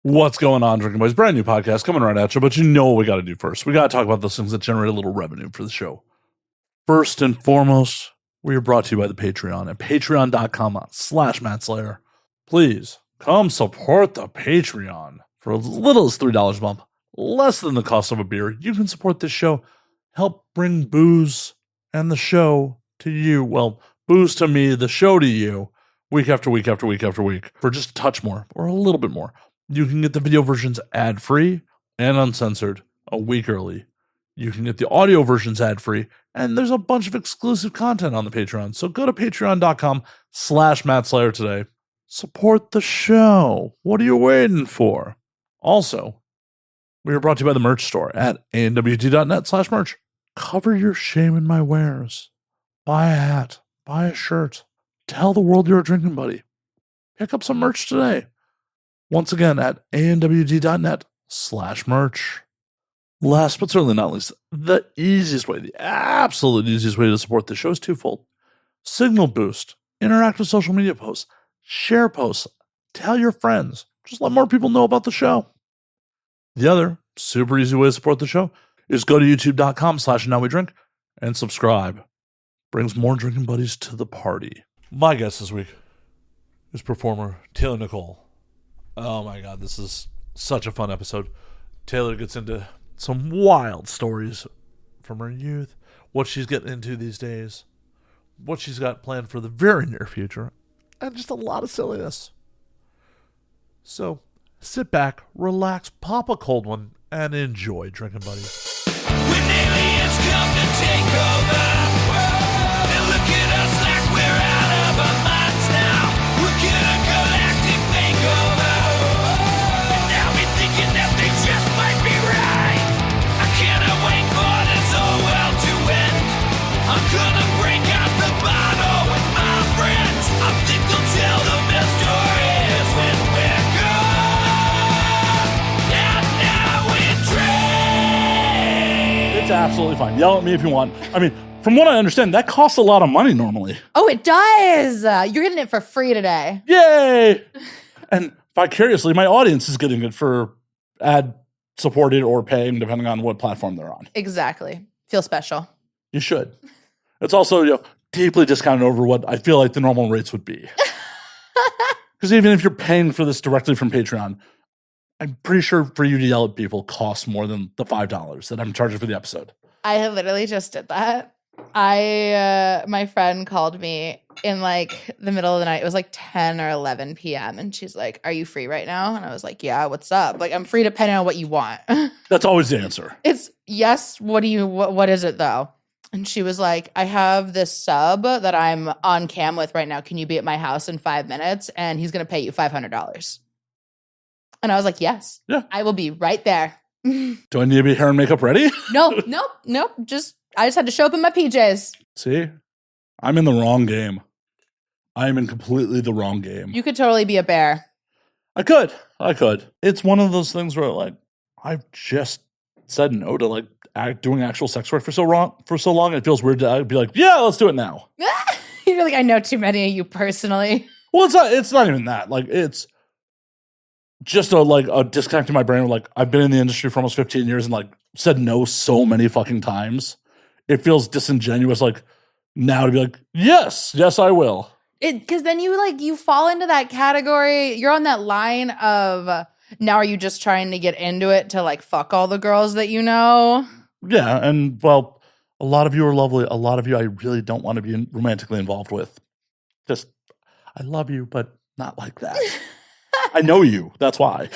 What's going on, Drinking Boys? Brand new podcast coming right at you, but you know what we got to do first. We got to talk about those things that generate a little revenue for the show. First and foremost, we are brought to you by the Patreon at patreon.com/MattSlayer. Please come support the Patreon for as little as $3 a month, less than the cost of a beer. You can support this show, help bring booze and the show to you. Well, booze to me, the show to you, week after week after week after week, for just a touch more or a little bit more. You can get the video versions ad-free and uncensored a week early. You can get the audio versions ad-free, and there's a bunch of exclusive content on the Patreon. So go to patreon.com/MattSlayer today. Support the show. What are you waiting for? Also, we are brought to you by the merch store at anwt.net/merch. Cover your shame in my wares. Buy a hat. Buy a shirt. Tell the world you're a drinking buddy. Pick up some merch today. Once again, at anwt.net/merch. Last but certainly not least, the absolute easiest way to support the show is twofold. Signal boost, interactive social media posts, share posts, tell your friends. Just let more people know about the show. The other super easy way to support the show is go to youtube.com/nowwedrink and subscribe. Brings more drinking buddies to the party. My guest this week is performer Taylor Nicole. Oh my God, this is such a fun episode. Taylor gets into some wild stories from her youth, what she's getting into these days, what she's got planned for the very near future, and just a lot of silliness. So sit back, relax, pop a cold one, and enjoy Drinking Buddy. When aliens come to take over, they look at us like we're out of our minds now. We're gonna galactic makeover. And now we're thinking that they just might be right. I cannot wait for this whole world to end. I'm gonna break out the bottle with my friends. I think they'll tell the best stories when we're gone. And now we drink. It's absolutely fine. Yell at me if you want. I mean, from what I understand, that costs a lot of money normally. Oh, it does. You're getting it for free today. Yay! And vicariously, my audience is getting it for ad-supported or paying, depending on what platform they're on. Exactly. Feel special. You should. It's also deeply discounted over what I feel like the normal rates would be. Because even if you're paying for this directly from Patreon, I'm pretty sure for you to yell at people costs more than the $5 that I'm charging for the episode. I literally just did that. My friend called me in like the middle of the night. It was like 10 or 11 p.m. And she's like, "Are you free right now?" And I was like, "Yeah, what's up?" Like, I'm free depending on what you want. That's always the answer. It's yes. What is it though? And she was like, "I have this sub that I'm on cam with right now. Can you be at my house in 5 minutes? And he's going to pay you $500. And I was like, "Yes, yeah, I will be right there." Do I need to be hair and makeup ready? Nope. I just had to show up in my PJs. See, I'm in the wrong game. I am in completely the wrong game. You could totally be a bear. I could. It's one of those things where like I've just said no to like doing actual sex work for so long. It feels weird to be like, yeah, let's do it now. You're like, I know too many of you personally. Well, it's not even that. Like it's just a disconnect in my brain. Like I've been in the industry for almost 15 years and like said no so many fucking times. It feels disingenuous, like now to be like, yes, I will. Because then you fall into that category. You're on that line of now are you just trying to get into it to like fuck all the girls that you know? Yeah, and well, a lot of you are lovely. A lot of you I really don't want to be romantically involved with. Just, I love you, but not like that. I know you. That's why.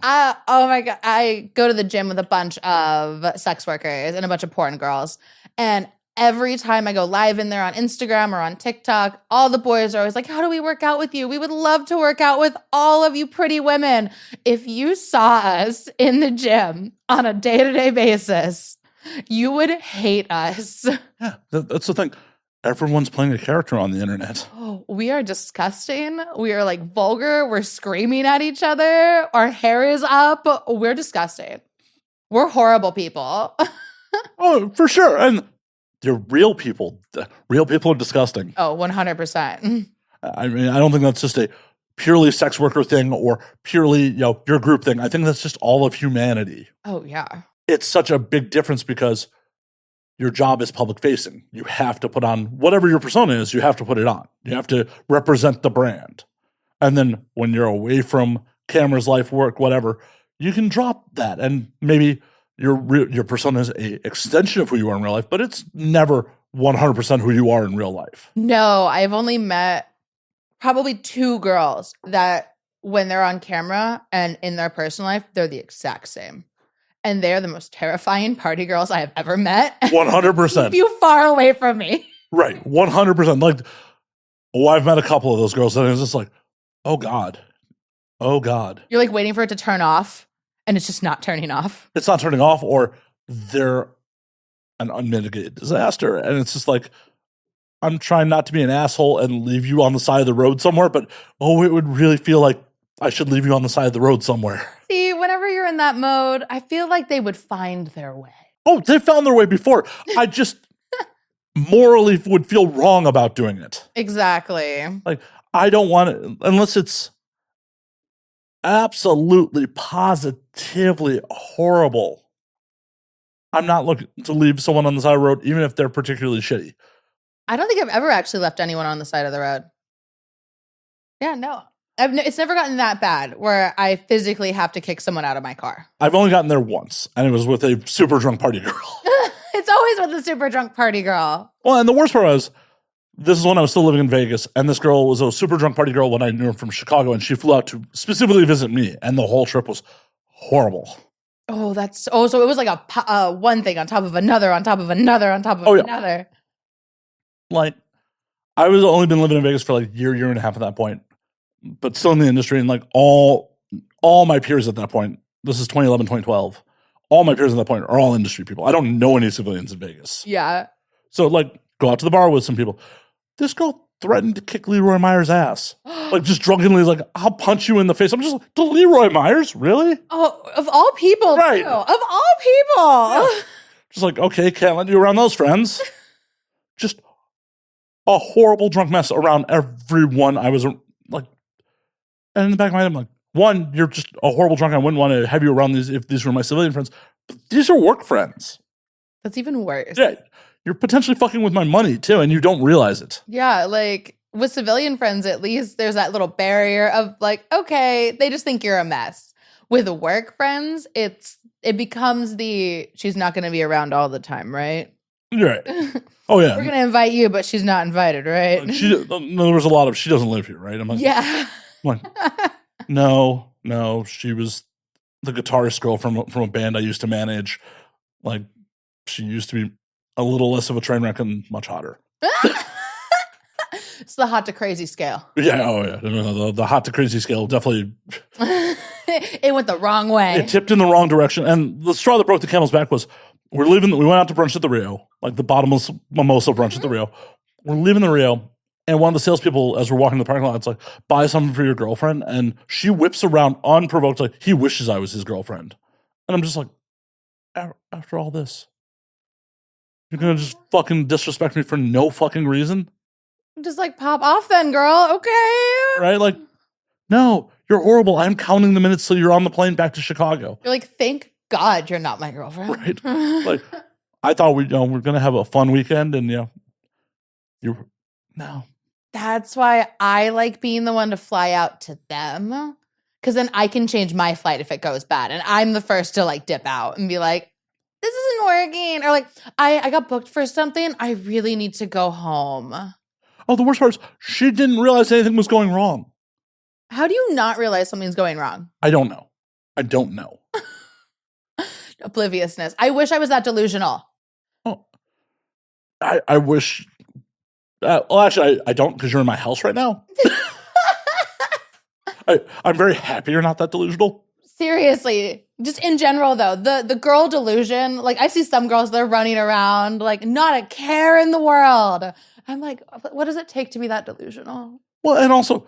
Oh my God. I go to the gym with a bunch of sex workers and a bunch of porn girls. And every time I go live in there on Instagram or on TikTok, all the boys are always like, "How do we work out with you? We would love to work out with all of you pretty women." If you saw us in the gym on a day-to-day basis, you would hate us. Yeah, that's the thing. Everyone's playing a character on the internet. Oh, we are disgusting. We are like vulgar. We're screaming at each other. Our hair is up. We're disgusting. We're horrible people. Oh, for sure. And they're real people. Real people are disgusting. Oh, 100%. I mean, I don't think that's just a purely sex worker thing or purely, your group thing. I think that's just all of humanity. Oh, yeah. It's such a big difference because your job is public facing. You have to put on whatever your persona is, you have to put it on. You have to represent the brand. And then when you're away from cameras, life, work, whatever, you can drop that. And maybe your persona is a extension of who you are in real life, but it's never 100% who you are in real life. No, I've only met probably 2 girls that when they're on camera and in their personal life, they're the exact same. And they're the most terrifying party girls I have ever met. 100%. Keep you far away from me. Right. 100%. Like, I've met a couple of those girls and it's just like, oh God. Oh God. You're like waiting for it to turn off and it's just not turning off. It's not turning off, or they're an unmitigated disaster. And it's just like, I'm trying not to be an asshole and leave you on the side of the road somewhere, but it would really feel like I should leave you on the side of the road somewhere. See, whenever you're in that mode, I feel like they would find their way. Oh, they found their way before. I just morally would feel wrong about doing it. Exactly. Like, I don't want it unless it's absolutely, positively horrible. I'm not looking to leave someone on the side of the road, even if they're particularly shitty. I don't think I've ever actually left anyone on the side of the road. Yeah, no. It's never gotten that bad where I physically have to kick someone out of my car. I've only gotten there once, and it was with a super drunk party girl. It's always with a super drunk party girl. Well, and the worst part was, this is when I was still living in Vegas, and this girl was a super drunk party girl when I knew her from Chicago, and she flew out to specifically visit me, and the whole trip was horrible. Oh, so it was like a one thing on top of another, on top of another, on top of another. Like, I was only been living in Vegas for like a year and a half at that point, but still in the industry, and like all my peers at that point, this is 2011, 2012, all my peers at that point are all industry people. I don't know any civilians in Vegas. Yeah. So like, go out to the bar with some people. This girl threatened to kick Leroy Myers' ass. Like, just drunkenly, like, I'll punch you in the face. I'm just like, the Leroy Myers? Really? Oh, of all people, right? Too. Of all people. Yeah. Just like, okay, can't let you around those friends. Just a horrible drunk mess around everyone. I was like, and in the back of my head, I'm like, one, you're just a horrible drunk. I wouldn't want to have you around these if these were my civilian friends. But these are work friends. That's even worse. Yeah. You're potentially fucking with my money too, and you don't realize it. Yeah, like with civilian friends, at least there's that little barrier of like, okay, they just think you're a mess. With work friends, it becomes she's not going to be around all the time, right? Right. Oh yeah. We're going to invite you, but she's not invited, right? There was a lot of, she doesn't live here, right? I'm like, yeah. I'm like, no, she was the guitarist girl from a band I used to manage. Like, she used to be a little less of a train wreck and much hotter. It's the hot to crazy scale. Yeah, oh yeah. No, the hot to crazy scale definitely. It went the wrong way. It tipped in the wrong direction. And the straw that broke the camel's back was, we went out to brunch at the Rio, like the bottomless mimosa brunch at the Rio. We're leaving the Rio, and one of the salespeople, as we're walking to the parking lot, it's like, buy something for your girlfriend. And she whips around unprovoked, like, he wishes I was his girlfriend. And I'm just like, after all this, you're going to just fucking disrespect me for no fucking reason? Just like, pop off then, girl. Okay. Right? Like, no, you're horrible. I'm counting the minutes till you're on the plane back to Chicago. You're like, thank God you're not my girlfriend. Right. Like, I thought we're going to have a fun weekend, and no. That's why I like being the one to fly out to them, because then I can change my flight if it goes bad, and I'm the first to like dip out and be like, this isn't working, or like, I got booked for something, I really need to go home. Oh, the worst part is she didn't realize anything was going wrong. How do you not realize something's going wrong? I don't know. Obliviousness. I wish I was that delusional. Oh, I wish. Well, actually, I don't, because you're in my house right now. I'm very happy you're not that delusional. Seriously. Just in general, though, the girl delusion, like, I see some girls, they're running around, like, not a care in the world. I'm like, what does it take to be that delusional? Well, and also,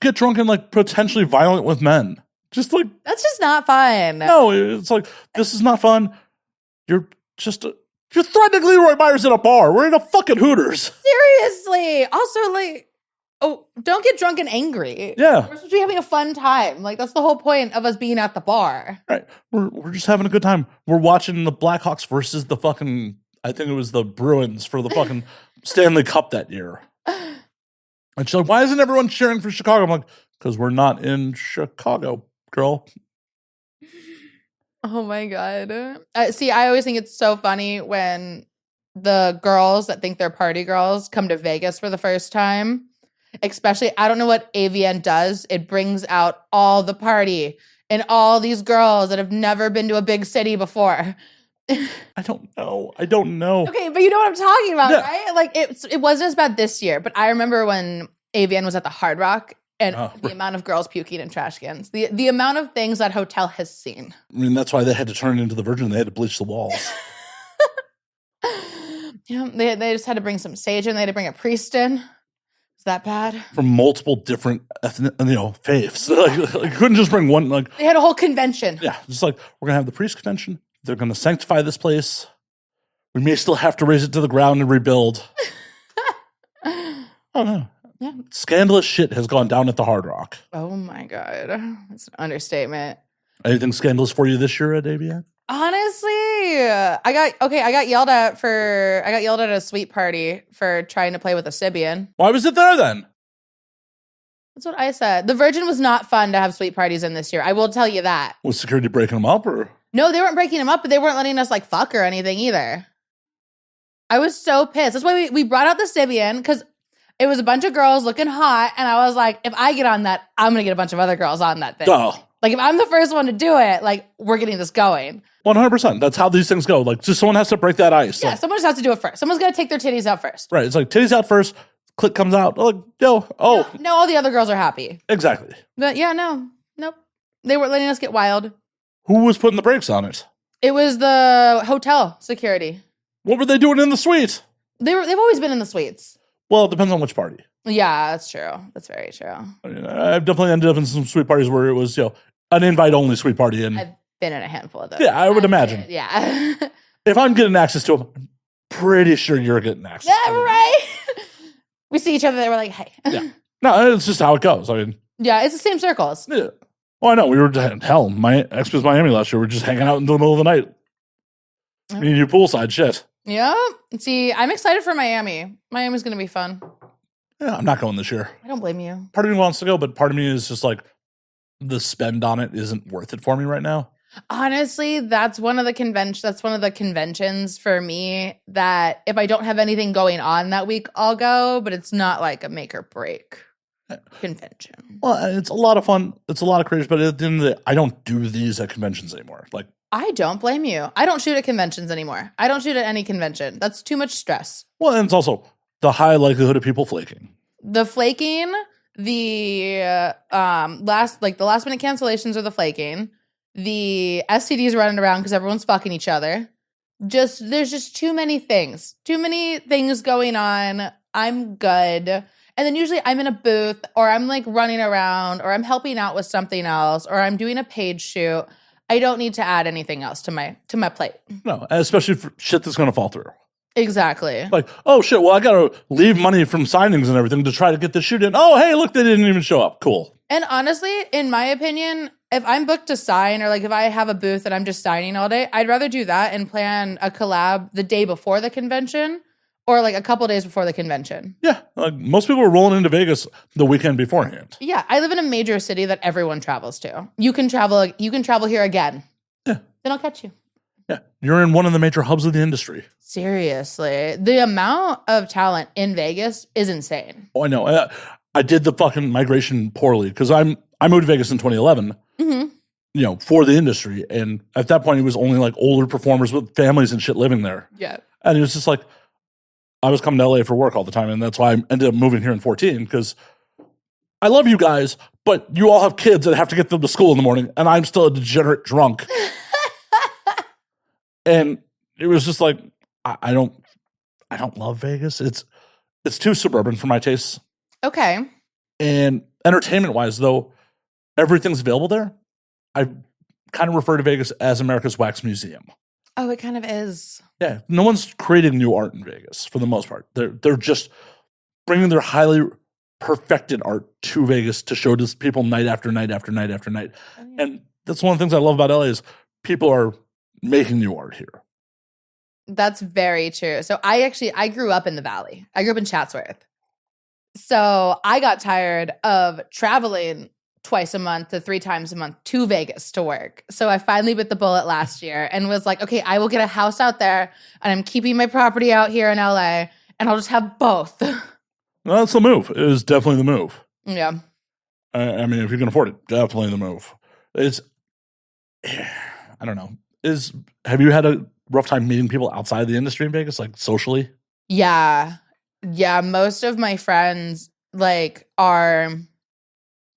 get drunk and, like, potentially violent with men. Just, like... That's just not fun. No, it's like, this is not fun. You're just... You're threatening Leroy Myers in a bar. We're in a fucking Hooters. Seriously. Also, like, Oh, don't get drunk and angry. Yeah. We're supposed to be having a fun time. Like, that's the whole point of us being at the bar. Right. We're just having a good time. We're watching the Blackhawks versus the fucking, I think it was the Bruins for the fucking Stanley Cup that year. And she's like, why isn't everyone cheering for Chicago? I'm like, because we're not in Chicago, girl. Oh my God. See, I always think it's so funny when the girls that think they're party girls come to Vegas for the first time. Especially, I don't know what AVN does. It brings out all the party and all these girls that have never been to a big city before. I don't know. Okay, but you know what I'm talking about, Yeah. right? Like, it wasn't as bad this year, but I remember when AVN was at the Hard Rock and the amount of girls puking in trash cans. The amount of things that hotel has seen. I mean, that's why they had to turn it into the Virgin. They had to bleach the walls. Yeah, they just had to bring some sage in. They had to bring a priest in. Is that bad? From multiple different faiths. Like, couldn't just bring one. Like, they had a whole convention. Yeah, just like, we're going to have the priest convention. They're going to sanctify this place. We may still have to raise it to the ground and rebuild. Oh, no. Yeah. Scandalous shit has gone down at the Hard Rock. Oh, my God. That's an understatement. Anything scandalous for you this year at ABN? Honestly, I got yelled at at a sweet party for trying to play with a Sibian. Why was it there then? That's what I said. The Virgin was not fun to have sweet parties in this year. I will tell you that. Was security breaking them up or? No, they weren't breaking them up, but they weren't letting us like fuck or anything either. I was so pissed. That's why we brought out the Sibian, because it was a bunch of girls looking hot, and I was like, if I get on that, I'm gonna get a bunch of other girls on that thing. Oh. Like, if I'm the first one to do it, like, we're getting this going. 100%. That's how these things go. Like, just someone has to break that ice. Yeah, Like, someone just has to do it first. Someone's gonna take their titties out first. right. It's like, titties out first, click comes out. Like, oh. No, all the other girls are happy. Exactly. But yeah, nope. They weren't letting us get wild. Who was putting the brakes on it? It was the hotel security. What were they doing in the suite? They've always been in the suites. Well, it depends on which party. Yeah, that's true. That's very true. I mean, I've definitely ended up in some sweet parties where it was, an invite-only sweet party. And I've been in a handful of those. yeah, I would imagine. Yeah. If I'm getting access to them, I'm pretty sure you're getting access Yeah, to them. right. We see each other, they were like, hey. Yeah. No, it's just how it goes. I mean, Yeah, it's the same circles. yeah. Well, I know. We were, hell, my ex was Miami last year. We were just hanging out in the middle of the night. Yep. Me and you poolside shit. Yeah. See, I'm excited for Miami. Miami's going to be fun. Yeah, I'm not going this year. I don't blame you. Part of me wants to go, but part of me is just like, the spend on it isn't worth it for me right now. Honestly, that's one of the conventions for me that if I don't have anything going on that week, I'll go, but it's not like a make or break convention. Well, it's a lot of fun. It's a lot of creators, but at the end of the day, I don't do these at conventions anymore. Like, I don't blame you. I don't shoot at conventions anymore. I don't shoot at any convention. That's too much stress. well, and it's also the high likelihood of people flaking. The flaking, the last minute cancellations or the flaking, the STDs running around because everyone's fucking each other. There's just too many things going on. I'm good. And then usually I'm in a booth or I'm like running around or I'm helping out with something else or I'm doing a page shoot. I don't need to add anything else to my plate. No, especially for shit that's going to fall through. Exactly. Like, oh shit, well, I got to leave money from signings and everything to try to get the shoot in. Oh, hey, look, they didn't even show up. Cool. And honestly, in my opinion, if I'm booked to sign or like if I have a booth and I'm just signing all day, I'd rather do that and plan a collab the day before the convention or like a couple days before the convention. Yeah, like most people are rolling into Vegas the weekend beforehand. Yeah, I live in a major city that everyone travels to. You can travel here again. Yeah. Then I'll catch you. Yeah, you're in one of the major hubs of the industry. Seriously. The amount of talent in Vegas is insane. Oh, I know. I did the fucking migration poorly because I moved to Vegas in 2011, for the industry. And at that point, it was only like older performers with families and shit living there. Yeah. And it was just like, I was coming to LA for work all the time. And that's why I ended up moving here in 14 because I love you guys, but you all have kids that have to get them to school in the morning. And I'm still a degenerate drunk. And it was just like, I don't love Vegas. It's too suburban for my tastes. Okay. And entertainment wise, though, everything's available there. I kind of refer to Vegas as America's Wax Museum. Oh, it kind of is. Yeah, no one's creating new art in Vegas for the most part. They're just bringing their highly perfected art to Vegas to show to people night after night after night after night. And that's one of the things I love about LA is people are making new art here. That's very true. So I grew up in the Valley. I grew up in Chatsworth. So I got tired of traveling twice a month to 3 times a month to Vegas to work. So I finally bit the bullet last year and was like, okay, I will get a house out there and I'm keeping my property out here in LA and I'll just have both. Well, that's the move. It is definitely the move. Yeah. I mean, if you can afford it, definitely the move. It's, I don't know. Have you had a rough time meeting people outside of the industry in Vegas, like socially? Yeah. Yeah. Most of my friends like are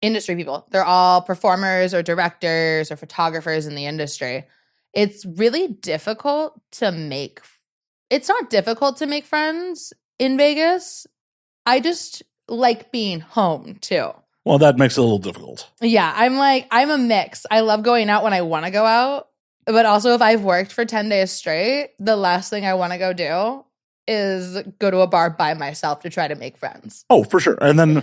industry people. They're all performers or directors or photographers in the industry. It's really difficult to make. It's not difficult to make friends in Vegas. I just like being home too. Well, that makes it a little difficult. Yeah, I'm a mix. I love going out when I want to go out, but also if I've worked for 10 days straight, the last thing I want to go do is go to a bar by myself to try to make friends. Oh, for sure. And then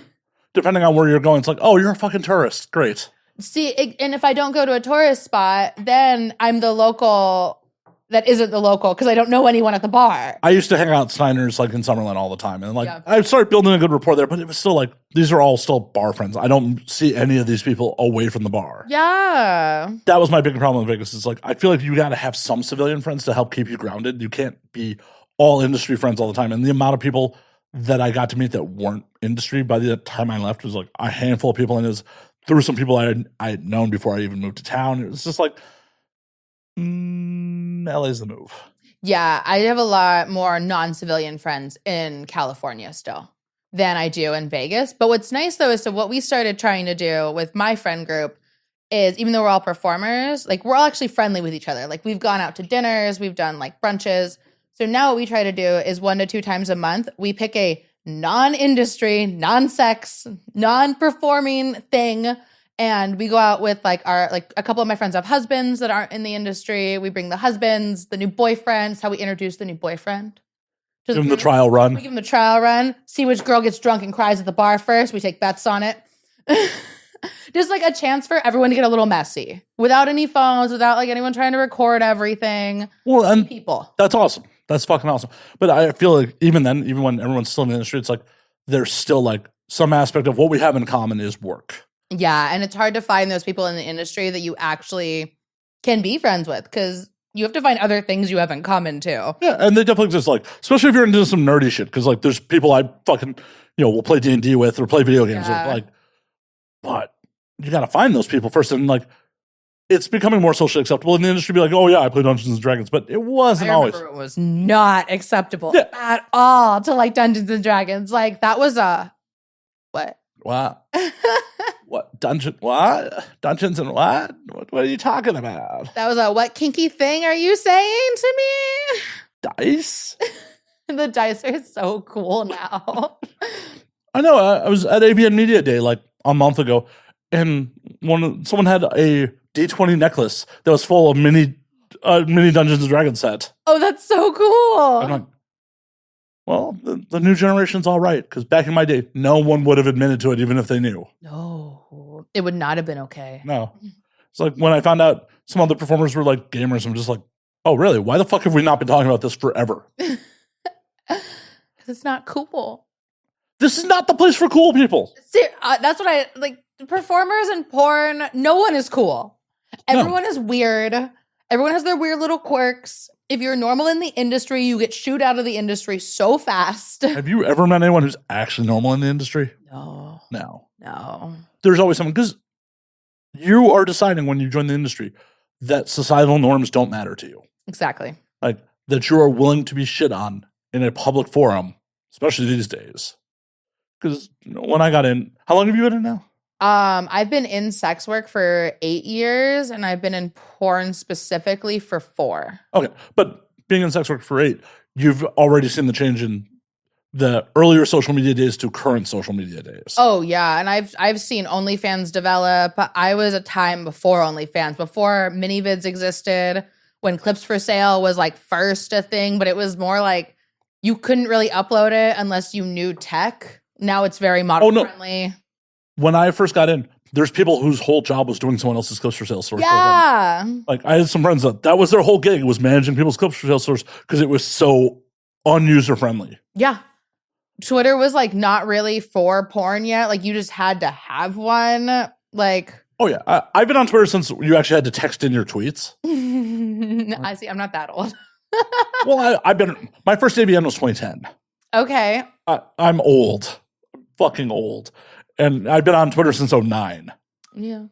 depending on where you're going, it's like, oh, you're a fucking tourist. Great. See, and if I don't go to a tourist spot, then I'm the local that isn't the local because I don't know anyone at the bar. I used to hang out at Steiner's like in Summerlin all the time. And like Yeah. I started building a good rapport there, but it was still like, these are all still bar friends. I don't see any of these people away from the bar. Yeah. That was my big problem in Vegas. It's like, I feel like you got to have some civilian friends to help keep you grounded. You can't be all industry friends all the time. And the amount of people that I got to meet that weren't industry by the time I left was like a handful of people. And it was through some people I had known before I even moved to town. It was just like, LA's the move. Yeah, I have a lot more non-civilian friends in California still than I do in Vegas. But what's nice though is so what we started trying to do with my friend group is even though we're all performers, like we're all actually friendly with each other. Like we've gone out to dinners, we've done like brunches. So now what we try to do is 1 to 2 times a month, we pick a non-industry, non-sex, non-performing thing. And we go out with like a couple of my friends have husbands that aren't in the industry. We bring the husbands, the new boyfriends, how we introduce the new boyfriend. Give them the trial run. We give them the trial run. See which girl gets drunk and cries at the bar first. We take bets on it. Just like a chance for everyone to get a little messy without any phones, without like anyone trying to record everything. Well, and people. That's awesome. That's fucking awesome. But I feel like even then, even when everyone's still in the industry, it's like there's still like some aspect of what we have in common is work. Yeah, and it's hard to find those people in the industry that you actually can be friends with because you have to find other things you have in common too. Yeah, and they definitely exist. Like, especially if you're into some nerdy shit, because like there's people I fucking will play D&D with or play video games with. Like, but you got to find those people first, and like it's becoming more socially acceptable in the industry. To be like, oh yeah, I play Dungeons and Dragons, but it wasn't always. It was not acceptable at all to like Dungeons and Dragons. Like that was a what? What? What Dungeons and what? What are you talking about? That was a what kinky thing are you saying to me? Dice? The dice are so cool now. I know. I was at AVN Media Day like a month ago, and someone had a D20 necklace that was full of mini Dungeons and Dragons set. Oh, that's so cool. I'm like, well, the new generation's all right, because back in my day, no one would have admitted to it even if they knew. No, it would not have been okay. No. It's like when I found out some other performers were like gamers, I'm just like, oh, really? Why the fuck have we not been talking about this forever? Because it's not cool. This is not the place for cool people. See, that's what I like. Performers in porn, no one is cool. Everyone is weird. Everyone has their weird little quirks. If you're normal in the industry, you get shooed out of the industry so fast. Have you ever met anyone who's actually normal in the industry? No. There's always someone, because you are deciding when you join the industry that societal norms don't matter to you. Exactly. Like that you are willing to be shit on in a public forum, especially these days. Because when I got in, how long have you been in now? I've been in sex work for 8 years, and I've been in porn specifically for 4. Okay, but being in sex work for 8, you've already seen the change in the earlier social media days to current social media days. Oh yeah, and I've seen OnlyFans develop. I was a time before OnlyFans, before mini-vids existed, when clips for sale was like first a thing, but it was more like you couldn't really upload it unless you knew tech. Now it's very model Oh, no. friendly. When I first got in, there's people whose whole job was doing someone else's clips for sale stores. Yeah. Like I had some friends that was their whole gig, was managing people's clips for sale stores because it was so unuser friendly. Yeah. Twitter was like not really for porn yet. Like you just had to have one. Like, oh yeah, I've been on Twitter since you actually had to text in your tweets. I see. I'm not that old. Well, I've been. My first AVN was 2010. Okay. I'm old, fucking old, and I've been on Twitter since 2009. Yeah.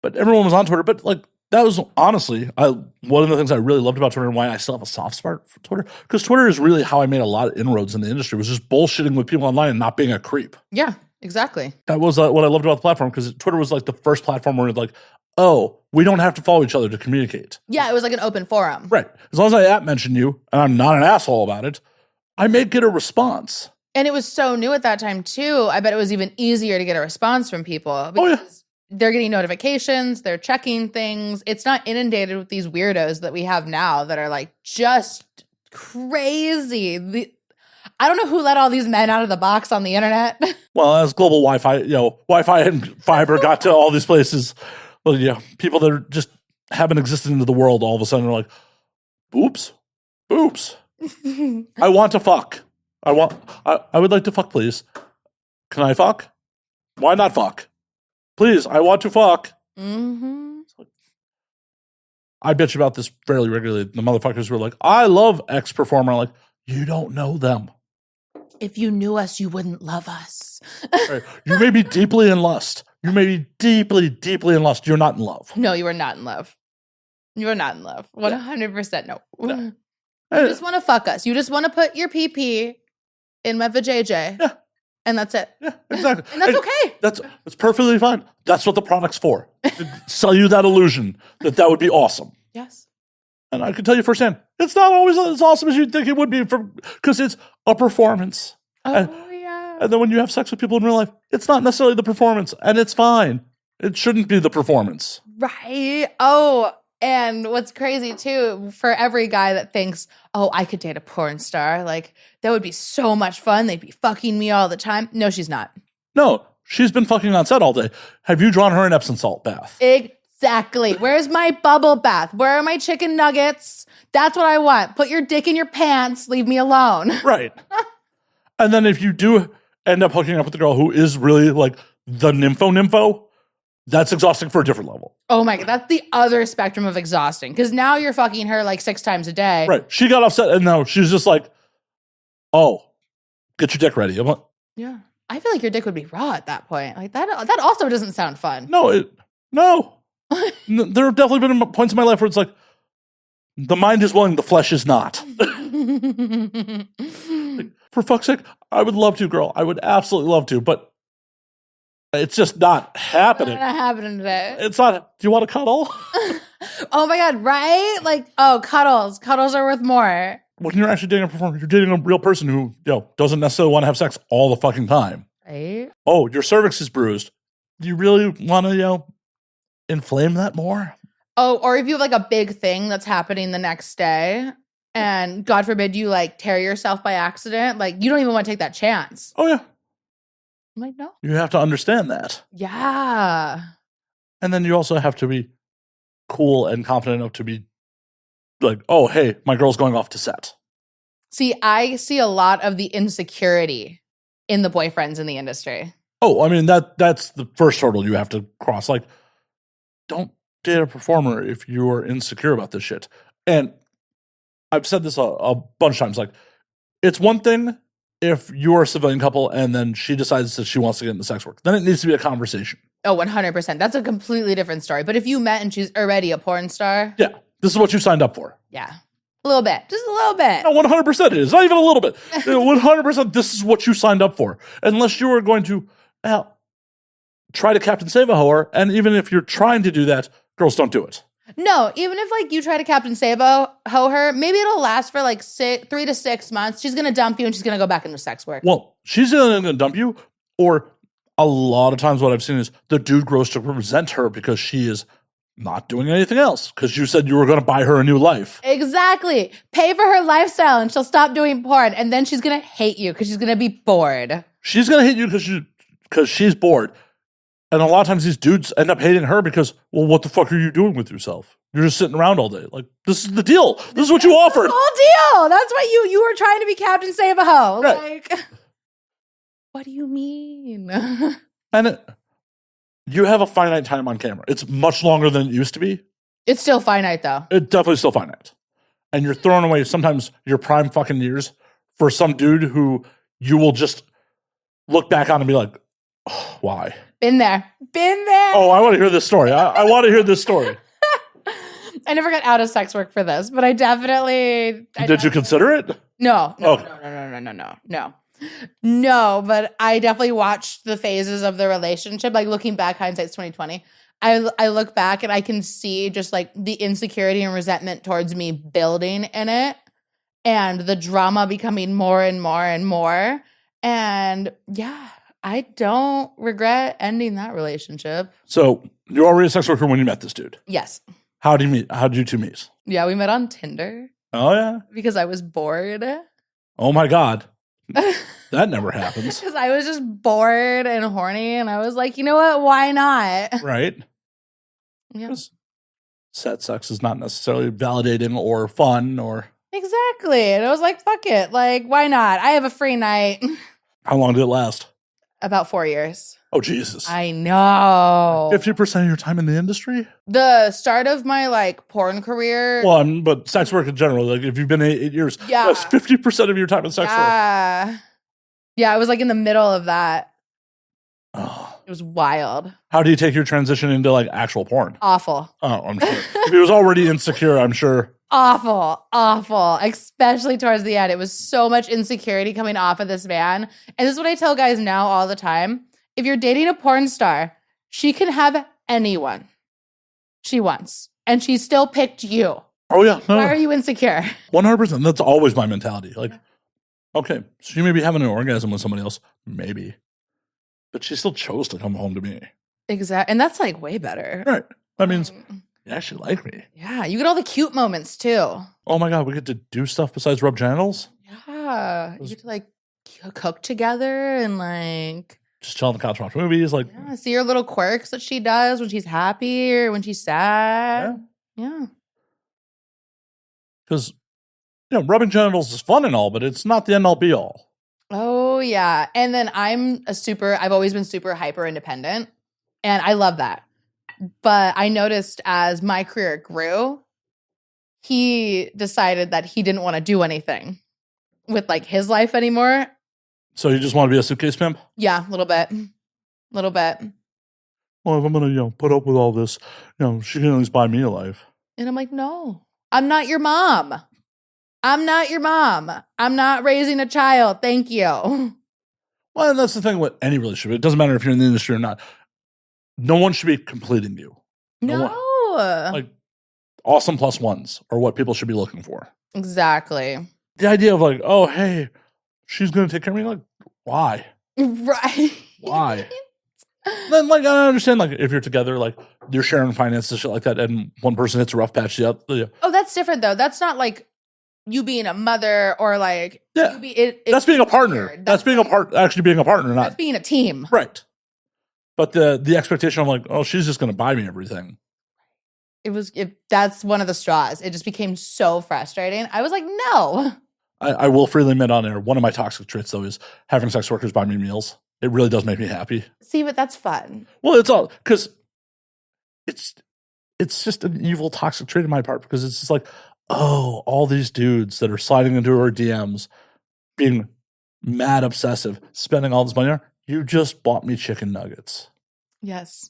But everyone was on Twitter. But like that was honestly one of the things I really loved about Twitter and why I still have a soft spot for Twitter, because Twitter is really how I made a lot of inroads in the industry. Was just bullshitting with people online and not being a creep. Yeah. Exactly. That was what I loved about the platform, because Twitter was like the first platform where like, oh, we don't have to follow each other to communicate. Yeah, it was like an open forum. Right. As long as I mention you and I'm not an asshole about it, I may get a response. And it was so new at that time too. I bet it was even easier to get a response from people because they're getting notifications, they're checking things. It's not inundated with these weirdos that we have now that are like just crazy. I don't know who let all these men out of the box on the internet. Well, as global Wi-Fi, Wi-Fi and fiber got to all these places, well, yeah, people that are just haven't existed into the world all of a sudden are like, boobs. I want to fuck. I would like to fuck, please. Can I fuck? Why not fuck? Please, I want to fuck. Mm-hmm. I bitch about this fairly regularly. The motherfuckers were like, I love X performer. I'm like, you don't know them. If you knew us, you wouldn't love us. Right. You may be deeply in lust. You may be deeply, deeply in lust. You're not in love. No, you are not in love. You are not in love. 100% no. Yeah. You just want to fuck us. You just want to put your PP in my vajayjay. Yeah. And that's it. Yeah, exactly. And that's okay. That's perfectly fine. That's what the product's for. To sell you that illusion that would be awesome. Yes. And I can tell you firsthand, it's not always as awesome as you'd think it would be, because it's a performance. Oh, yeah. And then when you have sex with people in real life, it's not necessarily the performance, and it's fine. It shouldn't be the performance. Right. Oh, and what's crazy too, for every guy that thinks, oh, I could date a porn star, like that would be so much fun. They'd be fucking me all the time. No, she's not. No, she's been fucking on set all day. Have you drawn her an Epsom salt bath? Exactly. Where's my bubble bath? Where are my chicken nuggets? That's what I want. Put your dick in your pants. Leave me alone. Right. And then if you do end up hooking up with the girl who is really like the nympho, that's exhausting for a different level. Oh my God. That's the other spectrum of exhausting. Because now you're fucking her like 6 times a day. Right. She got upset and now she's just like, oh, get your dick ready. I'm like, yeah. I feel like your dick would be raw at that point. Like that also doesn't sound fun. no. There have definitely been points in my life where it's like, the mind is willing, the flesh is not. Like, for fuck's sake, I would love to, girl. I would absolutely love to, but it's just not happening. Not happening today. It's not. Do you want to cuddle? Oh my God, right? Like, oh, cuddles. Cuddles are worth more. When you're actually dating a performer, you're dating a real person who, doesn't necessarily want to have sex all the fucking time. Right? Oh, your cervix is bruised. Do you really want to, inflame that more? Oh, or if you have like a big thing that's happening the next day and God forbid you like tear yourself by accident, like you don't even want to take that chance. Oh, yeah. I'm like, no. You have to understand that. Yeah. And then you also have to be cool and confident enough to be like, oh, hey, my girl's going off to set. See, I see a lot of the insecurity in the boyfriends in the industry. Oh, I mean, that's the first hurdle you have to cross. Like, don't date a performer if you're insecure about this shit. And I've said this a bunch of times. Like, it's one thing if you're a civilian couple and then she decides that she wants to get into sex work. Then it needs to be a conversation. Oh, 100%. That's a completely different story. But if you met and she's already a porn star. Yeah. This is what you signed up for. Yeah. A little bit. Just a little bit. No, 100% it is. Not even a little bit. 100% this is what you signed up for. Unless you are going to try to Captain Save a Whore. And even if you're trying to do that, girls don't do it. No, even if like you try to Captain Sabo hoe her, maybe it'll last for like 3 to 6 months. She's gonna dump you and she's gonna go back into sex work. Well, she's either gonna dump you, or a lot of times what I've seen is the dude grows to resent her because she is not doing anything else. Because you said you were gonna buy her a new life. Exactly. Pay for her lifestyle and she'll stop doing porn, and then she's gonna hate you because she's gonna be bored. she's going to hate you because she's bored. And a lot of times these dudes end up hating her because, well, what the fuck are you doing with yourself? You're just sitting around all day. Like, this is the deal. This is what you offered. Whole deal. That's what you were trying to be Captain Save-A-Ho. Right. Like, what do you mean? And you have a finite time on camera. It's much longer than it used to be. It's still finite, though. It's definitely still finite. And you're throwing away sometimes your prime fucking years for some dude who you will just look back on and be like, oh, why? Been there. Oh, I want to hear this story. I want to hear this story. I never got out of sex work for this, but I definitely. Did you consider it? No. Okay. No, but I definitely watched the phases of the relationship. Like looking back, hindsight's 2020. I look back and I can see just like the insecurity and resentment towards me building in it, and the drama becoming more and more and more. And yeah, I don't regret ending that relationship. So you're already a sex worker when you met this dude. Yes. How did you meet? How did you two meet? Yeah, we met on Tinder Oh yeah. because I was bored. Oh my God. That never happens. Because I was just bored and horny, and I was like, you know what? Why not? Right? Yeah. 'Cause set sex is not necessarily validating or fun or. Exactly. And I was like, fuck it. Like, why not? I have a free night. How long did it last? About 4 years. Oh, Jesus. I know. 50% of your time in the industry? The start of my like porn career. Well, but sex work in general, like if you've been 8 years, Yeah. that's 50% of your time in sex work. Yeah, I was like in the middle of that. Oh. It was wild. How do you take your transition into like actual porn? Awful. Oh, I'm sure. If he was already insecure, I'm sure. Awful, especially towards the end. It was so much insecurity coming off of this man. And this is what I tell guys now all the time. If you're dating a porn star, she can have anyone she wants. And she still picked you. Oh, yeah. No, Why are you insecure? 100%. That's always my mentality. Like, okay, so you may be having an orgasm with somebody else. Maybe. But she still chose to come home to me. Exactly. And that's like way better. Right. That means you actually like me. Yeah, you get all the cute moments too. Oh my God, we get to do stuff besides rub genitals? Yeah. You get to like cook together and like Just chill on the couch, watch movies. Like, yeah, see her little quirks that she does when she's happy or when she's sad. Yeah. because, rubbing genitals is fun and all, but it's not the end all be all. Oh, yeah. And then I've always been super hyper independent, and I love that. But I noticed as my career grew, he decided that he didn't want to do anything with like his life anymore. So you just want to be a suitcase pimp? Yeah, a little bit. Little bit. Well, if I'm going to, put up with all this, she can at least buy me a life. And I'm like, no, I'm not your mom. I'm not your mom. I'm not raising a child. Thank you. Well, and that's the thing with any relationship. It doesn't matter if you're in the industry or not. No one should be completing you. No. Like, awesome plus ones are what people should be looking for. Exactly. The idea of like, oh, hey, she's going to take care of me. Like, why? Right. Why? Then, like, I understand, like, if you're together, like, you're sharing finances, shit like that, and one person hits a rough patch, the other. Oh, that's different, though. That's not like you being a mother or like, Yeah. It's That's being a partner. weird. That's being actually being a partner, That's not. being a team. Right. But the expectation of like, oh, she's just going to buy me everything. That's one of the straws. It just became so frustrating. I was like, no. I will freely admit on air, one of my toxic traits, though, is having sex workers buy me meals. It really does make me happy. See, but that's fun. Well, it's all because it's just an evil toxic trait on my part, because it's just like, oh, all these dudes that are sliding into our DMs, being mad obsessive, spending all this money on, you just bought me chicken nuggets. Yes.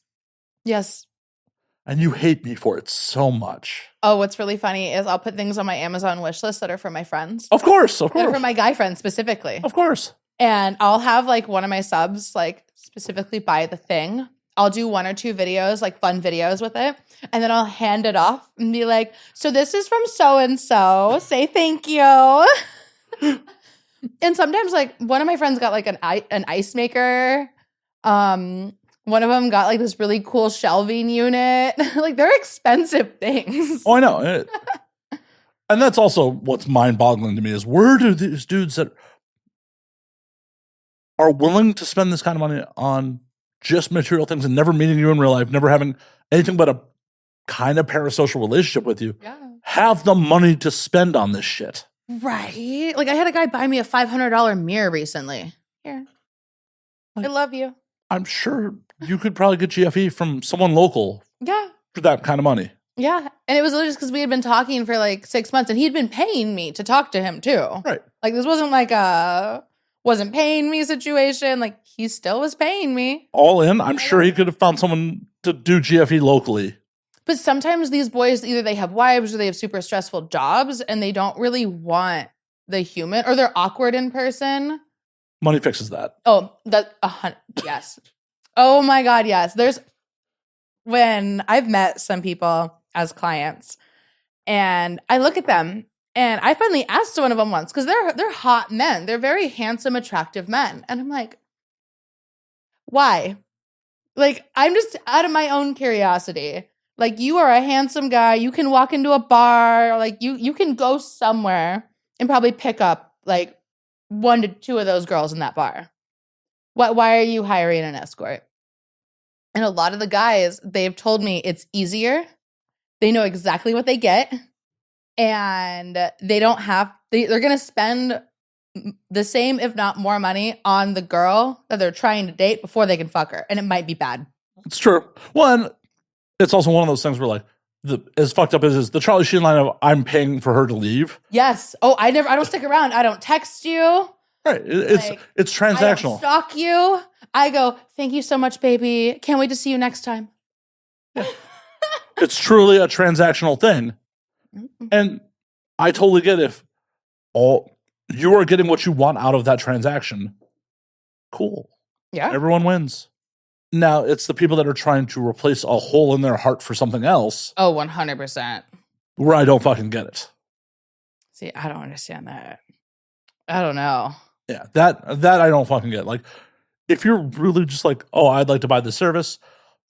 And you hate me for it so much. Oh, what's really funny is I'll put things on my Amazon wish list that are for my friends. Of course. That are for my guy friends specifically. Of course. And I'll have like one of my subs like specifically buy the thing. I'll do 1 or 2 videos, like fun videos with it. And then I'll hand it off and be like, so this is from so-and-so. Say thank you. And sometimes like one of my friends got like an ice maker. One of them got like this really cool shelving unit. Like they're expensive things. Oh, I know. And that's also what's mind-boggling to me is, where do these dudes that are willing to spend this kind of money on just material things and never meeting you in real life, never having anything but a kind of parasocial relationship with you, have the money to spend on this shit. Right. Like I had a guy buy me a $500 mirror recently. Here. Like, I love you. I'm sure you could probably get GFE from someone local. Yeah. For that kind of money. Yeah. And it was literally just because we had been talking for like 6 months and he'd been paying me to talk to him too. Right. Like this wasn't like a wasn't paying me situation. Like he still was paying me. All in, I'm sure he could have found someone to do GFE locally. But sometimes these boys, either they have wives or they have super stressful jobs and they don't really want the human or they're awkward in person. Money fixes that. Oh, yes. Oh my God, yes. There's when I've met some people as clients and I look at them and I finally asked one of them once because they're hot men. They're very handsome, attractive men. And I'm like, why? Like, I'm just out of my own curiosity. Like, you are a handsome guy. You can walk into a bar. Like, you can go somewhere and probably pick up, like, 1 to 2 of those girls in that bar. Why are you hiring an escort? And a lot of the guys, they've told me it's easier. They know exactly what they get. And they don't have, they're going to spend the same, if not more money on the girl that they're trying to date before they can fuck her. And it might be bad. It's true. One, it's also one of those things where like, as fucked up as is the Charlie Sheen line of I'm paying for her to leave. Yes. Oh, I don't stick around. I don't text you. Right. It's transactional. I don't stalk you. I go, thank you so much, baby. Can't wait to see you next time. Yeah. It's truly a transactional thing. And I totally get if all you are getting what you want out of that transaction. Cool. Yeah. Everyone wins. Now, it's the people that are trying to replace a hole in their heart for something else. Oh, 100%. Where I don't fucking get it. See, I don't understand that. I don't know. Yeah, that I don't fucking get. Like, if you're really just like, oh, I'd like to buy this service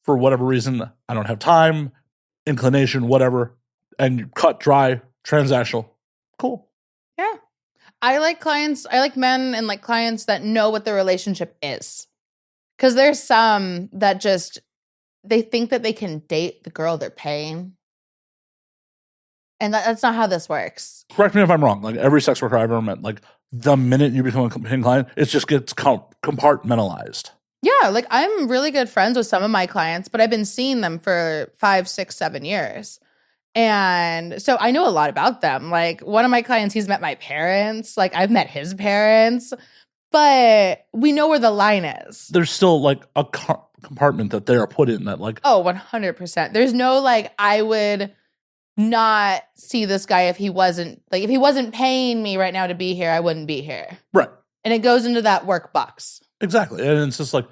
for whatever reason, I don't have time, inclination, whatever, and you cut dry, transactional, cool. Yeah. I like clients, I like men and like clients that know what the relationship is. Because there's some that just, they think that they can date the girl they're paying. And that's not how this works. Correct me if I'm wrong. Like every sex worker I've ever met, like the minute you become a paying client, it just gets compartmentalized. Yeah, like I'm really good friends with some of my clients, but I've been seeing them for 5, 6, 7 years. And so I know a lot about them. Like one of my clients, he's met my parents. Like I've met his parents. But we know where the line is. There's still like a compartment that they are put in that like... Oh, 100%. There's no like, I would not see this guy if he wasn't paying me right now to be here, I wouldn't be here. Right. And it goes into that work box. Exactly. And it's just like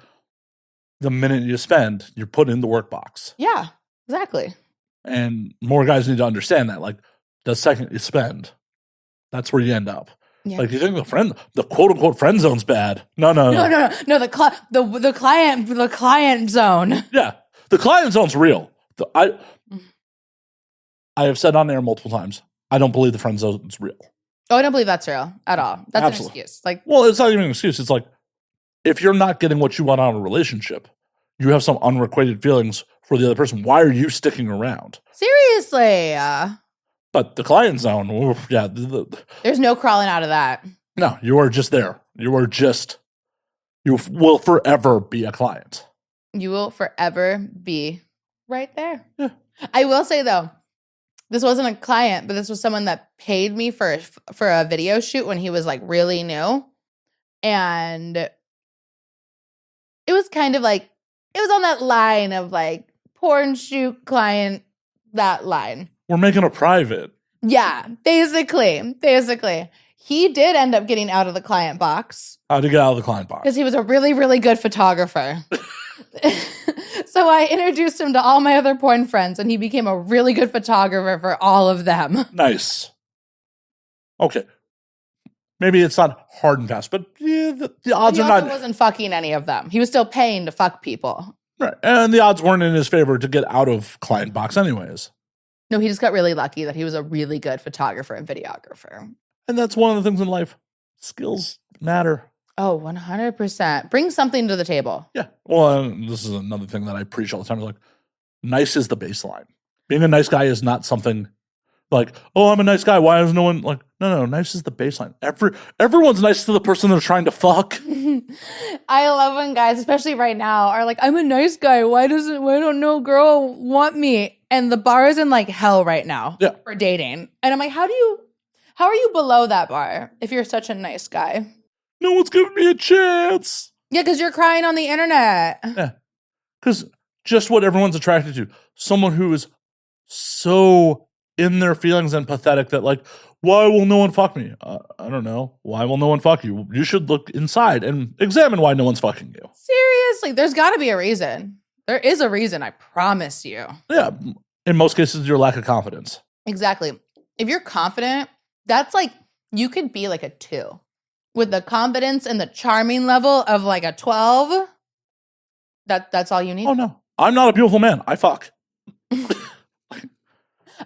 the minute you spend, you're put in the work box. Yeah, exactly. And more guys need to understand that. Like the second you spend, that's where you end up. Yeah. Like you think the quote unquote friend zone's bad? No. The client zone. Yeah, the client zone's real. I have said on air multiple times, I don't believe the friend zone's real. Oh, I don't believe that's real at all. That's Absolutely. An excuse. Like, well, it's not even an excuse. It's like if you're not getting what you want out of a relationship, you have some unrequited feelings for the other person. Why are you sticking around? Seriously. But the client zone, yeah. There's no crawling out of that. No, you are just there. You will forever be a client. You will forever be right there. Yeah. I will say, though, this wasn't a client, but this was someone that paid me for a video shoot when he was, like, really new. And it was kind of like, it was on that line of, like, porn shoot client, that line. We're making it private. Yeah, basically. He did end up getting out of the client box. How'd he get out of the client box? Because he was a really, really good photographer. So I introduced him to all my other porn friends, and he became a really good photographer for all of them. Nice. Okay. Maybe it's not hard and fast, but yeah, the odds are not... He wasn't fucking any of them. He was still paying to fuck people. Right, and the odds weren't in his favor to get out of client box anyways. No, he just got really lucky that he was a really good photographer and videographer. And that's one of the things in life. Skills matter. Oh, 100%. Bring something to the table. Yeah. Well, this is another thing that I preach all the time. Like, nice is the baseline. Being a nice guy is not something like, oh, I'm a nice guy. Why is no one like? No. Nice is the baseline. Everyone's nice to the person they're trying to fuck. I love when guys, especially right now, are like, I'm a nice guy. Why don't no girl want me? And the bar is in like hell right now for dating. And I'm like, how are you below that bar if you're such a nice guy? No one's giving me a chance. Yeah, because you're crying on the internet. Yeah. Because just what everyone's attracted to. Someone who is so in their feelings and pathetic that like, why will no one fuck me? I don't know. Why will no one fuck you? You should look inside and examine why no one's fucking you. Seriously, there's got to be a reason. There is a reason, I promise you. Yeah. In most cases, your lack of confidence. Exactly. If you're confident, that's like, you could be like a 2. With the confidence and the charming level of like a 12, that's all you need. Oh, no. I'm not a beautiful man. I fuck.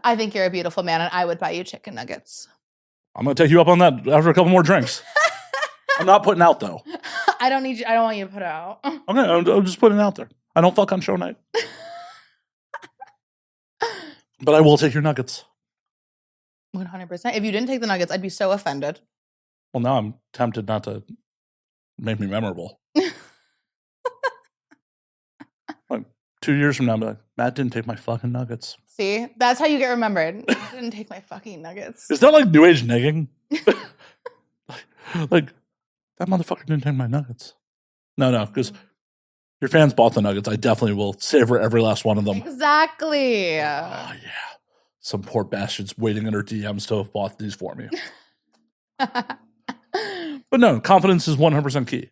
I think you're a beautiful man, and I would buy you chicken nuggets. I'm going to take you up on that after a couple more drinks. I'm not putting out, though. I don't want you to put out. Okay, I'm just putting it out there. I don't fuck on show night. But I will take your nuggets. 100%. If you didn't take the nuggets, I'd be so offended. Well, now I'm tempted not to make me memorable. Like 2 years from now, I'm like, Matt didn't take my fucking nuggets. See? That's how you get remembered. I didn't take my fucking nuggets. Is that like new age negging? like, that motherfucker didn't take my nuggets. No, because your fans bought the nuggets. I definitely will savor every last one of them. Exactly. Oh, yeah. Some poor bastards waiting in her DMs to have bought these for me. But no, confidence is 100% key.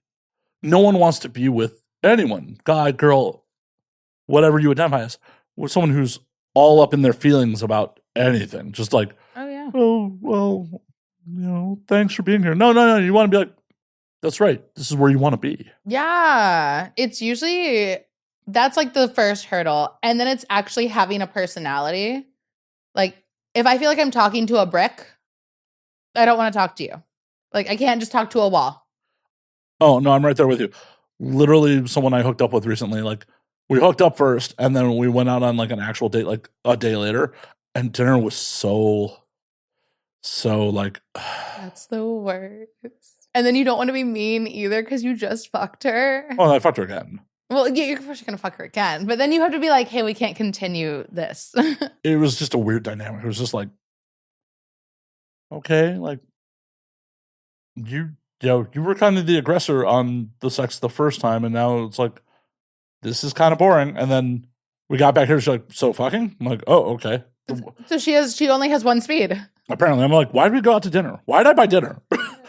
No one wants to be with anyone, guy, girl, whatever you identify as, with someone who's all up in their feelings about anything. Just like, oh, yeah. Oh, well, thanks for being here. No. You want to be like, that's right. This is where you want to be. Yeah. It's usually, that's like the first hurdle. And then it's actually having a personality. Like, if I feel like I'm talking to a brick, I don't want to talk to you. Like, I can't just talk to a wall. Oh, no, I'm right there with you. Literally, someone I hooked up with recently, like, we hooked up first, and then we went out on, like, an actual date, like, a day later, and dinner was so, like... That's the worst. And then you don't want to be mean either because you just fucked her. Oh, I fucked her again. Well, yeah, you're going to fuck her again. But then you have to be like, hey, we can't continue this. It was just a weird dynamic. It was just like, okay, like, you were kind of the aggressor on the sex the first time, and now it's like, this is kind of boring. And then we got back here, she's like, so fucking? I'm like, oh, okay. So she only has one speed. Apparently. I'm like, why did we go out to dinner? Why did I buy dinner?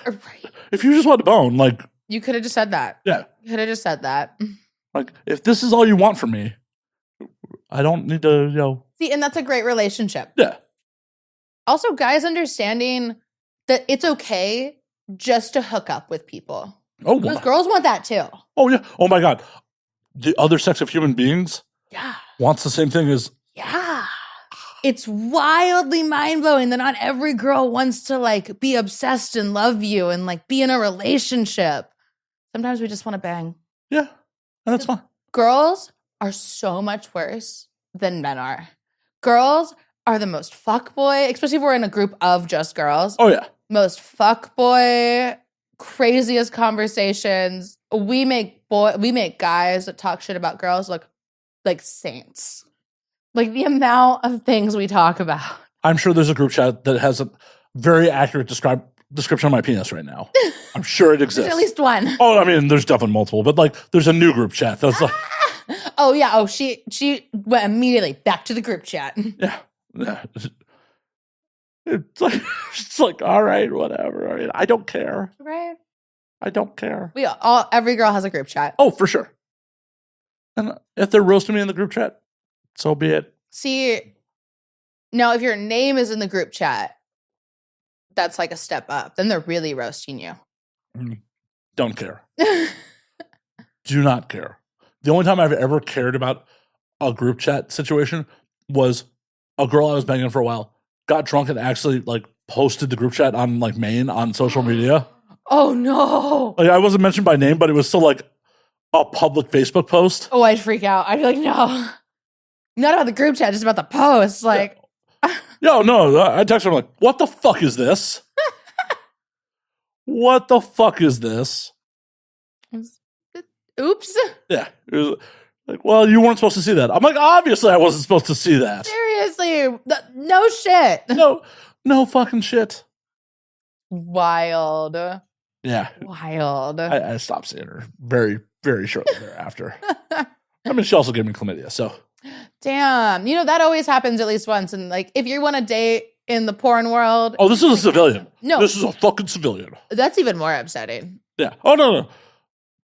Right. If you just want to bone, like... You could have just said that. Yeah. You could have just said that. Like, if this is all you want from me, I don't need to, See, and that's a great relationship. Yeah. Also, guys understanding that it's okay just to hook up with people. Oh, Because girls want that too. Oh, yeah. Oh, my God. The other sex of human beings wants the same thing as... Yeah. It's wildly mind-blowing that not every girl wants to, like, be obsessed and love you and, like, be in a relationship. Sometimes we just want to bang. Yeah. And that's fine. Girls are so much worse than men are. Girls are the most fuckboy, especially if we're in a group of just girls. Oh, yeah. Most fuckboy, craziest conversations. We make guys that talk shit about girls look like saints. Like the amount of things we talk about. I'm sure there's a group chat that has a very accurate description of my penis right now. I'm sure it exists. There's at least one. Oh, I mean, there's definitely multiple, but like, there's a new group chat that's like, oh yeah, oh she went immediately back to the group chat. Yeah. It's like, all right, whatever. I mean, I don't care. Right. I don't care. Every girl has a group chat. Oh, for sure. And if they're roasting me in the group chat, so be it. See, now if your name is in the group chat, that's like a step up. Then they're really roasting you. Don't care. Do not care. The only time I've ever cared about a group chat situation was a girl I was banging for a while got drunk and actually like posted the group chat on like Maine on social media. Oh no. Like, I wasn't mentioned by name, but it was still like a public Facebook post. Oh, I'd freak out. I'd be like, no. Not about the group chat, just about the post. Like, Yo, no, I texted her like, what the fuck is this? What the fuck is this? oops. Yeah. It was like, well, you weren't supposed to see that. I'm like, obviously I wasn't supposed to see that. Seriously. No shit. No fucking shit. Wild. Yeah. Wild. I stopped seeing her very, very shortly thereafter. I mean, she also gave me chlamydia, so. Damn. You know, that always happens at least once. And like, if you want to date in the porn world. Oh, this is a civilian. No. This is a fucking civilian. That's even more upsetting. Yeah. Oh, no.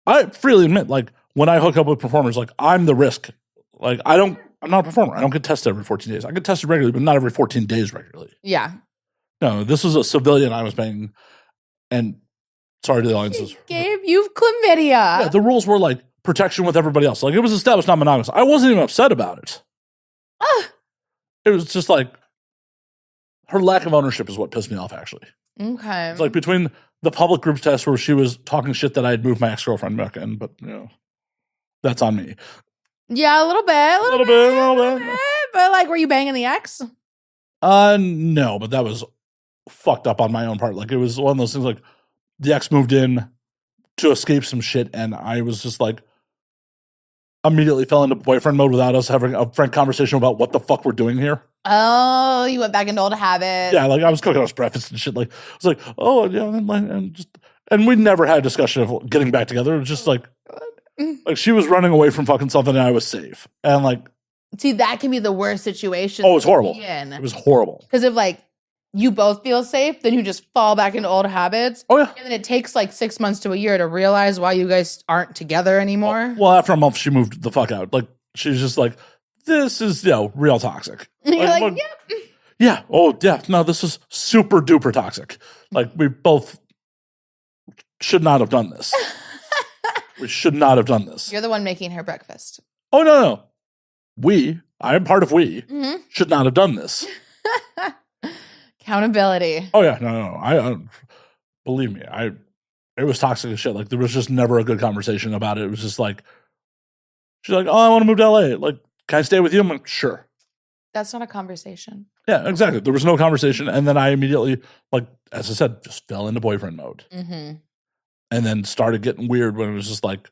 I freely admit, like, when I hook up with performers, like, I'm the risk. Like, I'm not a performer. I don't get tested every 14 days. I get tested regularly, but not every 14 days regularly. Yeah. No, this is a civilian I was paying. And sorry to the audiences. Gabe, you've chlamydia. Yeah, the rules were like protection with everybody else. Like, it was established non monogamous. I wasn't even upset about it. It was just like her lack of ownership is what pissed me off, actually. Okay. It's like between the public group test where she was talking shit that I had moved my ex-girlfriend back in, but, you know, that's on me. Yeah, a little bit. A little bit. But like, were you banging the ex? No, but that was fucked up on my own part. Like, it was one of those things like the ex moved in to escape some shit, and I was just like immediately fell into boyfriend mode without us having a frank conversation about what the fuck we're doing here. Oh, you went back into old habits. Yeah, like I was cooking us breakfast and shit. Like, I was like, oh yeah, and we never had a discussion of getting back together. It was just like she was running away from fucking something, and I was safe. And like, see, that can be the worst situation. Oh, it was horrible. It was horrible. Because if like you both feel safe, then you just fall back into old habits. Oh yeah. And then it takes like 6 months to a year to realize why you guys aren't together anymore. Well, after a month, she moved the fuck out. Like, she's just like, this is, real toxic. You're like, yep. Yeah. Oh, yeah. No, this is super duper toxic. Like, we both should not have done this. We should not have done this. You're the one making her breakfast. Oh, no. I am part of should not have done this. Accountability. Oh, yeah. No. I believe me, it was toxic as shit. Like, there was just never a good conversation about it. It was just like, she's like, oh, I want to move to LA. Like, can I stay with you? I'm like, sure. That's not a conversation. Yeah, exactly. There was no conversation. And then I immediately, like, as I said, just fell into boyfriend mode. Mm-hmm. And then started getting weird when it was just like,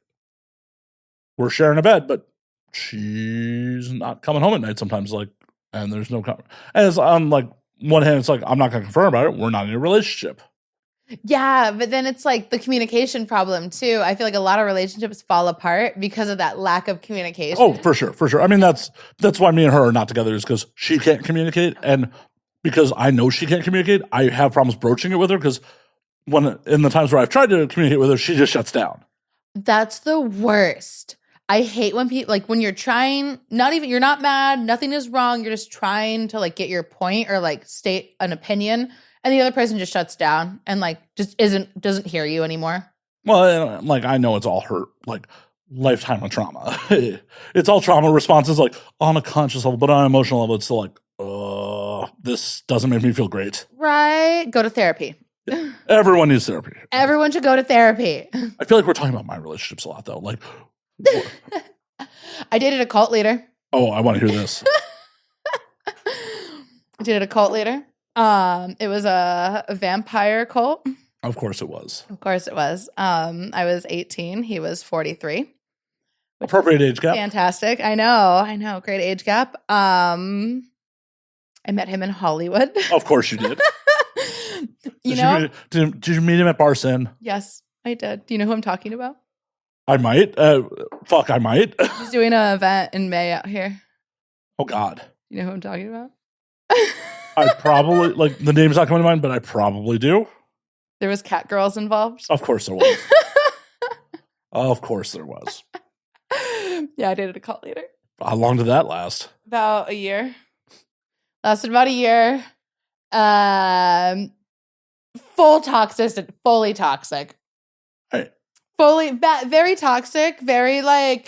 we're sharing a bed, but she's not coming home at night sometimes. Like, and there's no, and it's on like one hand, it's like, I'm not going to confirm about it. We're not in a relationship. Yeah, but then it's like the communication problem too. I feel like a lot of relationships fall apart because of that lack of communication. Oh, for sure. I mean, that's why me and her are not together, is because she can't communicate, and because I know she can't communicate, I have problems broaching it with her, because when in the times where I've tried to communicate with her, she just shuts down. That's the worst. I hate when people, like, when you're trying, you're not mad, nothing is wrong, you're just trying to like get your point or like state an opinion, and the other person just shuts down and like just doesn't hear you anymore. Well, like, I know it's all hurt, like lifetime of trauma. It's all trauma responses, like on a conscious level, but on an emotional level, it's still like, this doesn't make me feel great. Right? Go to therapy. Yeah. Everyone needs therapy. Everyone should go to therapy. I feel like we're talking about my relationships a lot, though. Like, I dated a cult leader. Oh, I want to hear this. I dated a cult leader. It was a vampire cult. Of course it was. Of course it was. I was 18. He was 43. Appropriate age gap. Fantastic. I know. Great age gap. I met him in Hollywood. Of course you did. Did you meet him at Bar Sin? Yes, I did. Do you know who I'm talking about? I might. I might. He's doing an event in May out here. Oh, God. You know who I'm talking about? I probably, like, the name's not coming to mind, but I probably do. There was cat girls involved. Of course there was. Of course there was. Yeah, I dated a cult leader. How long did that last? About a year. Lasted about a year. Fully toxic. Hey. Very toxic, very like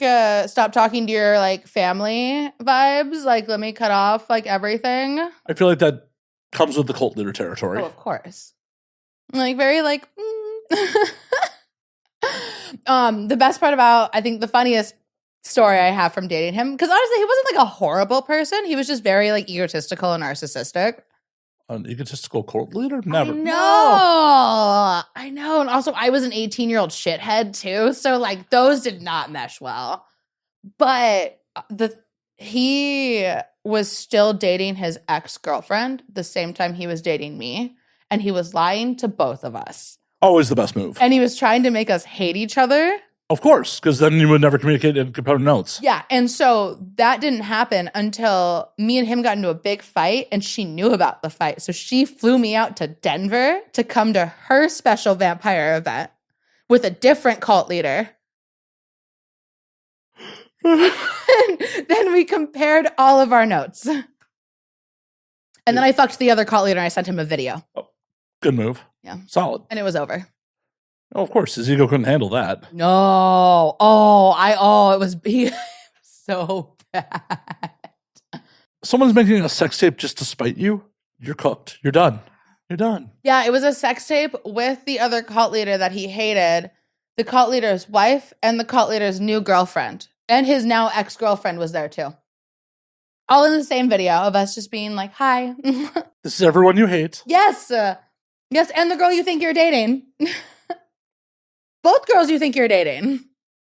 stop talking to your like family vibes. Like, let me cut off like everything. I feel like that comes with the cult leader territory. Oh, of course. Like, very like The best part about, I think the funniest story I have from dating him, because honestly, he wasn't like a horrible person. He was just very like egotistical and narcissistic. An egotistical cult leader? Never. I know. And also, I was an 18-year-old shithead too. So like those did not mesh well. But he was still dating his ex-girlfriend the same time he was dating me. And he was lying to both of us. Always the best move. And he was trying to make us hate each other. Of course, because then you would never communicate and compare notes. Yeah. And so that didn't happen until me and him got into a big fight and she knew about the fight. So she flew me out to Denver to come to her special vampire event with a different cult leader. Then we compared all of our notes. And then I fucked the other cult leader and I sent him a video. Oh, good move. Yeah. Solid. And it was over. Oh, of course. His ego couldn't handle that. No. It was so bad. Someone's making a sex tape just to spite you. You're cooked. You're done. You're done. Yeah, it was a sex tape with the other cult leader that he hated, the cult leader's wife, and the cult leader's new girlfriend. And his now ex-girlfriend was there too. All in the same video of us just being like, hi. This is everyone you hate. Yes. Yes, and the girl you think you're dating. Both girls you think you're dating.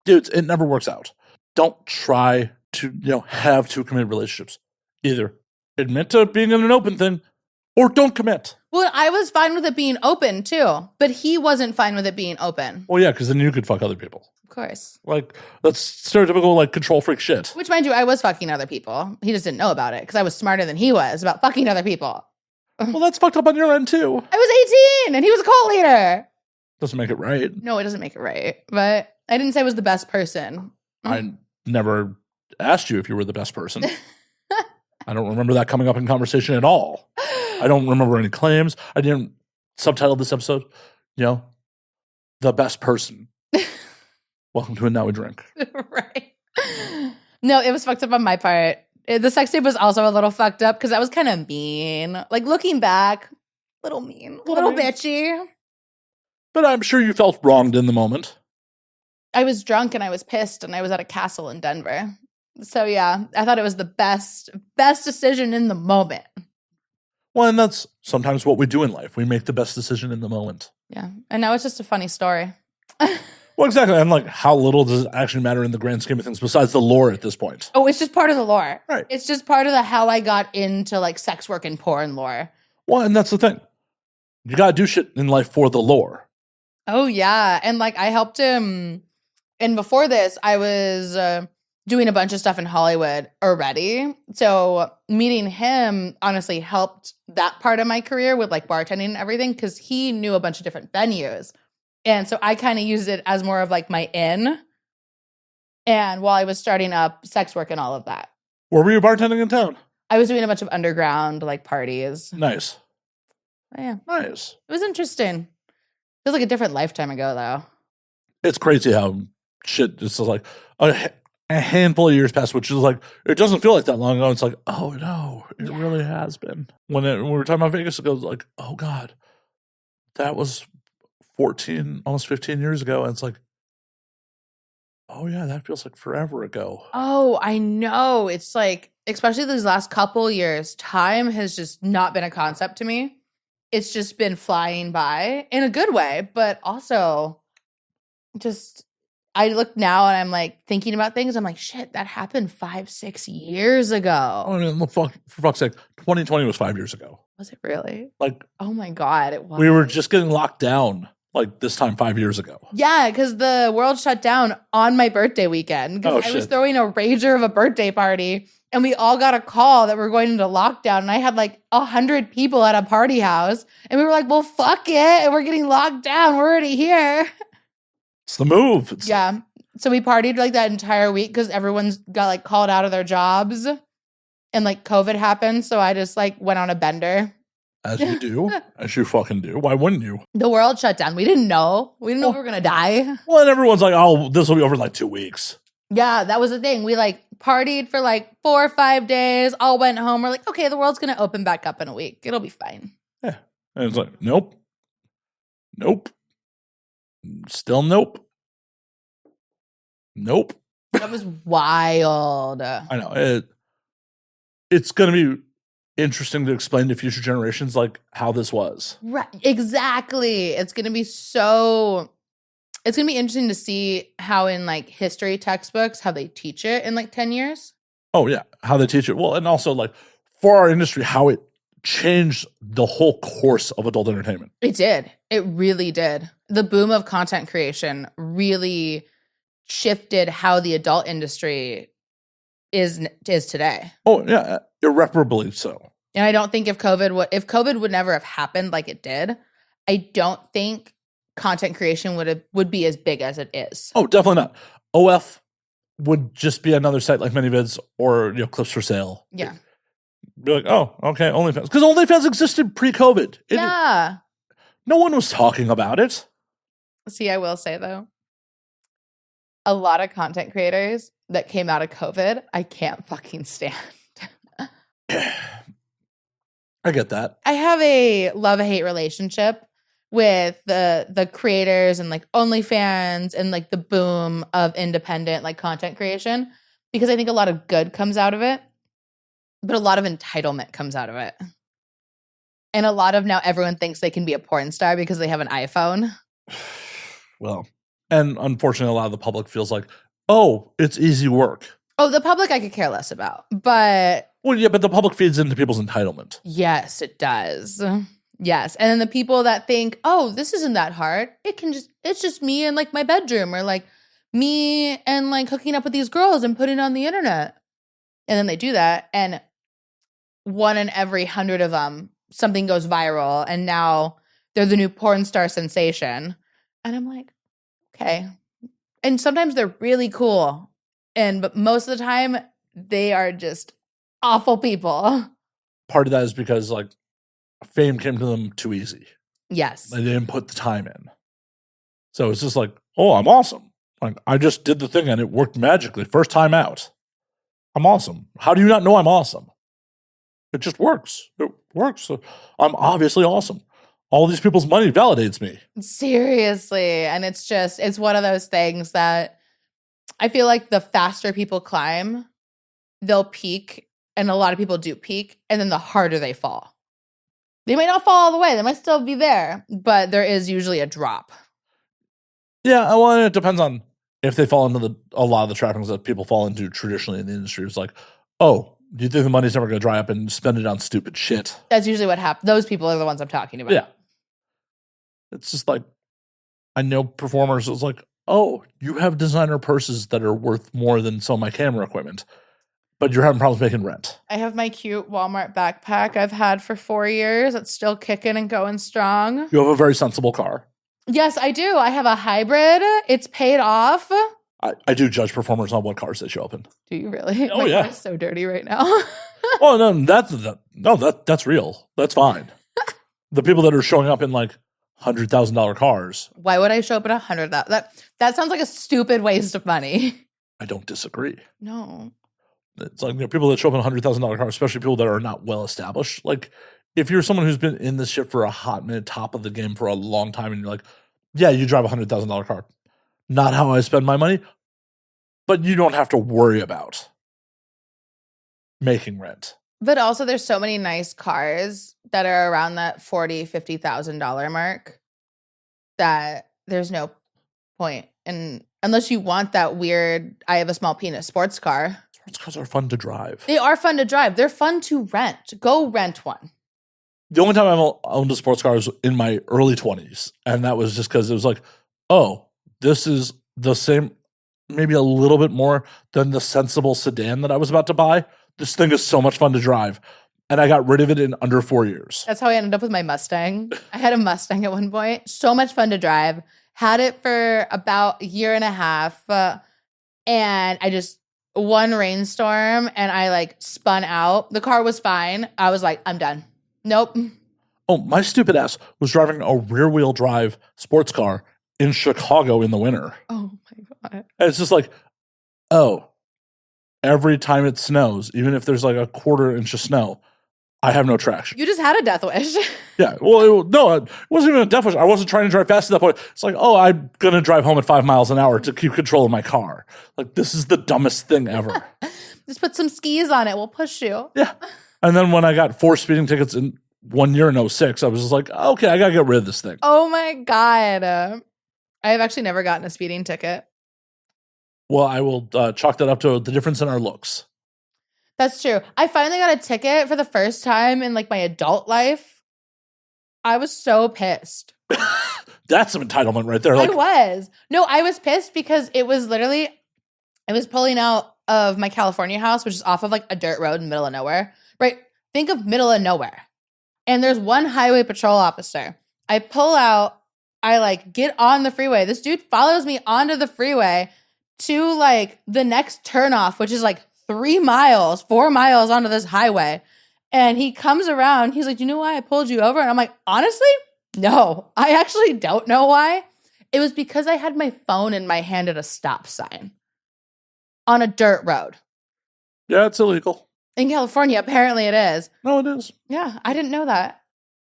Dudes, it never works out. Don't try to, have two committed relationships. Either admit to being in an open thing or don't commit. Well, I was fine with it being open too, but he wasn't fine with it being open. Well, yeah, because then you could fuck other people. Of course. Like, that's stereotypical, like, control freak shit. Which, mind you, I was fucking other people. He just didn't know about it because I was smarter than he was about fucking other people. Well, that's fucked up on your end, too. I was 18 and he was a cult leader. Doesn't make it right. No, it doesn't make it right. But I didn't say I was the best person. I never asked you if you were the best person. I don't remember that coming up in conversation at all. I don't remember any claims. I didn't subtitle this episode, the best person. Welcome to a Now We Drink. Right. No, it was fucked up on my part. The sex tape was also a little fucked up because I was kind of mean. Like, looking back, little mean, little bitchy. But I'm sure you felt wronged in the moment. I was drunk and I was pissed and I was at a castle in Denver. So yeah, I thought it was the best decision in the moment. Well, and that's sometimes what we do in life. We make the best decision in the moment. Yeah. And now it's just a funny story. Well, exactly. And like, how little does it actually matter in the grand scheme of things besides the lore at this point? Oh, it's just part of the lore. Right. It's just part of the how I got into like sex work and porn lore. Well, and that's the thing. You got to do shit in life for the lore. Oh, yeah. And like I helped him. And before this, I was doing a bunch of stuff in Hollywood already. So meeting him honestly helped that part of my career with like bartending and everything because he knew a bunch of different venues. And so I kind of used it as more of like my in. And while I was starting up sex work and all of that. Where were you bartending in town? I was doing a bunch of underground like parties. Nice. Oh, yeah. Nice. It was interesting. It was like a different lifetime ago though. It's crazy how shit just like a handful of years past, which is like, it doesn't feel like that long ago. It's like, oh no, it really has been. When we were talking about Vegas, it goes like, oh God, that was 14, almost 15 years ago. And it's like, oh yeah, that feels like forever ago. Oh, I know. It's like, especially these last couple years, time has just not been a concept to me. It's just been flying by in a good way, but also just, I look now and I'm like thinking about things. I'm like, shit, that happened 5-6 years ago. I mean, for fuck's sake, 2020 was 5 years ago. Was it really? Like, oh my God, it was. We were just getting locked down like this time 5 years ago. Yeah, because the world shut down on my birthday weekend. Because I was throwing a rager of a birthday party and we all got a call that we're going into lockdown. And I had like 100 people at a party house. And we were like, well, fuck it. And we're getting locked down. We're already here. It's the move. Yeah. So we partied like that entire week because everyone's got like called out of their jobs. And like COVID happened. So I just like went on a bender. As you do. As you fucking do. Why wouldn't you? The world shut down. We didn't know. We didn't know we were going to die. Well, and everyone's like, oh, this will be over in like 2 weeks. Yeah, that was the thing. We like partied for like 4 or 5 days, all went home. We're like, okay, the world's going to open back up in a week. It'll be fine. Yeah. And it's like, nope. Still nope. Nope. That was wild. I know. It's going to be interesting to explain to future generations like how this was. Right. Exactly. It's going to be interesting to see how in like history textbooks, how they teach it in like 10 years. Oh, yeah. How they teach it. Well, and also like for our industry, how it changed the whole course of adult entertainment. It did. It really did. The boom of content creation really shifted how the adult industry is today. Oh, yeah. Irreparably so. And I don't think if COVID would never have happened like it did, I don't think content creation would be as big as it is. Oh, definitely not. OF would just be another site like ManyVids or clips for sale. Yeah. Be like, oh, okay, OnlyFans. Because OnlyFans existed pre-COVID. Yeah. No one was talking about it. See, I will say though, a lot of content creators that came out of COVID, I can't fucking stand. I get that. I have a love-hate relationship with the creators and like OnlyFans and like the boom of independent like content creation, because I think a lot of good comes out of it, but a lot of entitlement comes out of it. And a lot of now everyone thinks they can be a porn star because they have an iPhone. Well, and unfortunately, a lot of the public feels like, oh, it's easy work. Oh, the public I could care less about, but... Well, yeah, but the public feeds into people's entitlement. Yes, it does. Yes. And then the people that think, oh, this isn't that hard. It's just me in like my bedroom, or like me and like hooking up with these girls and putting it on the internet. And then they do that. And 1 in every 100 of them, something goes viral. And now they're the new porn star sensation. And I'm like, okay. And sometimes they're really cool. But most of the time they are just awful people. Part of that is because like fame came to them too easy. Yes. They didn't put the time in. So it's just like, oh, I'm awesome. Like I just did the thing and it worked magically. First time out. I'm awesome. How do you not know I'm awesome? It just works. It works. So I'm obviously awesome. All these people's money validates me. Seriously. And it's one of those things that I feel like the faster people climb, they'll peak. And a lot of people do peak. And then the harder they fall. They might not fall all the way. They might still be there. But there is usually a drop. Yeah. Well, it depends on if they fall into a lot of the trappings that people fall into traditionally in the industry. It's like, oh, do you think the money's never going to dry up and spend it on stupid shit? That's usually what happens. Those people are the ones I'm talking about. Yeah. It's just like, I know performers, it's like, oh, you have designer purses that are worth more than some of my camera equipment, but you're having problems making rent. I have my cute Walmart backpack I've had for 4 years. It's still kicking and going strong. You have a very sensible car. Yes, I do. I have a hybrid. It's paid off. I do judge performers on what cars they show up in. Do you really? Oh, my yeah. car is so dirty right now. Oh, no, that's real. That's fine. The people that are showing up in like $100,000 cars. Why would I show up at 100? That sounds like a stupid waste of money. I don't disagree. No. It's like people that show up in $100,000 cars, especially people that are not well established. Like if you're someone who's been in this shit for a hot minute, top of the game for a long time, and you're like, yeah, you drive a $100,000 car. Not how I spend my money, but you don't have to worry about making rent. But also there's so many nice cars that are around that $40,000, $50,000 mark that there's no point. And unless you want that weird, I have a small penis sports car. Sports cars are fun to drive. They are fun to drive. They're fun to rent. Go rent one. The only time I owned a sports car was in my early 20s. And that was just because it was like, oh, this is the same, maybe a little bit more than the sensible sedan that I was about to buy. This thing is so much fun to drive. And I got rid of it in under 4 years. That's how I ended up with my Mustang. I had a Mustang at one point. So much fun to drive. Had it for about a year and a half. And I just, one rainstorm and I like spun out. The car was fine. I was like, I'm done. Nope. Oh, my stupid ass was driving a rear-wheel drive sports car in Chicago in the winter. Oh my God. And it's just like, oh, every time it snows, even if there's like a 1/4 inch of snow, I have no traction. You just had a death wish. Yeah. Well, no, it wasn't even a death wish. I wasn't trying to drive fast at that point. It's like, oh, I'm going to drive home at 5 miles an hour to keep control of my car. Like, this is the dumbest thing ever. Just put some skis on it. We'll push you. Yeah. And then when I got 4 speeding tickets in 1 year in 2006, I was just like, okay, I got to get rid of this thing. Oh my God. I have actually never gotten a speeding ticket. Well, I will chalk that up to the difference in our looks. That's true. I finally got a ticket for the first time in like my adult life. I was so pissed. That's some entitlement right there. Like, I was. No, I was pissed because it was literally, I was pulling out of my California house, which is off of like a dirt road in the middle of nowhere, right? Think of middle of nowhere. And there's one highway patrol officer. I pull out, I like get on the freeway. This dude follows me onto the freeway to like the next turnoff, which is like 4 miles onto this highway. And he comes around. He's like, do you know why I pulled you over? And I'm like, honestly, no, I actually don't know why. It was because I had my phone in my hand at a stop sign on a dirt road. yeah, it's illegal. In California, apparently it is. No, it is. Yeah, I didn't know that.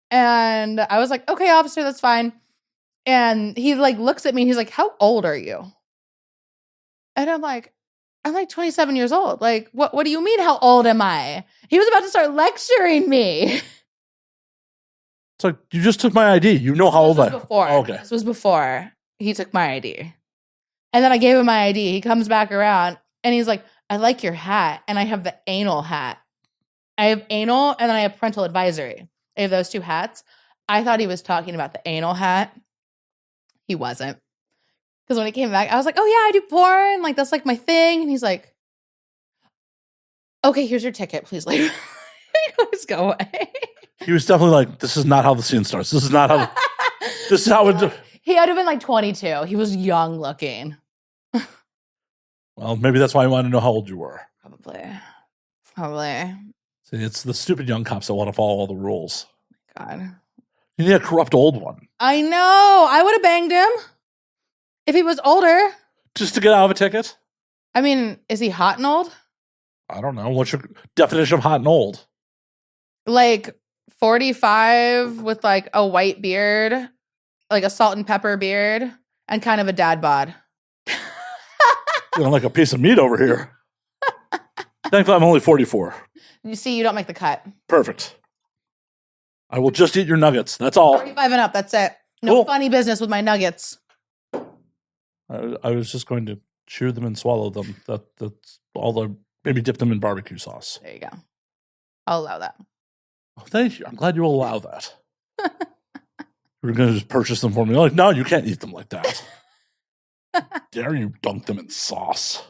And I was like, okay, officer, that's fine. And he like looks at me and he's like, how old are you? And I'm like 27 years old. Like, what do you mean, how old am I? He was about to start lecturing me. It's like, you just took my ID. You know how old I am. Before. Oh, okay. This was before he took my ID. And then I gave him my ID. He comes back around and he's like, I like your hat. And I have the anal hat. I have anal and then I have parental advisory. I have those 2 hats. I thought he was talking about the anal hat. He wasn't. Because when he came back, I was like, oh, yeah, I do porn. Like, that's like my thing. And he's like, okay, here's your ticket. Please leave. Please go away. He was definitely like, this is not how the scene starts. This is not how, this is how it. He had to have been like 22. He was young looking. Well, maybe that's why I wanted to know how old you were. Probably. See, it's the stupid young cops that want to follow all the rules. God. You need a corrupt old one. I know. I would have banged him if he was older. Just to get out of a ticket? I mean, is he hot and old? I don't know. What's your definition of hot and old? Like 45 with like a white beard, like a salt and pepper beard, and kind of a dad bod. You know, like a piece of meat over here. Thankfully, I'm only 44. You see, you don't make the cut. Perfect. I will just eat your nuggets. That's all. 45 and up. That's it. No Cool. funny business with my nuggets. I was just going to chew them and swallow them. That's all. Maybe dip them in barbecue sauce. There you go. I'll allow that. Oh, thank you. I'm glad you allow that. You're going to just purchase them for me. Like, no, you can't eat them like that. Dare you dunk them in sauce?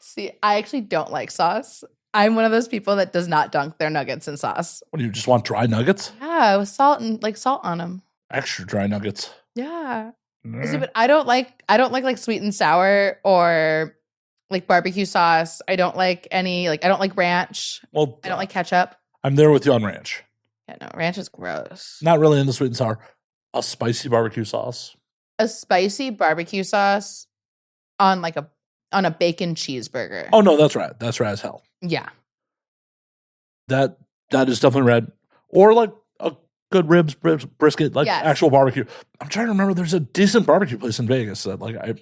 See, I actually don't like sauce. I'm one of those people that does not dunk their nuggets in sauce. What do you just want? Dry nuggets? Yeah, with salt and like salt on them. Extra dry nuggets. Yeah. Mm. See, but I don't like sweet and sour or like barbecue sauce. I don't like any I don't like ranch. Well, I don't like ketchup. I'm there with you on ranch. Yeah, no, ranch is gross. Not really into sweet and sour. A spicy barbecue sauce. A spicy barbecue sauce on a bacon cheeseburger. Oh no, that's right. That's right as hell. Yeah. That is definitely red. Or like a good ribs, brisket, like Yes. actual barbecue. I'm trying to remember. There's a decent barbecue place in Vegas that like I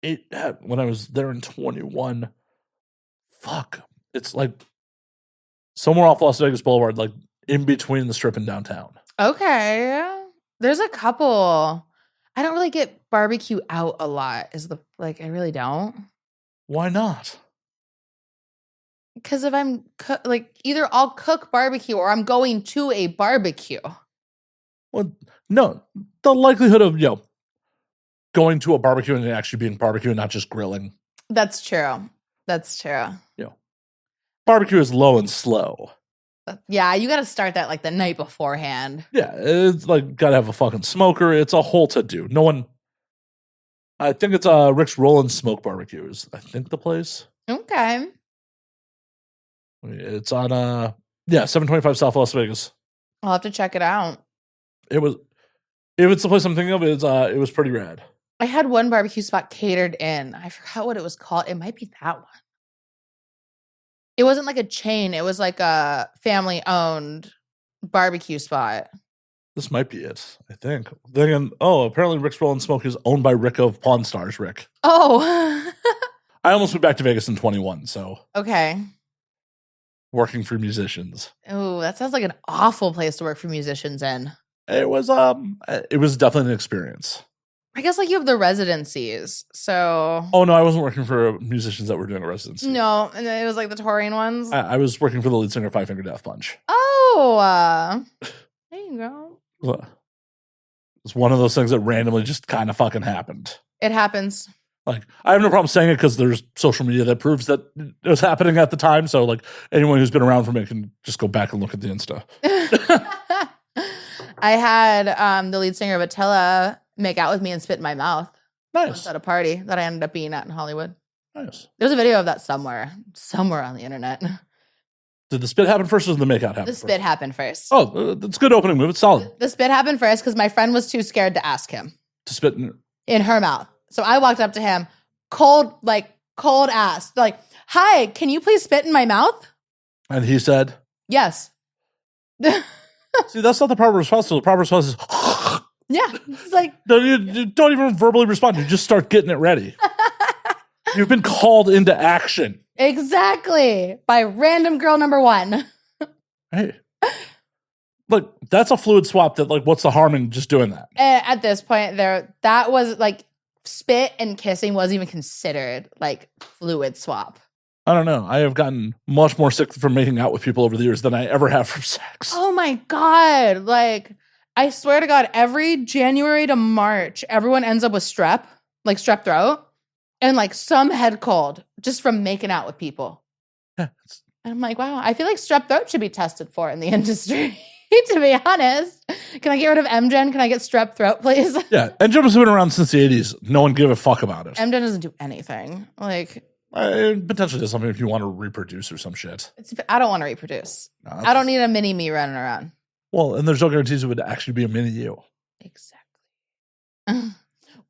ate at when I was there in 21. Fuck, it's like somewhere off Las Vegas Boulevard, like in between the Strip and downtown. Okay. There's a couple. I don't really get barbecue out a lot. I really don't. Why not? Because if I'm either I'll cook barbecue or I'm going to a barbecue. Well, no, the likelihood of going to a barbecue and it actually being barbecue and not just grilling. That's true. That's true. Barbecue is low and slow. Yeah, you got to start that like the night beforehand. Yeah, it's like got to have a fucking smoker. It's a whole to do. No one. I think it's Rick's Rollin' Smoke Barbecue is I think the place. Okay. It's on 725 South Las Vegas. I'll have to check it out. It was if it's the place I'm thinking of, it was pretty rad. I had one barbecue spot catered in. I forgot what it was called. It might be that one. It wasn't like a chain. It was like a family-owned barbecue spot. This might be it, I think. Then again, apparently Rick's Roll and Smoke is owned by Rick of Pawn Stars, Rick. Oh. I almost went back to Vegas in 21, so. Okay. Working for musicians. Oh, that sounds like an awful place to work for musicians in. It was definitely an experience. I guess like you have the residencies, so. Oh no, I wasn't working for musicians that were doing a residency. No, and it was like the touring ones. I was working for the lead singer of Five Finger Death Punch. Oh, there you go. It's one of those things that randomly just kind of fucking happened. It happens. Like, I have no problem saying it because there's social media that proves that it was happening at the time. So, like, anyone who's been around for me can just go back and look at the Insta. I had the lead singer of Attila make out with me and spit in my mouth. Nice. Once at a party that I ended up being at in Hollywood. Nice. There's a video of that somewhere on the internet. Did the spit happen first or did the make out happen The spit happened first. Oh, that's a good opening move. It's solid. The spit happened first because my friend was too scared to ask him. To spit in her mouth. So I walked up to him, cold ass, like, "Hi, can you please spit in my mouth?" And he said, "Yes." See, that's not the proper response. The proper response is, yeah. It's like, you don't even verbally respond. You just start getting it ready. You've been called into action. Exactly. By random girl number one. Hey. Look, that's a fluid swap that, like, what's the harm in just doing that? At this point, that was like spit and kissing wasn't even considered like fluid swap. I don't know. I have gotten much more sick from making out with people over the years than I ever have from sex. Oh my God. Like, I swear to God, every January to March, everyone ends up with strep throat, and like some head cold just from making out with people. Yeah. And I'm like, wow, I feel like strep throat should be tested for in the industry. To be honest, can I get rid of MGen? Can I get strep throat, please? Yeah, MGen has been around since the 80s. No one give a fuck about it. MGen doesn't do anything. Like, potentially does something if you want to reproduce or some shit. I don't want to reproduce. No, I don't need a mini me running around. Well, and there's no guarantees it would actually be a mini you. Exactly.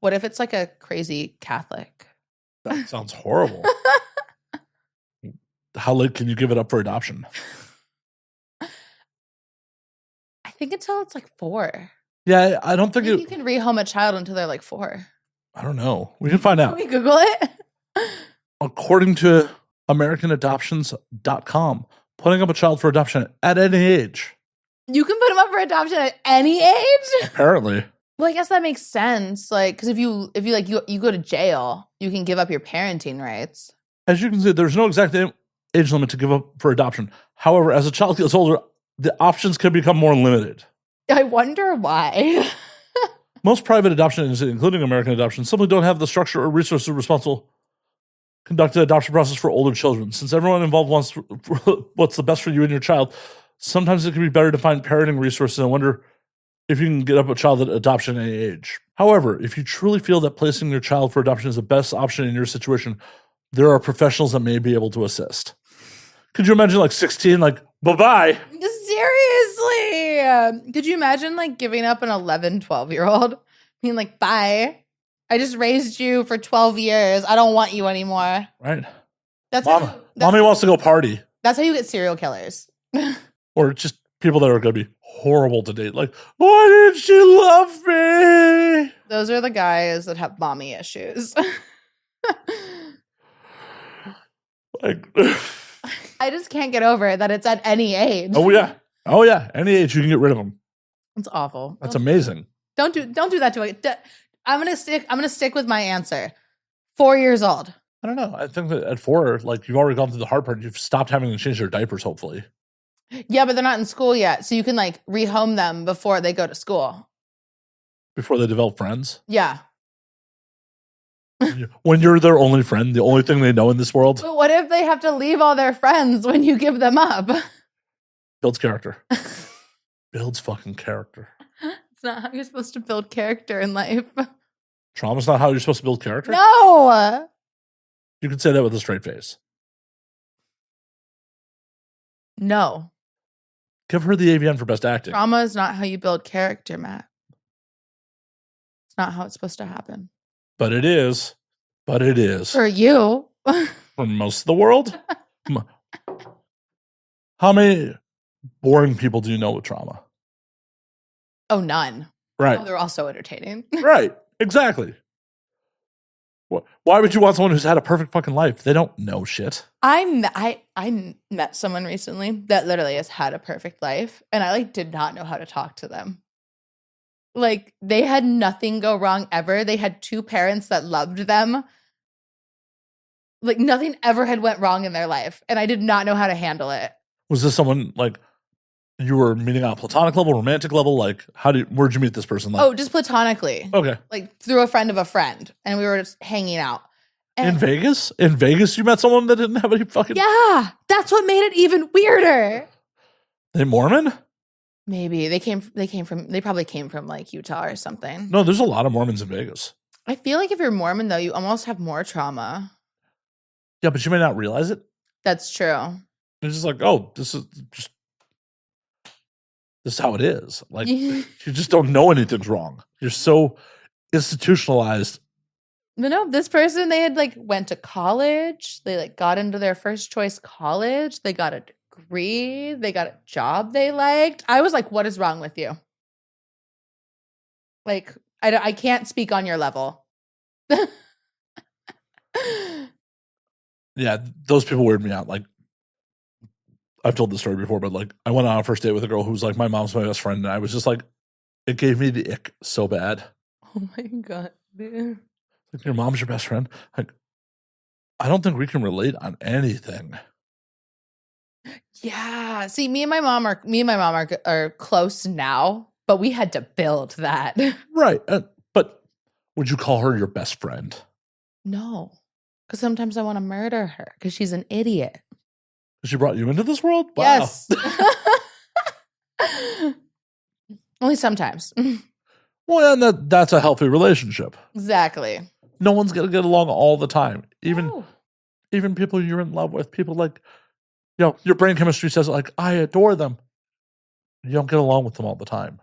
What if it's like a crazy Catholic? That sounds horrible. How late can you give it up for adoption? I think until it's like 4. Yeah, I don't think you can rehome a child until they're like 4. I don't know. We can find out. Can we Google it? According to AmericanAdoptions.com, putting up a child for adoption at any age. You can put them up for adoption at any age? Apparently. Well, I guess that makes sense. Like, because if you go to jail, you can give up your parenting rights. As you can see, there's no exact age limit to give up for adoption. However, as a child gets older, the options can become more limited. I wonder why. Most private adoptions, including American Adoption, simply don't have the structure or resources responsible conduct the adoption process for older children. Since everyone involved wants what's the best for you and your child, sometimes it can be better to find parenting resources and wonder if you can get up a child at adoption at any age. However, if you truly feel that placing your child for adoption is the best option in your situation, there are professionals that may be able to assist. Could you imagine like 16, like, bye-bye? Seriously. Could you imagine like giving up an 11, 12-year-old? Being like, bye. I just raised you for 12 years. I don't want you anymore. Right. Mommy wants to go party. That's how you get serial killers. Or just people that are going to be horrible to date. Like, why didn't she love me? Those are the guys that have mommy issues. Like, I just can't get over it that it's at any age. Oh yeah. Any age you can get rid of them. It's awful. That's amazing. Don't do that to it. I'm gonna stick with my answer. 4 years old. I don't know. I think that at 4, like, you've already gone through the hard part. You've stopped having to change their diapers, hopefully. Yeah, but they're not in school yet, so you can like rehome them before they go to school. Before they develop friends. Yeah. When you're their only friend, the only thing they know in this world. But what if they have to leave all their friends when you give them up? Builds character. Builds fucking character. It's not how you're supposed to build character in life. Trauma's not how you're supposed to build character? No! You can say that with a straight face. No. Give her the AVN for best acting. Trauma is not how you build character, Matt. It's not how it's supposed to happen. But it is. For you. For most of the world. How many boring people do you know with trauma? Oh, none. Right. Oh, they're all so entertaining. Right. Exactly. Why would you want someone who's had a perfect fucking life? They don't know shit. I met someone recently that literally has had a perfect life, and I did not know how to talk to them. Like, they had nothing go wrong ever. They had 2 parents that loved them. Like, nothing ever had went wrong in their life, and I did not know how to handle it. Was this someone like you were meeting on a platonic level, romantic level? Like, where'd you meet this person? Like, Oh, just platonically. Okay. Like, through a friend of a friend, and we were just hanging out. And in Vegas? In Vegas, you met someone that didn't have any fucking... Yeah, that's what made it even weirder. They Mormon? Maybe they probably came from like Utah or something. No, there's a lot of Mormons in Vegas. I feel like if you're Mormon though, you almost have more trauma. Yeah, but you may not realize it. That's true. It's just like, oh, this is how it is. Like, you just don't know anything's wrong. You're so institutionalized. But no, this person, they had went to college. They got into their first choice college. They got a degree. They got a job they liked. I was like, what is wrong with you? Like, I can't speak on your level. Yeah, those people weird me out. Like, I've told this story before, but I went on a first date with a girl who's like, my mom's my best friend. And I was just like, it gave me the ick so bad. Oh my God, dude. Like, your mom's your best friend? Like, I don't think we can relate on anything. Yeah. See, me and my mom are close now, but we had to build that. Right. But would you call her your best friend? No. Because sometimes I want to murder her because she's an idiot. She brought you into this world? Wow. Yes. Only sometimes. Well, and that's a healthy relationship. Exactly. No one's going to get along all the time. No. Even people you're in love with, people your brain chemistry says I adore them. You don't get along with them all the time.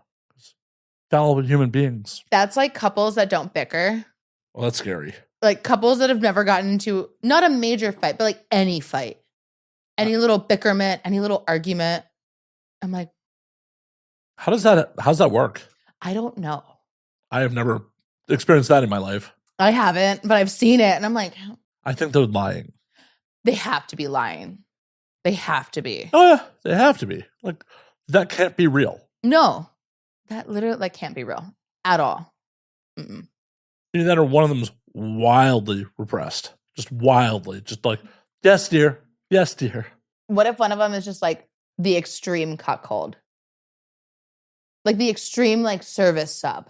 Fallible human beings. That's like couples that don't bicker. Well, that's scary. Like couples that have never gotten into not a major fight, but like any fight. Any little bickerment, any little argument. I'm like, how's that work? I don't know. I have never experienced that in my life. I haven't, but I've seen it. And I'm like, I think they're lying. They have to be lying. They have to be. Oh, yeah. They have to be. Like, that can't be real. No. That literally can't be real at all. Mm-mm. Either that or one of them's wildly repressed. Just wildly. Just like, yes, dear. Yes, dear. What if one of them is just like the extreme cuckold? Like the extreme service sub.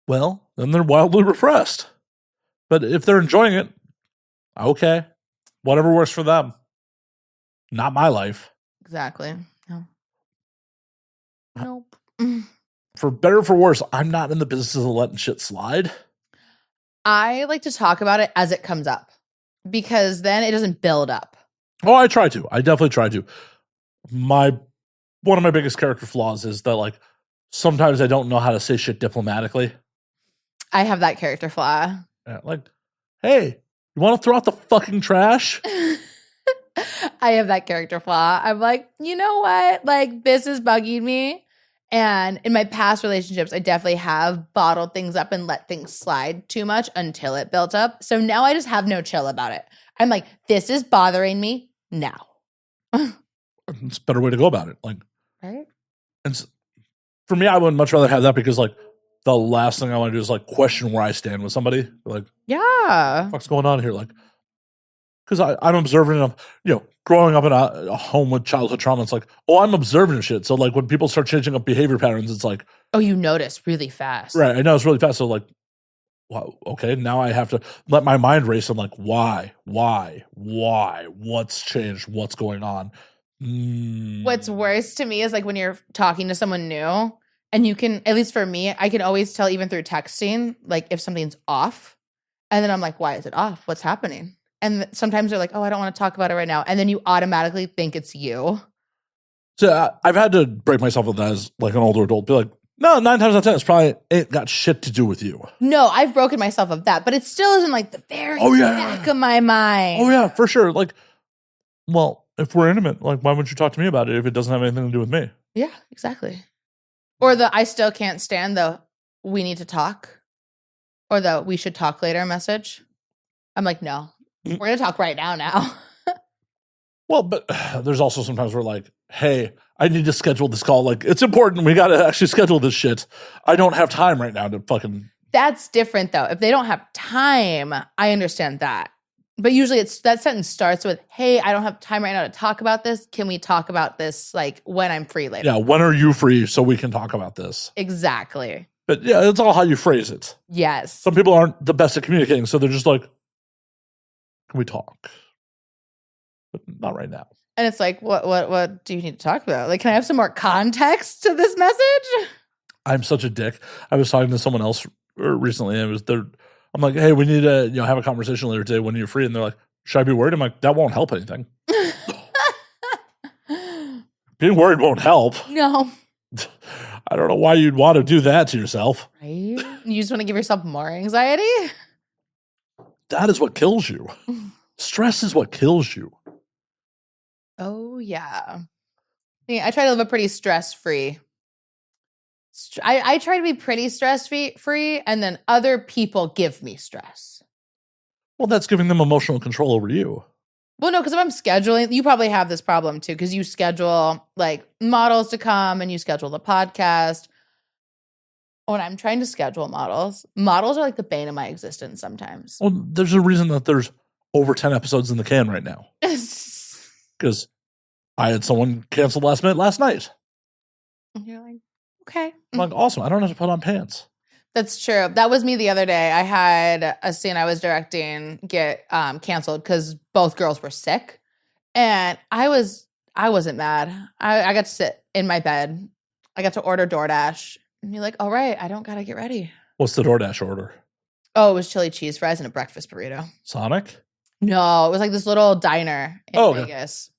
Well, then they're wildly repressed. But if they're enjoying it, okay. Whatever works for them. Not my life. Exactly. No. Nope. For better or for worse, I'm not in the business of letting shit slide. I like to talk about it as it comes up because then it doesn't build up. Oh, I try to. I definitely try to. One of my biggest character flaws is that sometimes I don't know how to say shit diplomatically. I have that character flaw. Yeah, hey, you want to throw out the fucking trash? I have that character flaw. I'm like, you know what? This is bugging me. And in my past relationships, I definitely have bottled things up and let things slide too much until it built up. So now I just have no chill about it. I'm like, this is bothering me now. It's a better way to go about it. Right? And for me, I would much rather have that because the last thing I want to do is question where I stand with somebody. Yeah. What's going on here? Because I'm observant of, growing up in a home with childhood trauma, it's I'm observant of shit. So when people start changing up behavior patterns, it's oh, you notice really fast. Right. I know it's really fast. So wow, okay, now I have to let my mind race. I'm like, why? What's changed? What's going on? What's worse to me is when you're talking to someone new and you can, at least for me, I can always tell even through texting, if something's off. And then I'm like, why is it off? What's happening? And sometimes they're like, oh, I don't want to talk about it right now. And then you automatically think it's you. So I've had to break myself with that as an older adult. Be like, no, 9 times out of 10, it's probably ain't got shit to do with you. No, I've broken myself of that, but it still isn't the very back of my mind. Oh yeah, for sure. Well, if we're intimate, like, why wouldn't you talk to me about it if it doesn't have anything to do with me? Yeah, exactly. Or the I still can't stand the we need to talk or the we should talk later message. I'm like, no, we're going to talk right now. Well, but there's also sometimes we're like, hey, I need to schedule this call. Like, it's important. We got to actually schedule this shit. I don't have time right now to fucking. That's different though. If they don't have time, I understand that. But usually that sentence starts with, hey, I don't have time right now to talk about this. Can we talk about this like when I'm free later? Yeah, when are you free so we can talk about this? Exactly. But yeah, it's all how you phrase it. Yes. Some people aren't the best at communicating, so they're just like, can we talk? But not right now. And it's like, what do you need to talk about? Like, can I have some more context to this message? I'm such a dick. I was talking to someone else recently, and I'm like, hey, we need to have a conversation later today when you're free. And they're like, should I be worried? I'm like, that won't help anything. Being worried won't help. No. I don't know why you'd want to do that to yourself. Right? You just want to give yourself more anxiety? That is what kills you. Stress is what kills you. Oh, yeah. I try to live a pretty stress-free. I try to be pretty stress-free, and then other people give me stress. Well, that's giving them emotional control over you. Well, no, because if I'm scheduling, you probably have this problem too, because you schedule like models to come and you schedule the podcast. When I'm trying to schedule models are like the bane of my existence sometimes. Well, there's a reason that there's over 10 episodes in the can right now. Because I had someone cancel last minute last night. And you're like, okay. I'm like, awesome. I don't have to put on pants. That's true. That was me the other day. I had a scene I was directing get canceled because both girls were sick. And I wasn't mad. I got to sit in my bed. I got to order DoorDash. And you're like, all right, I don't got to get ready. What's the DoorDash order? Oh, it was chili cheese fries and a breakfast burrito. Sonic? No, it was like this little diner in Okay. Vegas.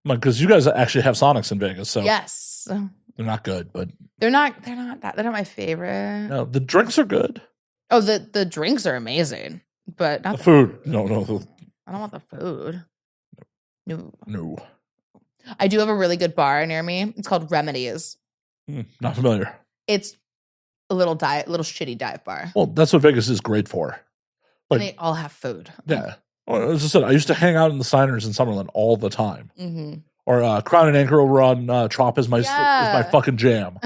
Because you guys actually have Sonics in Vegas, so Yes. they're not good, but They're not my favorite. no, the drinks are good. Oh, the drinks are amazing, but not The food, no. I don't want the food. No. I do have a really good bar near me. It's called Remedies. Not familiar. It's a little shitty dive bar. Well, that's what Vegas is great for. And they all have food. Yeah. Well, as I said, I used to hang out in the Steiners in Summerlin all the time. Mm-hmm. Or Crown and Anchor over on Trop is my fucking jam.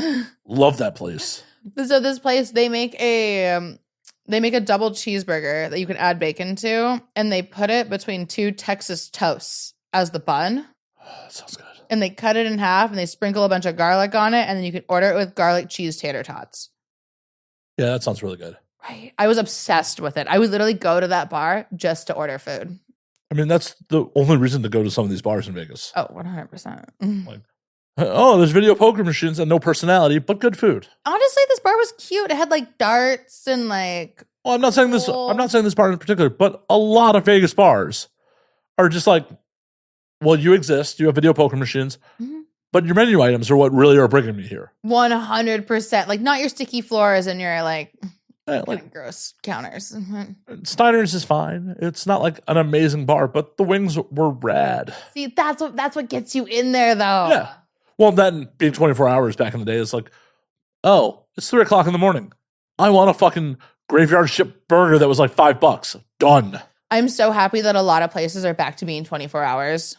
Love that place. So this place, they make a double cheeseburger that you can add bacon to, and they put it between two Texas toasts as the bun. Oh, that sounds good. And they cut it in half, and they sprinkle a bunch of garlic on it, and then you can order it with garlic cheese tater tots. Yeah, that sounds really good. Right. I was obsessed with it. I would literally go to that bar just to order food. I mean, that's the only reason to go to some of these bars in Vegas. Oh, 100%. Like, oh, there's video poker machines and no personality, but good food. Honestly, this bar was cute. It had like darts and like. Well, I'm not saying this bar in particular, but a lot of Vegas bars are just like, well, you exist, you have video poker machines, but your menu items are what really are bringing me here. 100%. Like, not your sticky floors and your like gross counters. Steiner's is fine. It's not like an amazing bar, but the wings were rad. See, that's what gets you in there, though. Yeah. Well, then being 24 hours back in the day, it's like, oh, it's 3:00 in the morning. I want a fucking graveyard ship burger that was like $5. Done. I'm so happy that a lot of places are back to being 24 hours.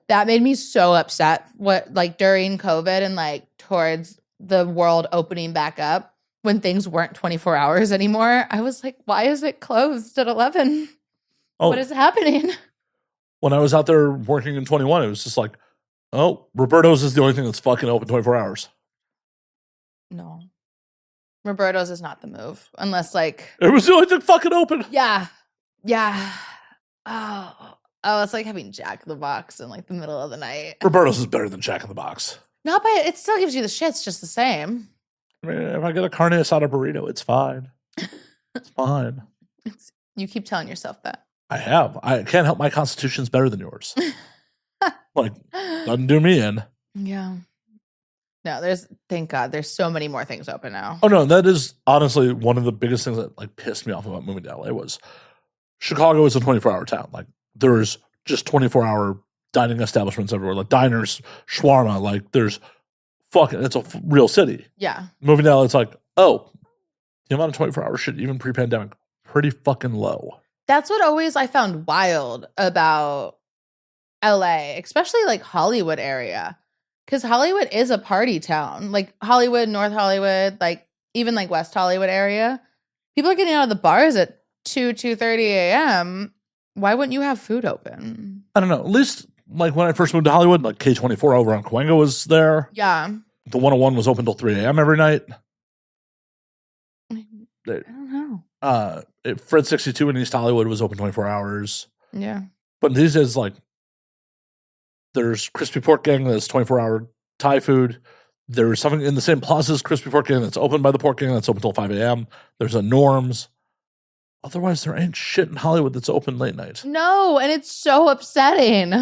That made me so upset. During COVID and like towards the world opening back up, when things weren't 24 hours anymore, I was like, why is it closed at 11? Oh, what is happening? When I was out there working in 21, it was just like, oh, Roberto's is the only thing that's fucking open 24 hours. No. Roberto's is not the move. Unless like... It was the only thing fucking open. Yeah. Yeah. Oh, it's like having Jack in the Box in like the middle of the night. Roberto's is better than Jack in the Box. Not by... It still gives you the shits just the same. I mean, if I get a carne asada burrito, it's fine. It's fine. You keep telling yourself that. I have. I can't help my constitution's better than yours. Like, doesn't do me in. Yeah. No, thank God, there's so many more things open now. Oh, no, that is honestly one of the biggest things that like pissed me off about moving to LA was Chicago is a 24-hour town. Like, there's just 24-hour dining establishments everywhere, like diners, shawarma. Like there's it's a real city. Yeah. Moving down, it's like, oh, the amount of 24-hour shit, even pre-pandemic, pretty fucking low. That's what always I found wild about LA, especially like Hollywood area. Because Hollywood is a party town. Like Hollywood, North Hollywood, like even like West Hollywood area. People are getting out of the bars at 2:30 a.m. Why wouldn't you have food open? I don't know. At least like when I first moved to Hollywood, like K24 over on Cahuenga was there. Yeah. The 101 was open till 3 a.m. every night. I don't know. Fred 62 in East Hollywood was open 24 hours. Yeah. But these days, like, there's Crispy Pork Gang that's 24-hour Thai food. There's something in the same plaza as Crispy Pork Gang that's open by the Pork Gang that's open till 5 a.m. There's a Norm's. Otherwise, there ain't shit in Hollywood that's open late night. No, and it's so upsetting.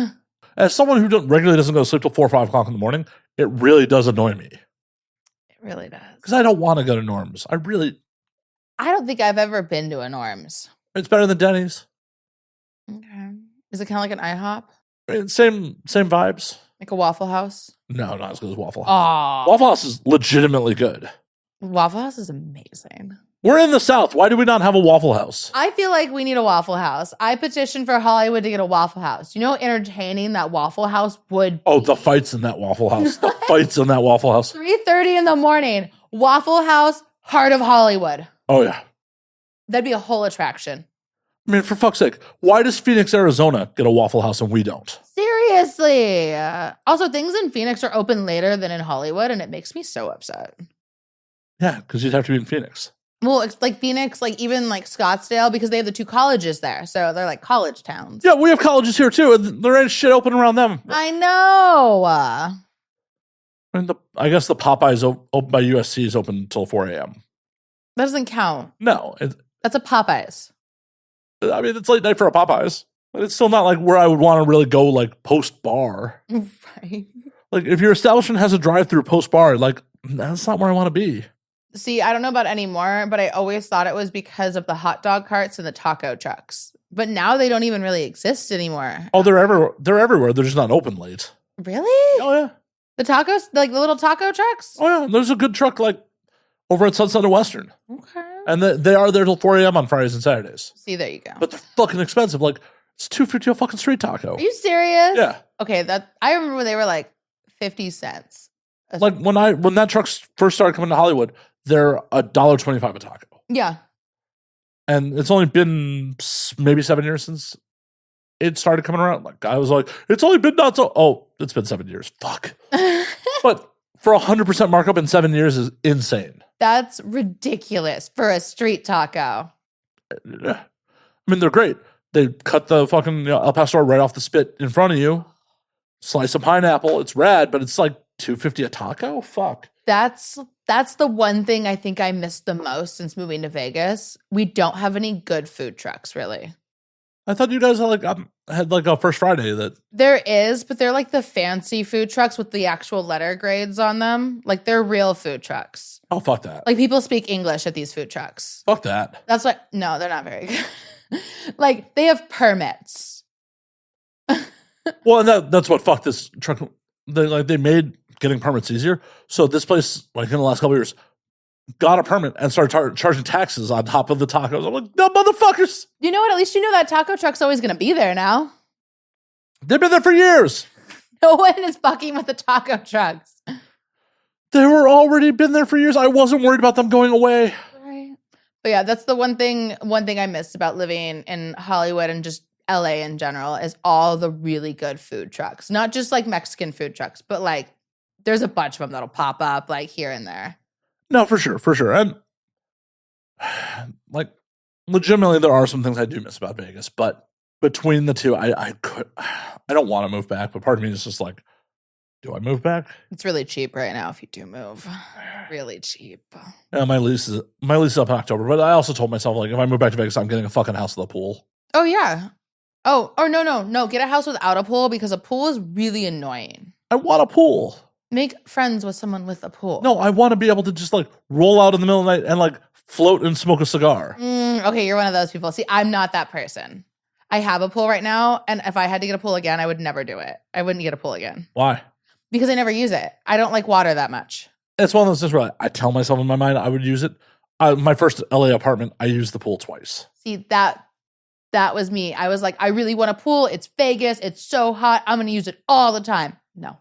As someone who regularly doesn't go to sleep till 4 or 5 o'clock in the morning, it really does annoy me. It really does. Because I don't want to go to Norm's. I don't think I've ever been to a Norm's. It's better than Denny's. Okay. Is it kind of like an IHOP? Same vibes. Like a Waffle House? No, not as good as Waffle House. Oh. Waffle House is legitimately good. Waffle House is amazing. We're in the South. Why do we not have a Waffle House? I feel like we need a Waffle House. I petitioned for Hollywood to get a Waffle House. You know how entertaining that Waffle House would be? Oh, the fights in that Waffle House. The fights in that Waffle House. 3:30 in the morning. Waffle House, heart of Hollywood. Oh, yeah. That'd be a whole attraction. I mean, for fuck's sake, why does Phoenix, Arizona get a Waffle House and we don't? Seriously. Also, things in Phoenix are open later than in Hollywood, and it makes me so upset. Yeah, because you'd have to be in Phoenix. Well, it's like Phoenix, like even like Scottsdale, because they have the 2 colleges there. So they're like college towns. Yeah, we have colleges here too, and there ain't shit open around them. I know. I mean, I guess the Popeyes open by USC is open until 4 a.m. That doesn't count. No. That's a Popeyes. I mean, it's late night for a Popeyes. But it's still not like where I would want to really go like post-bar. Right. Like if your establishment has a drive-through post-bar, like that's not where I want to be. See, I don't know about anymore, but I always thought it was because of the hot dog carts and the taco trucks. But now they don't even really exist anymore. Oh, they're everywhere. They're just not open late. Really? Oh, yeah. The tacos, like the little taco trucks? Oh, yeah. There's a good truck like over at Sunset and Western. Okay. And they are there till 4 a.m. on Fridays and Saturdays. See, there you go. But they're fucking expensive. Like, it's $2.50 a fucking street taco. Are you serious? Yeah. Okay, I remember when they were like 50 cents. Like when that truck first started coming to Hollywood, they're $1.25 a taco. Yeah. And it's only been maybe 7 years since it started coming around. Like I was like, it's only been not so. Oh, it's been 7 years. Fuck. But for 100% markup in 7 years is insane. That's ridiculous for a street taco. I mean, they're great. They cut the fucking El Pastor right off the spit in front of you. Slice of pineapple. It's rad, but it's like $2.50 a taco. Fuck. That's the one thing I think I missed the most since moving to Vegas. We don't have any good food trucks, really. I thought you guys had like a First Friday that. There is, but they're like the fancy food trucks with the actual letter grades on them. Like they're real food trucks. Oh, fuck that. Like people speak English at these food trucks. Fuck that. That's what. No, they're not very good. Like they have permits. Well, and that's what fucked this truck. They made getting permits easier. So this place, like in the last couple of years, got a permit and started charging taxes on top of the tacos. I'm like, no, motherfuckers. You know what? At least you know that taco truck's always going to be there now. They've been there for years. No one is fucking with the taco trucks. They were already been there for years. I wasn't worried about them going away. Right. But yeah, that's the one thing I miss about living in Hollywood and just LA in general is all the really good food trucks. Not just like Mexican food trucks, but like there's a bunch of them that'll pop up like here and there. No, for sure. And like legitimately there are some things I do miss about Vegas, but between the two, I don't want to move back, but part of me is just like, do I move back? It's really cheap right now if you do move. Really cheap. Yeah, my lease is up in October, but I also told myself like if I move back to Vegas, I'm getting a fucking house with a pool. Oh yeah. Oh, or no. Get a house without a pool because a pool is really annoying. I want a pool. Make friends with someone with a pool. No, I want to be able to just like roll out in the middle of the night and like float and smoke a cigar. Okay, you're one of those people. See, I'm not that person. I have a pool right now, and if I had to get a pool again, I would never do it. I wouldn't get a pool again. Why? Because I never use it. I don't like water that much. It's one of those things where I tell myself in my mind I would use it. My first LA apartment, I used the pool twice. See, that was me. I was like, I really want a pool. It's Vegas. It's so hot. I'm going to use it all the time. No.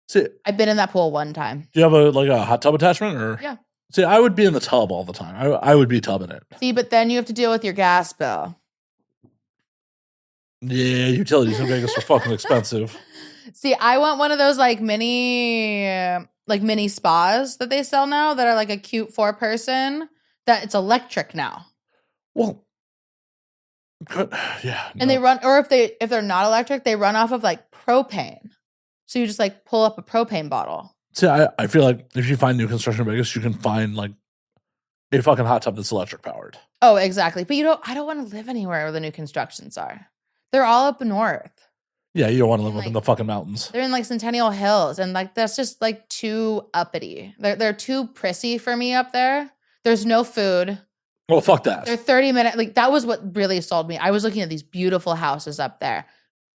See, I've been in that pool one time. do you have a hot tub attachment? Or Yeah. See, I would be in the tub all the time. I would be tubbing it. See, but then you have to deal with your gas bill. Yeah, utilities in Vegas are fucking expensive. See, I want one of those like mini spas that they sell now that are like a cute 4-person that it's electric now. Well, good. Yeah. And they run, or if they're not electric, they run off of like propane. So you just like pull up a propane bottle. See, I feel like if you find new construction in Vegas, you can find like a fucking hot tub that's electric powered. Oh, exactly. But I don't want to live anywhere where the new constructions are. They're all up north. Yeah, you don't want to live up like, in the fucking mountains. They're in like Centennial Hills, and like that's just like too uppity. They're too prissy for me up there. There's no food. Well, fuck that. They're 30 minutes. Like that was what really sold me. I was looking at these beautiful houses up there.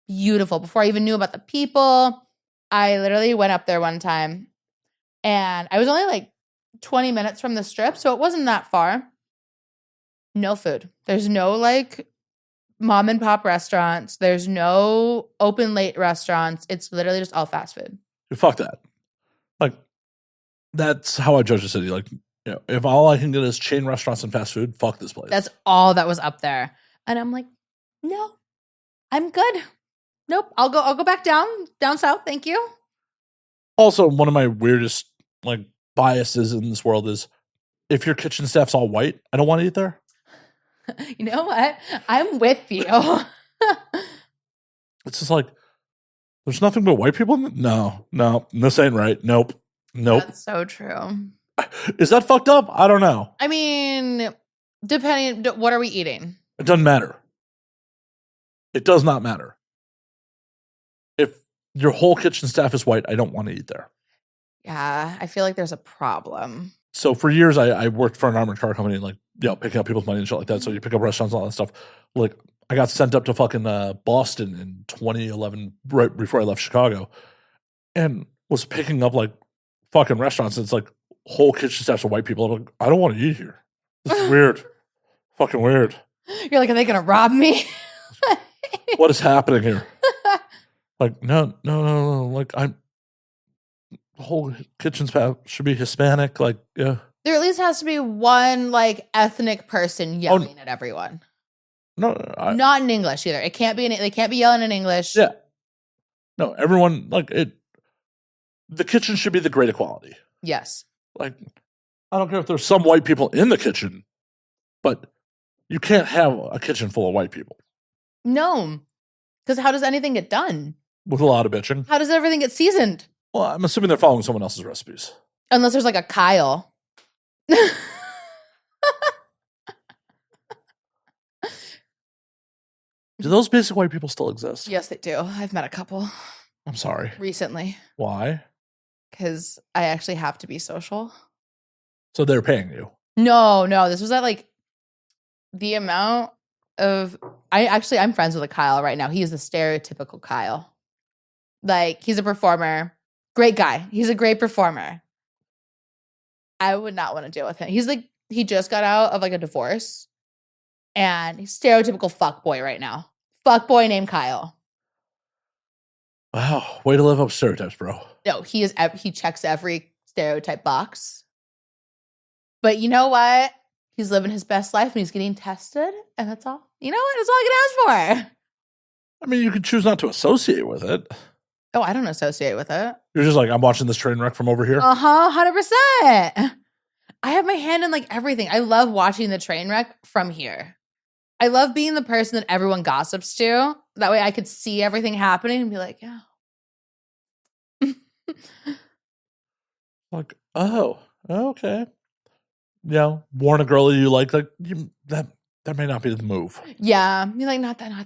Beautiful. Before I even knew about the people, I literally went up there one time, and I was only like 20 minutes from the strip, so it wasn't that far. No food. There's no like mom and pop restaurants. There's no open late restaurants. It's literally just all fast food. Fuck that. Like, that's how I judge the city. Like, if all I can get is chain restaurants and fast food, fuck this place. That's all that was up there. And I'm like, no, I'm good. Nope. I'll go back down south. Thank you. Also, one of my weirdest like biases in this world is if your kitchen staff's all white, I don't want to eat there. You know what? I'm with you. It's just like, there's nothing but white people? No, this ain't right. Nope. That's so true. Is that fucked up? I don't know. I mean, depending, what are we eating? It doesn't matter. It does not matter. If your whole kitchen staff is white, I don't want to eat there. Yeah, I feel like there's a problem. So for years, I worked for an armored car company, like, picking up people's money and shit like that. So you pick up restaurants and all that stuff. Like, I got sent up to fucking Boston in 2011, right before I left Chicago, and was picking up like fucking restaurants. And it's like whole kitchen staffs are white people. I'm like, I don't want to eat here. This is weird. Fucking weird. You're like, are they going to rob me? What is happening here? Like, no. Like, the whole kitchen staff should be Hispanic. Like, yeah. There at least has to be one like ethnic person yelling at everyone. No, not in English either. It can't be. They can't be yelling in English. Yeah. No, everyone like it. The kitchen should be the great equality. Yes. Like, I don't care if there's some white people in the kitchen, but you can't have a kitchen full of white people. No, because how does anything get done? With a lot of bitching. How does everything get seasoned? Well, I'm assuming they're following someone else's recipes. Unless there's like a Kyle. Do those basic white people still exist? Yes, they do. I've met a couple. I'm sorry. Recently. Why? Because I actually have to be social. So they're paying you? No. This was at like the amount of. I'm friends with a Kyle right now. He is the stereotypical Kyle. Like, he's a performer. Great guy. He's a great performer. I would not want to deal with him. He's like, he just got out of like a divorce. And he's stereotypical fuckboy right now. Fuckboy named Kyle. Wow. Way to live up stereotypes, bro. No, he checks every stereotype box. But you know what? He's living his best life and he's getting tested. And that's all. You know what? That's all I can ask for. I mean, you could choose not to associate with it. Oh, I don't associate with it. You're just like, I'm watching this train wreck from over here. 100%. I have my hand in like everything. I love watching the train wreck from here. I love being the person that everyone gossips to. That way I could see everything happening and be like, yeah. Like, oh, okay. Yeah, warn a girl you like that may not be the move. Yeah. You're like, not that one.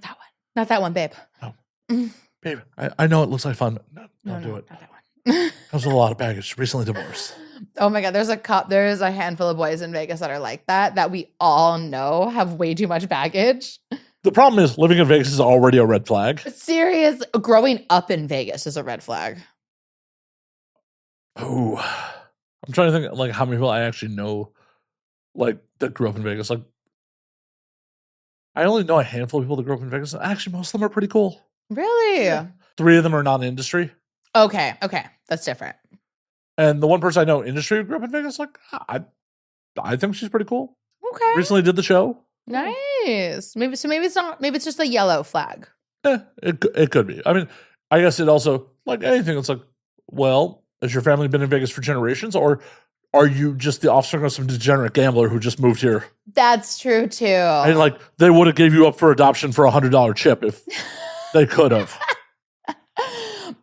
Not that one, babe. No. Babe, I know it looks like fun, but don't do it. Not that one. Comes with a lot of baggage. Recently divorced. Oh my God, there's a handful of boys in Vegas that are like that we all know have way too much baggage. The problem is living in Vegas is already a red flag. Serious, growing up in Vegas is a red flag. Oh, I'm trying to think like how many people I actually know like that grew up in Vegas. Like I only know a handful of people that grew up in Vegas. Actually, most of them are pretty cool. Really? Yeah. 3 of them are non-industry. Okay, that's different. And the one person I know industry who grew up in Vegas, like I think she's pretty cool. Okay. Recently did the show. Nice. Maybe it's not. Maybe it's just a yellow flag. It could be. I mean, I guess it also like anything. It's like, well, has your family been in Vegas for generations, or are you just the offspring of some degenerate gambler who just moved here? That's true too. And like they would have gave you up for adoption for $100 chip if they could have.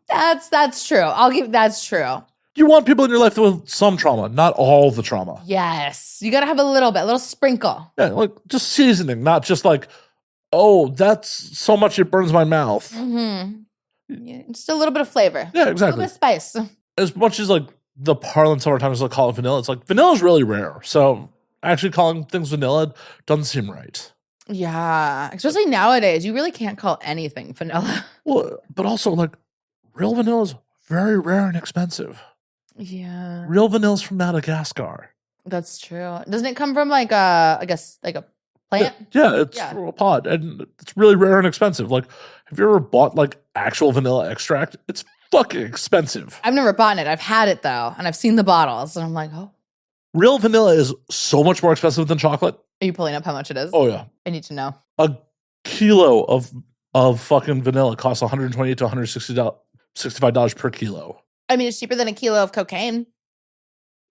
That's true. That's true. You want people in your life with some trauma, not all the trauma. Yes. You got to have a little sprinkle. Yeah, like just seasoning, not just like, oh, that's so much it burns my mouth. Mm-hmm. Yeah, just a little bit of flavor. Yeah, A exactly. little bit of spice. As much as like the parlance sometimes like call it vanilla, it's like vanilla is really rare. So actually calling things vanilla doesn't seem right. Yeah. Especially nowadays. You really can't call anything vanilla. Well, but also like real vanilla is very rare and expensive. Yeah. Real vanilla's from Madagascar. That's true. Doesn't it come from like a plant? Yeah, it's from a pod, and it's really rare and expensive. Like, have you ever bought like actual vanilla extract? It's fucking expensive. I've never bought it. I've had it though, and I've seen the bottles, and I'm like, oh. Real vanilla is so much more expensive than chocolate. Are you pulling up how much it is? Oh yeah, I need to know. a kilo of fucking vanilla costs $128 to $165 per kilo. I mean, it's cheaper than a kilo of cocaine.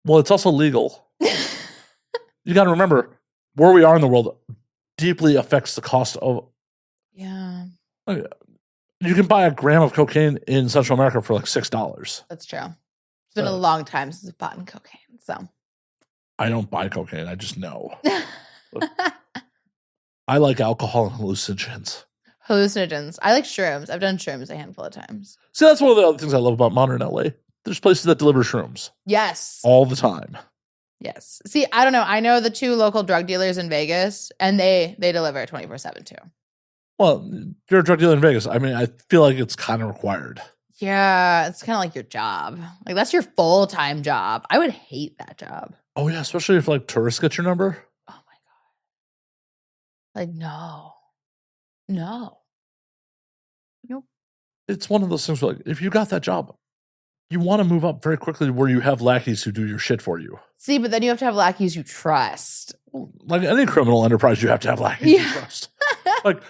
Well, it's also legal. You got to remember where we are in the world deeply affects the cost of. Yeah, You can buy a gram of cocaine in Central America for like $6. that's true. It's been a long time since I've bought cocaine, so. I don't buy cocaine. I just know. I like alcohol and hallucinogens. Hallucinogens. I like shrooms. I've done shrooms a handful of times. See, that's one of the other things I love about modern LA. There's places that deliver shrooms Yes. all the time. Yes. See, I don't know. I know the 2 local drug dealers in Vegas, and they deliver 24/7 too. Well, if you're a drug dealer in Vegas, I mean, I feel like it's kind of required. Yeah, it's kind of like your job. Like that's your full-time job. I would hate that job. Oh, yeah, especially if like tourists get your number. Oh my God. Like, no. No. Nope. It's one of those things where, like, if you got that job, you want to move up very quickly where you have lackeys who do your shit for you. See, but then you have to have lackeys you trust. Like any criminal enterprise, you have to have lackeys you Yeah. trust. Like,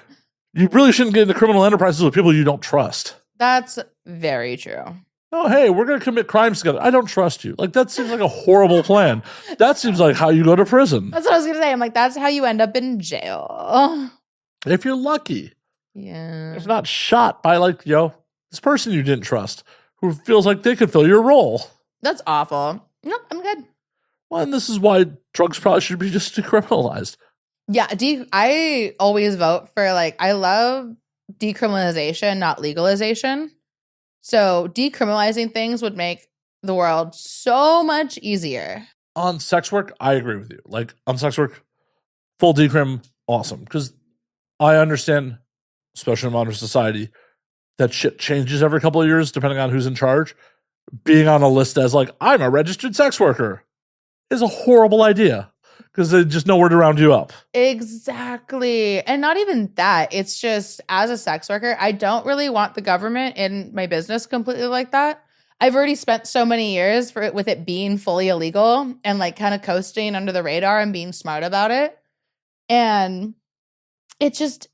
you really shouldn't get into criminal enterprises with people you don't trust. That's very true. Oh, hey, we're going to commit crimes together. I don't trust you. Like, that seems like a horrible plan. That seems like how you go to prison. That's what I was going to say. I'm like, that's how you end up in jail. If you're lucky. Yeah. If not shot by, like, this person you didn't trust who feels like they could fill your role. That's awful. Nope, I'm good. Well, and this is why drugs probably should be just decriminalized. Yeah, I always vote for, like, I love decriminalization, not legalization. So decriminalizing things would make the world so much easier. On sex work, I agree with you. Like, on sex work, full decrim, awesome. Because I understand, especially in modern society, that shit changes every couple of years depending on who's in charge. Being on a list as, like, I'm a registered sex worker is a horrible idea. Because they just know where to round you up. Exactly. And not even that. It's just, as a sex worker, I don't really want the government in my business completely like that. I've already spent so many years with it being fully illegal and like kind of coasting under the radar and being smart about it. And it just,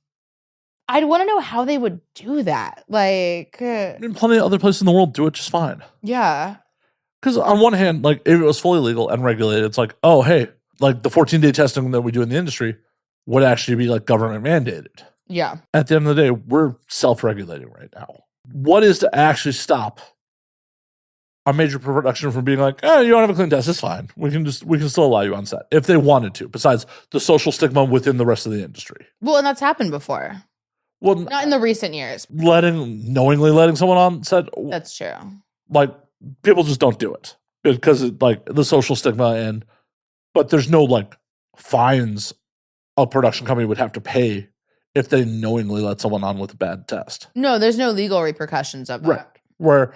I'd want to know how they would do that. Like, I mean, plenty of other places in the world do it just fine. Yeah. Because on one hand, like, if it was fully legal and regulated, it's like, oh, hey, like the 14-day testing that we do in the industry would actually be like government mandated. Yeah. At the end of the day, we're self-regulating right now. What is to actually stop a major production from being like, you don't have a clean test, it's fine. We can still allow you on set if they wanted to, besides the social stigma within the rest of the industry. Well, and that's happened before. Well, Not in the recent years. knowingly letting someone on set, That's true. like, people just don't do it. because like the social stigma but there's no like fines a production company would have to pay if they knowingly let someone on with a bad test. No, there's no legal repercussions of that. Right. Where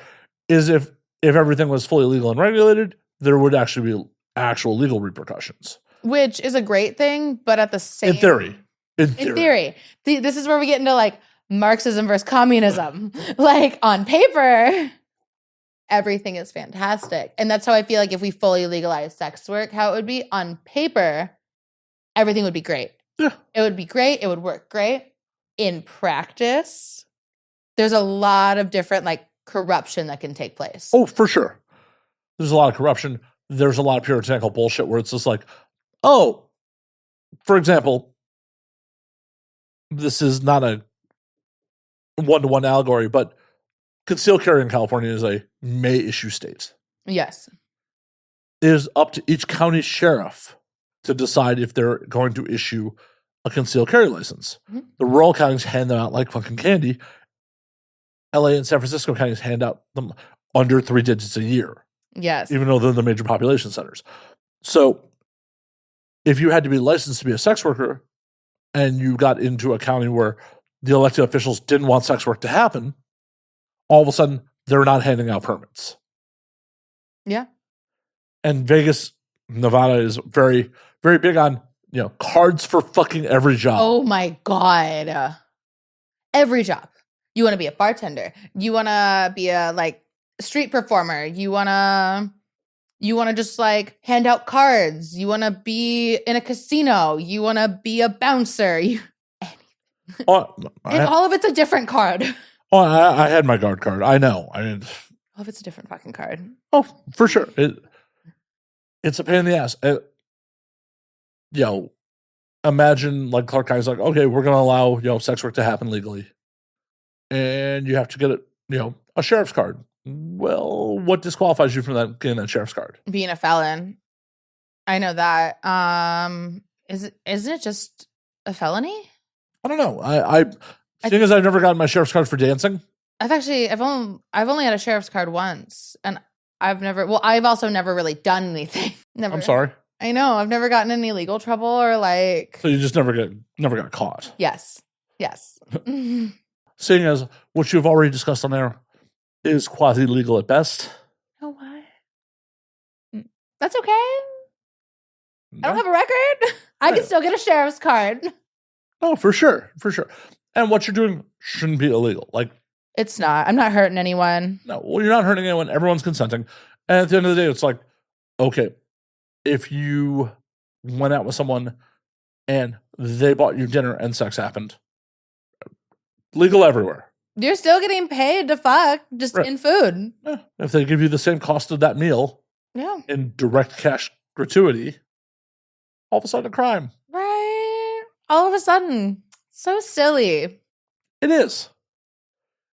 is if everything was fully legal and regulated, there would actually be actual legal repercussions. Which is a great thing, but at the same... In theory. This is where we get into like Marxism versus communism. Like on paper, everything is fantastic. And that's how I feel like if we fully legalize sex work, how it would be on paper, everything would be great. Yeah. It would be great. It would work great. In practice, there's a lot of different like corruption that can take place. Oh, for sure. There's a lot of corruption. There's a lot of puritanical bullshit where it's just like, oh, for example, this is not a one-to-one allegory, but concealed carry in California is a may issue state. Yes. It is up to each county sheriff to decide if they're going to issue a concealed carry license. Mm-hmm. The rural counties hand them out like fucking candy. LA and San Francisco counties hand out them under 3 digits a year. Yes. Even though they're the major population centers. So if you had to be licensed to be a sex worker and you got into a county where the elected officials didn't want sex work to happen, all of a sudden they're not handing out permits. Yeah. And Vegas, Nevada is very, very big on, cards for fucking every job. Oh my God. Every job. You want to be a bartender. You want to be a like street performer. You want to just like hand out cards. You want to be in a casino. You want to be a bouncer. All of it's a different card. Oh, I had my guard card. I know. All of it's a different fucking card. Oh, for sure. It's a pain in the ass. Imagine like Clark County's like, okay, we're going to allow, sex work to happen legally. And you have to get a sheriff's card. Well, what disqualifies you from getting that sheriff's card? Being a felon. I know that. Isn't it just a felony? I don't know. Seeing as I've never gotten my sheriff's card for dancing. I've only had a sheriff's card once, and I've also never really done anything. Never. I'm sorry. I know. I've never gotten in any legal trouble or like. So you just never got caught. Yes. Seeing as what you've already discussed on there is quasi-legal at best. Oh, what? That's okay. No. I don't have a record. I can still get a sheriff's card. Oh, for sure. And what you're doing shouldn't be illegal. Like, it's not. I'm not hurting anyone. No, well, you're not hurting anyone. Everyone's consenting. And at the end of the day, it's like, okay, if you went out with someone and they bought you dinner and sex happened, legal everywhere. You're still getting paid to fuck, just in food. Yeah. If they give you the same cost of that meal in direct cash gratuity, all of a sudden a crime. Right. All of a sudden. So silly. It is.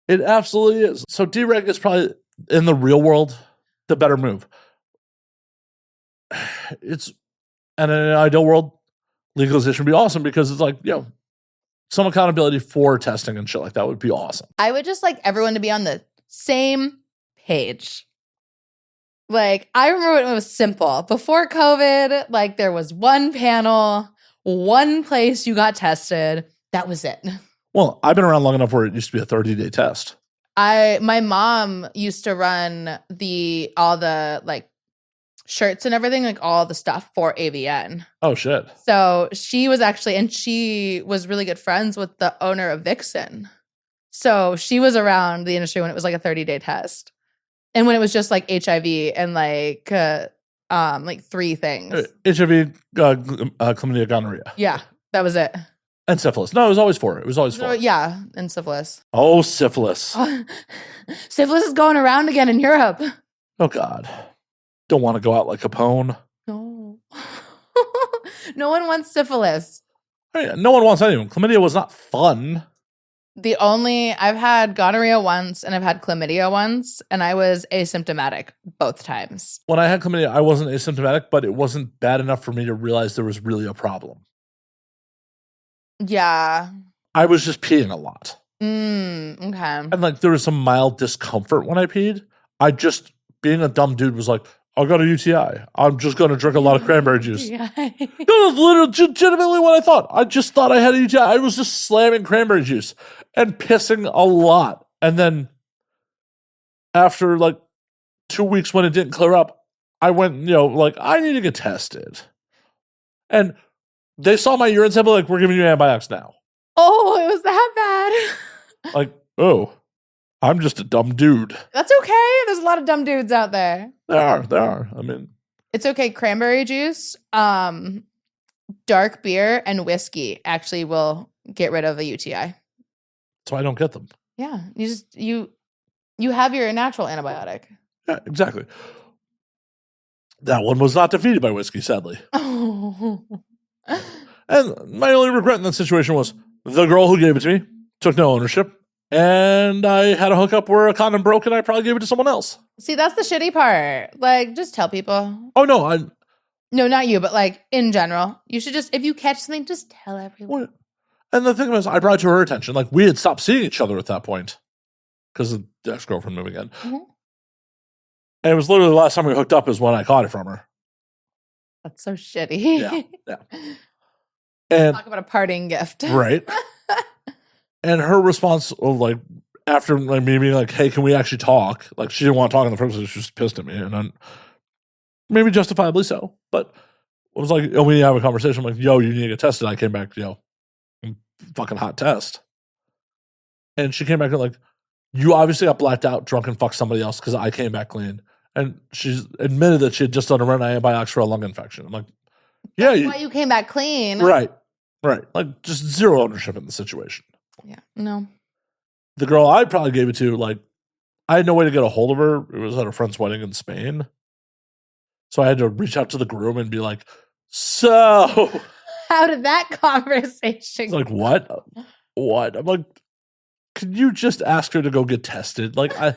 It absolutely is. So dereg is probably, in the real world, the better move. And in an ideal world, legalization would be awesome because it's like, some accountability for testing and shit like that would be awesome. I would just like everyone to be on the same page. Like, I remember when it was simple. Before COVID, like there was one panel, one place you got tested. That was it. Well, I've been around long enough where it used to be a 30-day test. My mom used to run all the like shirts and everything, like all the stuff for AVN. Oh, shit. So she was really good friends with the owner of Vixen. So she was around the industry when it was like a 30-day test. And when it was just like HIV and like 3 things. HIV, chlamydia, gonorrhea. Yeah, that was it. And syphilis. No, it was always 4. It was always 4. Yeah, and syphilis. Oh, syphilis. Syphilis is going around again in Europe. Oh, God. Don't want to go out like Capone. No. No one wants syphilis. No one wants anyone. Chlamydia was not fun. I've had gonorrhea once and I've had chlamydia once, and I was asymptomatic both times. When I had chlamydia, I wasn't asymptomatic, but it wasn't bad enough for me to realize there was really a problem. Yeah. I was just peeing a lot. Okay. And like there was some mild discomfort when I peed. Being a dumb dude was like, I got a UTI. I'm just going to drink a lot of cranberry juice. Yeah. No, literally, legitimately what I thought. I just thought I had a UTI. I was just slamming cranberry juice and pissing a lot. And then after like 2 weeks when it didn't clear up, I went, like, I need to get tested. And they saw my urine sample, like, we're giving you antibiotics now. Oh, it was that bad. Like, oh, I'm just a dumb dude. That's okay. There's a lot of dumb dudes out there. There are. I mean, it's okay. Cranberry juice, dark beer, and whiskey actually will get rid of a UTI. So I don't get them. Yeah, you have your natural antibiotic. Yeah, exactly. That one was not defeated by whiskey, sadly. Oh. And my only regret in that situation was the girl who gave it to me took no ownership, and I had a hookup where a condom broke, and I probably gave it to someone else. See, that's the shitty part. Like, just tell people. Oh no, no, not you, but like in general, you should just, if you catch something, just tell everyone. What? And the thing was, I brought it to her attention. Like, we had stopped seeing each other at that point because of the ex-girlfriend moving in. Mm-hmm. And it was literally the last time we hooked up is when I caught it from her. That's so shitty. Yeah. And talk about a parting gift. Right. And her response of like, after like me being like, hey, can we actually talk? Like, she didn't want to talk in the first place. She was just pissed at me. And then maybe justifiably so. But it was like, we have a conversation. I'm like, yo, you need to get tested. I came back, fucking hot test. And she came back and like, you obviously got blacked out, drunk, and fucked somebody else because I came back clean. And she's admitted that she had just done a run of antibiotics for a lung infection. I'm like, yeah. That's why you came back clean. Right. Like, just zero ownership in the situation. Yeah. No. The girl I probably gave it to, like, I had no way to get a hold of her. It was at a friend's wedding in Spain. So I had to reach out to the groom and be like, so. How did that conversation It's like, what? I'm like, can you just ask her to go get tested? Like, I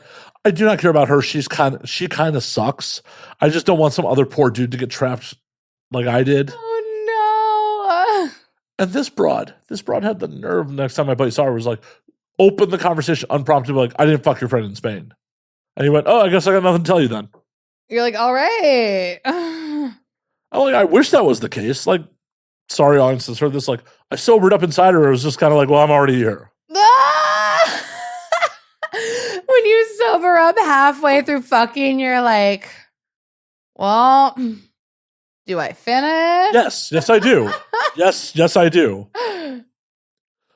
do not care about her. She kind of sucks. I just don't want some other poor dude to get trapped like I did. Oh no. And this broad had the nerve next time my buddy saw her was like, open the conversation unprompted, like, I didn't fuck your friend in Spain. And he went, oh, I guess I got nothing to tell you then. You're like, all right. I'm like, I wish that was the case. Like, sorry, audience has heard this. Like, I sobered up inside her. It was just kind of like, well, I'm already here. When you sober up halfway through fucking, you're like, well, do I finish? Yes, I do. yes, I do.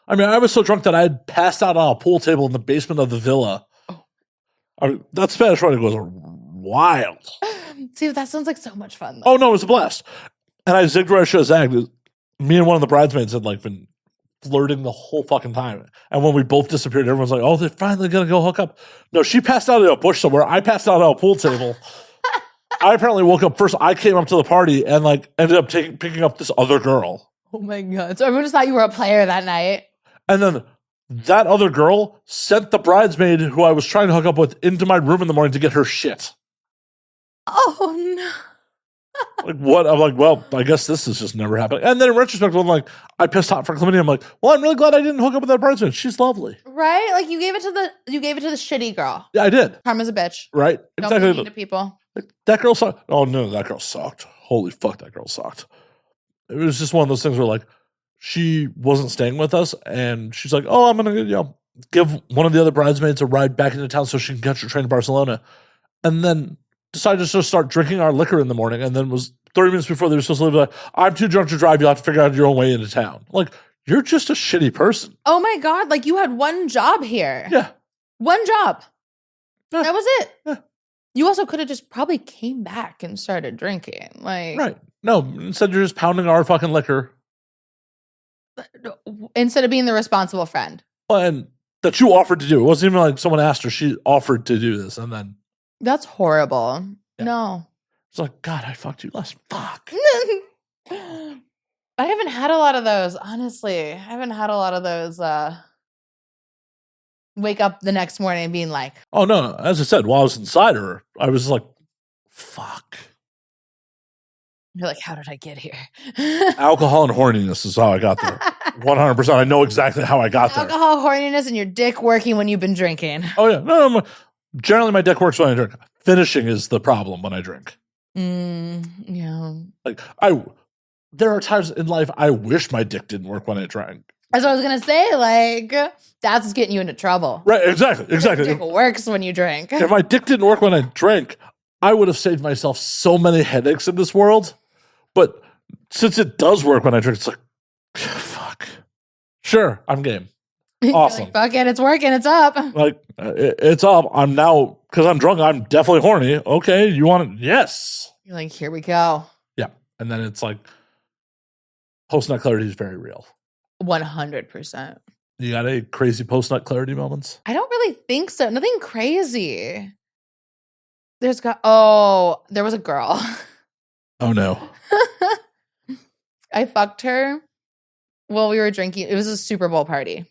I mean, I was so drunk that I had passed out on a pool table in the basement of the villa. I mean, that Spanish wedding was wild. See, that sounds like so much fun, though. Oh, no, it was a blast. And I zigged where I should have zagged. Me and one of the bridesmaids had, like, been flirting the whole fucking time. And when we both disappeared, everyone's like, oh, they're finally going to go hook up. No, she passed out in a bush somewhere. I passed out on a pool table. I apparently woke up first. I came up to the party and, like, ended up picking up this other girl. Oh, my God. So everyone just thought you were a player that night. And then that other girl sent the bridesmaid who I was trying to hook up with into my room in the morning to get her shit. Oh, no. Like, what? I'm like, well, I guess this is just never happening. And then in retrospect, I'm like, I pissed hot for chlamydia. I'm like, well, I'm really glad I didn't hook up with that bridesmaid. She's lovely. Right? Like, you gave it to the shitty girl. Yeah, I did. Karma's a bitch. Right? Don't be mean to people. Like, that girl sucked. Oh, no, that girl sucked. Holy fuck, that girl sucked. It was just one of those things where, like, she wasn't staying with us, and she's like, oh, I'm going to, give one of the other bridesmaids a ride back into town so she can catch her train to Barcelona. And then decided to just start drinking our liquor in the morning, and then was 30 minutes before they were supposed to leave, like, I'm too drunk to drive. You'll have to figure out your own way into town. Like, you're just a shitty person. Oh, my God. Like, you had one job here. Yeah. One job. Yeah. That was it. Yeah. You also could have just probably came back and started drinking. Like, right. No, instead you're just pounding our fucking liquor. Instead of being the responsible friend. And that you offered to do. It wasn't even like someone asked her. She offered to do this. And then. That's horrible. Yeah. No. It's like, God, I fucked you last. Fuck. I haven't had a lot of those, honestly. I haven't had a lot of those wake up the next morning and being like, oh, no. As I said, while I was inside her, I was like, fuck. You're like, how did I get here? Alcohol and horniness is how I got there. 100%. I know exactly how I got there. Alcohol, horniness, and your dick working when you've been drinking. Oh, yeah. No, generally my dick works when I drink. Finishing is the problem when I drink. Yeah. Like, there are times in life I wish my dick didn't work when I drank. That's what I was gonna say. Like, that's what's getting you into trouble. Right, exactly. Your dick works when you drink. If my dick didn't work when I drank, I would have saved myself so many headaches in this world. But since it does work when I drink, it's like, fuck. Sure, I'm game. Awesome. Like, fuck it, it's working, it's up. Like, it's up. I'm now, because I'm drunk, I'm definitely horny. Okay, you want it? Yes. You're like, here we go. Yeah. And then it's like, post-nut clarity is very real. 100%. You got any crazy post-nut clarity moments? I don't really think so. Nothing crazy. There was a girl. Oh, no. I fucked her while we were drinking. It was a Super Bowl party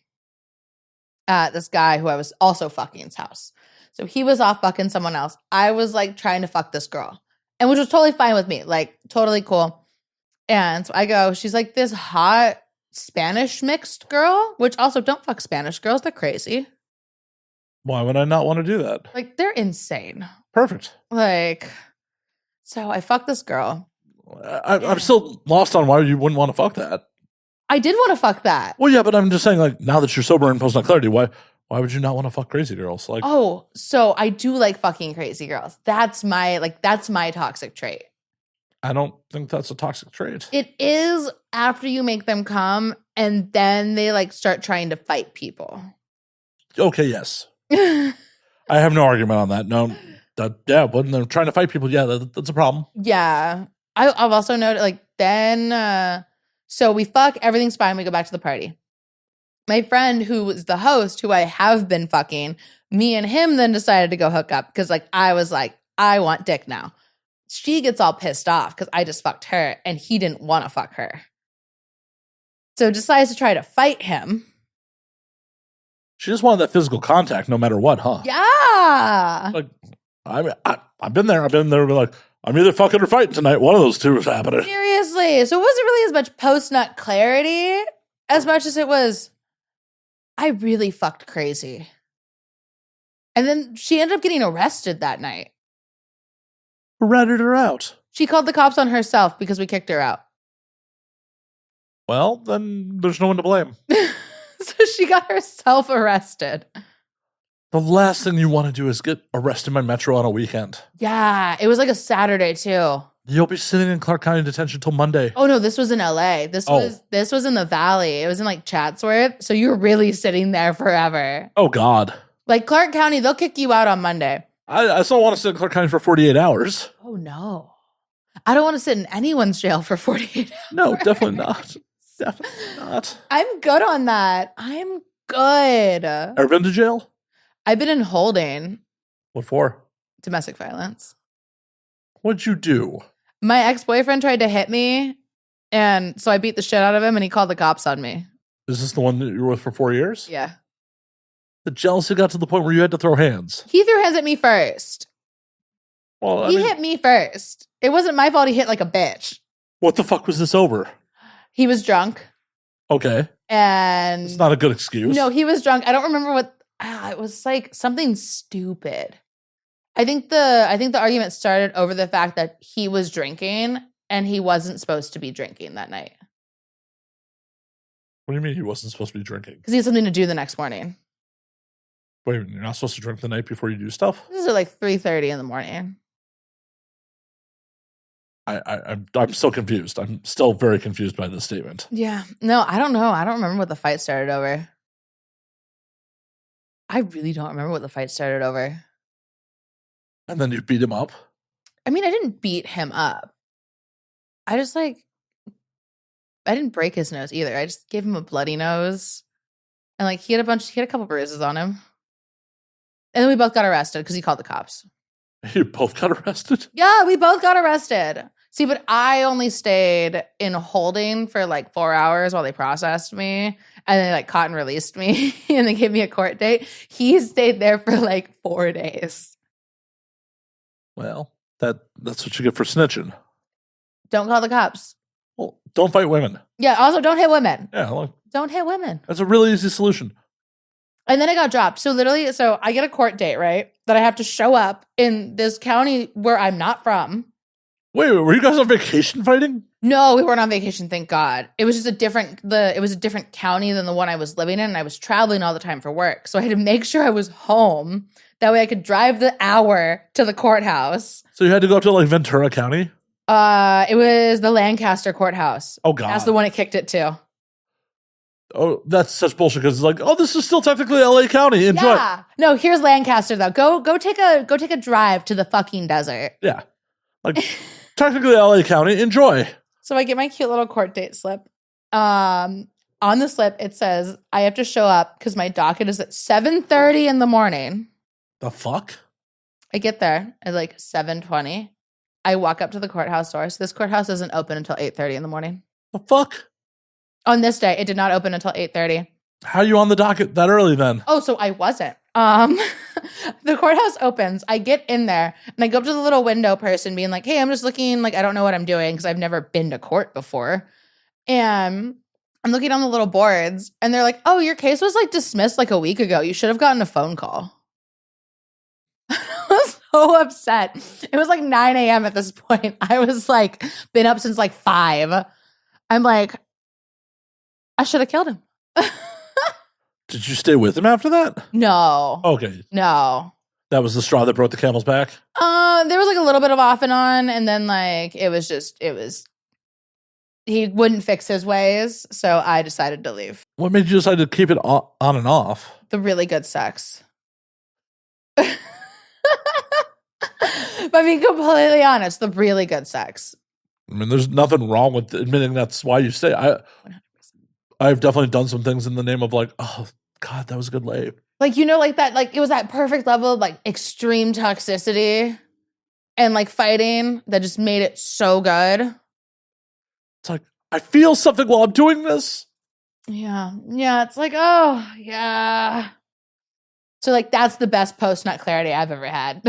at this guy who I was also fucking's house. So he was off fucking someone else. I was like trying to fuck this girl, and which was totally fine with me, like totally cool. And so I go, she's like this hot Spanish mixed girl, which also don't fuck Spanish girls. They're crazy. Why would I not want to do that? Like, they're insane. Perfect. Like, so I fucked this girl. I'm still lost on why you wouldn't want to fuck that. I did want to fuck that. Well, yeah, but I'm just saying, like, now that you're sober and post-nut clarity, why would you not want to fuck crazy girls? Like, Oh, so I do like fucking crazy girls. That's my toxic trait. I don't think that's a toxic trait. It is after you make them come and then they like start trying to fight people. Okay, yes. I have no argument on that. No, when they're trying to fight people, that's a problem. Yeah. I've also noted, like, then, so we fuck, everything's fine, we go back to the party. My friend who was the host, who I have been fucking, me and him then decided to go hook up because, like, I was like, I want dick now. She gets all pissed off because I just fucked her and he didn't want to fuck her. So decides to try to fight him. She just wanted that physical contact no matter what, huh? Yeah. Like, I've been there. I've been there. Like, I'm either fucking or fighting tonight. One of those two is happening. Seriously. So it wasn't really as much post-nut clarity as much as it was, I really fucked crazy. And then she ended up getting arrested that night. Who ratted her out? She called the cops on herself because we kicked her out. Well, then there's no one to blame. So she got herself arrested. The last thing you want to do is get arrested by Metro on a weekend. Yeah, it was like a Saturday too. You'll be sitting in Clark County detention till Monday. Oh no, this was in LA. This was in the Valley. It was in like Chatsworth. So you were really sitting there forever. Oh God. Like Clark County, they'll kick you out on Monday. I still want to sit in Clark County for 48 hours. Oh no. I don't want to sit in anyone's jail for 48 hours. No, definitely not. Definitely not. I'm good on that. I'm good. Ever been to jail? I've been in holding. What for? Domestic violence. What'd you do? My ex-boyfriend tried to hit me, and so I beat the shit out of him, and he called the cops on me. Is this the one that you were with for 4 years? Yeah. The jealousy got to the point where you had to throw hands. He threw hands at me first. Well, He hit me first. It wasn't my fault he hit like a bitch. What the fuck was this over? He was drunk. Okay. And it's not a good excuse. No, he was drunk. I don't remember what it was, like something stupid. I think the argument started over the fact that he was drinking and he wasn't supposed to be drinking that night. What do you mean he wasn't supposed to be drinking? Because he had something to do the next morning. Wait, you're not supposed to drink the night before you do stuff? This is at like 3:30 in the morning. I'm still confused. I'm still very confused by this statement. Yeah. No, I don't know. I don't remember what the fight started over. I really don't remember what the fight started over. And then you beat him up? I mean, I didn't beat him up. I just I didn't break his nose either. I just gave him a bloody nose. And like he had a couple bruises on him. And then we both got arrested because he called the cops. You both got arrested? Yeah, we both got arrested. See, but I only stayed in holding for like 4 hours while they processed me. And they like caught and released me. And they gave me a court date. He stayed there for like 4 days. Well, that's what you get for snitching. Don't call the cops. Well, don't fight women. Yeah, also don't hit women. Yeah, look, Don't hit women. that's a really easy solution. And then I got dropped. So literally, I get a court date, right? That I have to show up in this county where I'm not from. Wait, were you guys on vacation fighting? No, we weren't on vacation, thank God. It was just it was a different county than the one I was living in, and I was traveling all the time for work. So I had to make sure I was home. That way I could drive the hour to the courthouse. So you had to go up to like Ventura County? It was the Lancaster courthouse. Oh, God. That's the one it kicked it to. Oh, that's such bullshit because it's like, oh, this is still technically LA County. Enjoy. Yeah. No, here's Lancaster though. Go take a drive to the fucking desert. Yeah. Like technically LA County. Enjoy. So I get my cute little court date slip. On the slip it says I have to show up because my docket is at 7:30 in the morning. The fuck? I get there at like 7:20. I walk up to the courthouse door. So this courthouse doesn't open until 8:30 in the morning. The fuck? On this day, it did not open until 8:30. How are you on the docket that early then? Oh, so I wasn't. The courthouse opens. I get in there and I go up to the little window person being like, hey, I'm just looking, like, I don't know what I'm doing because I've never been to court before. And I'm looking on the little boards and they're like, oh, your case was like dismissed like a week ago. You should have gotten a phone call. I was so upset. It was like 9 a.m. at this point. I was like, been up since like 5. I'm like, I should have killed him. Did you stay with him after that? No. Okay. No. That was the straw that broke the camel's back? There was like a little bit of off and on, and then like he wouldn't fix his ways, so I decided to leave. What made you decide to keep it on and off? The really good sex. If I'm being completely honest, the really good sex. I mean, there's nothing wrong with admitting that's why you stay. I've definitely done some things in the name of like, oh God, that was a good lay. Like, you know, like that, like it was that perfect level of like extreme toxicity and like fighting that just made it so good. It's like, I feel something while I'm doing this. Yeah. Yeah. It's like, oh, yeah. So like that's the best post-nut clarity I've ever had.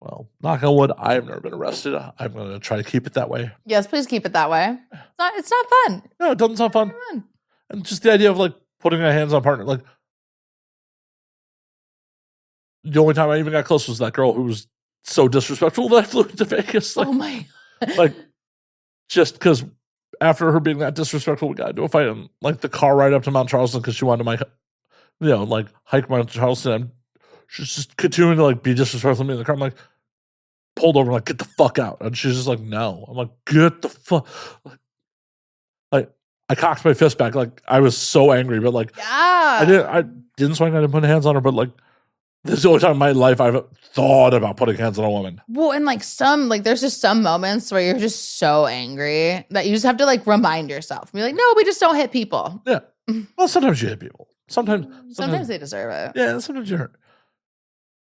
Well, knock on wood, I've never been arrested. I'm going to try to keep it that way. Yes, please keep it that way. It's not fun. No, it doesn't sound fun. And just the idea of like putting our hands on a partner. Like, the only time I even got close was that girl who was so disrespectful that I flew to Vegas. Like, oh my. Like, just because after her being that disrespectful, we got into a fight on like the car ride up to Mount Charleston because she wanted to, like hike Mount Charleston. And she's just continuing to like be disrespectful to me in the car. I'm like, pulled over, like, get the fuck out. And she's just like, no. I'm like, get the fuck. Like, I cocked my fist back. Like, I was so angry, but like, Yeah. I didn't swing. I didn't put hands on her, but like, this is the only time in my life I've thought about putting hands on a woman. Well, and like there's just some moments where you're just so angry that you just have to like remind yourself. Be like, no, we just don't hit people. Yeah. Well, sometimes you hit people. Sometimes they deserve it. Yeah, sometimes you hurt.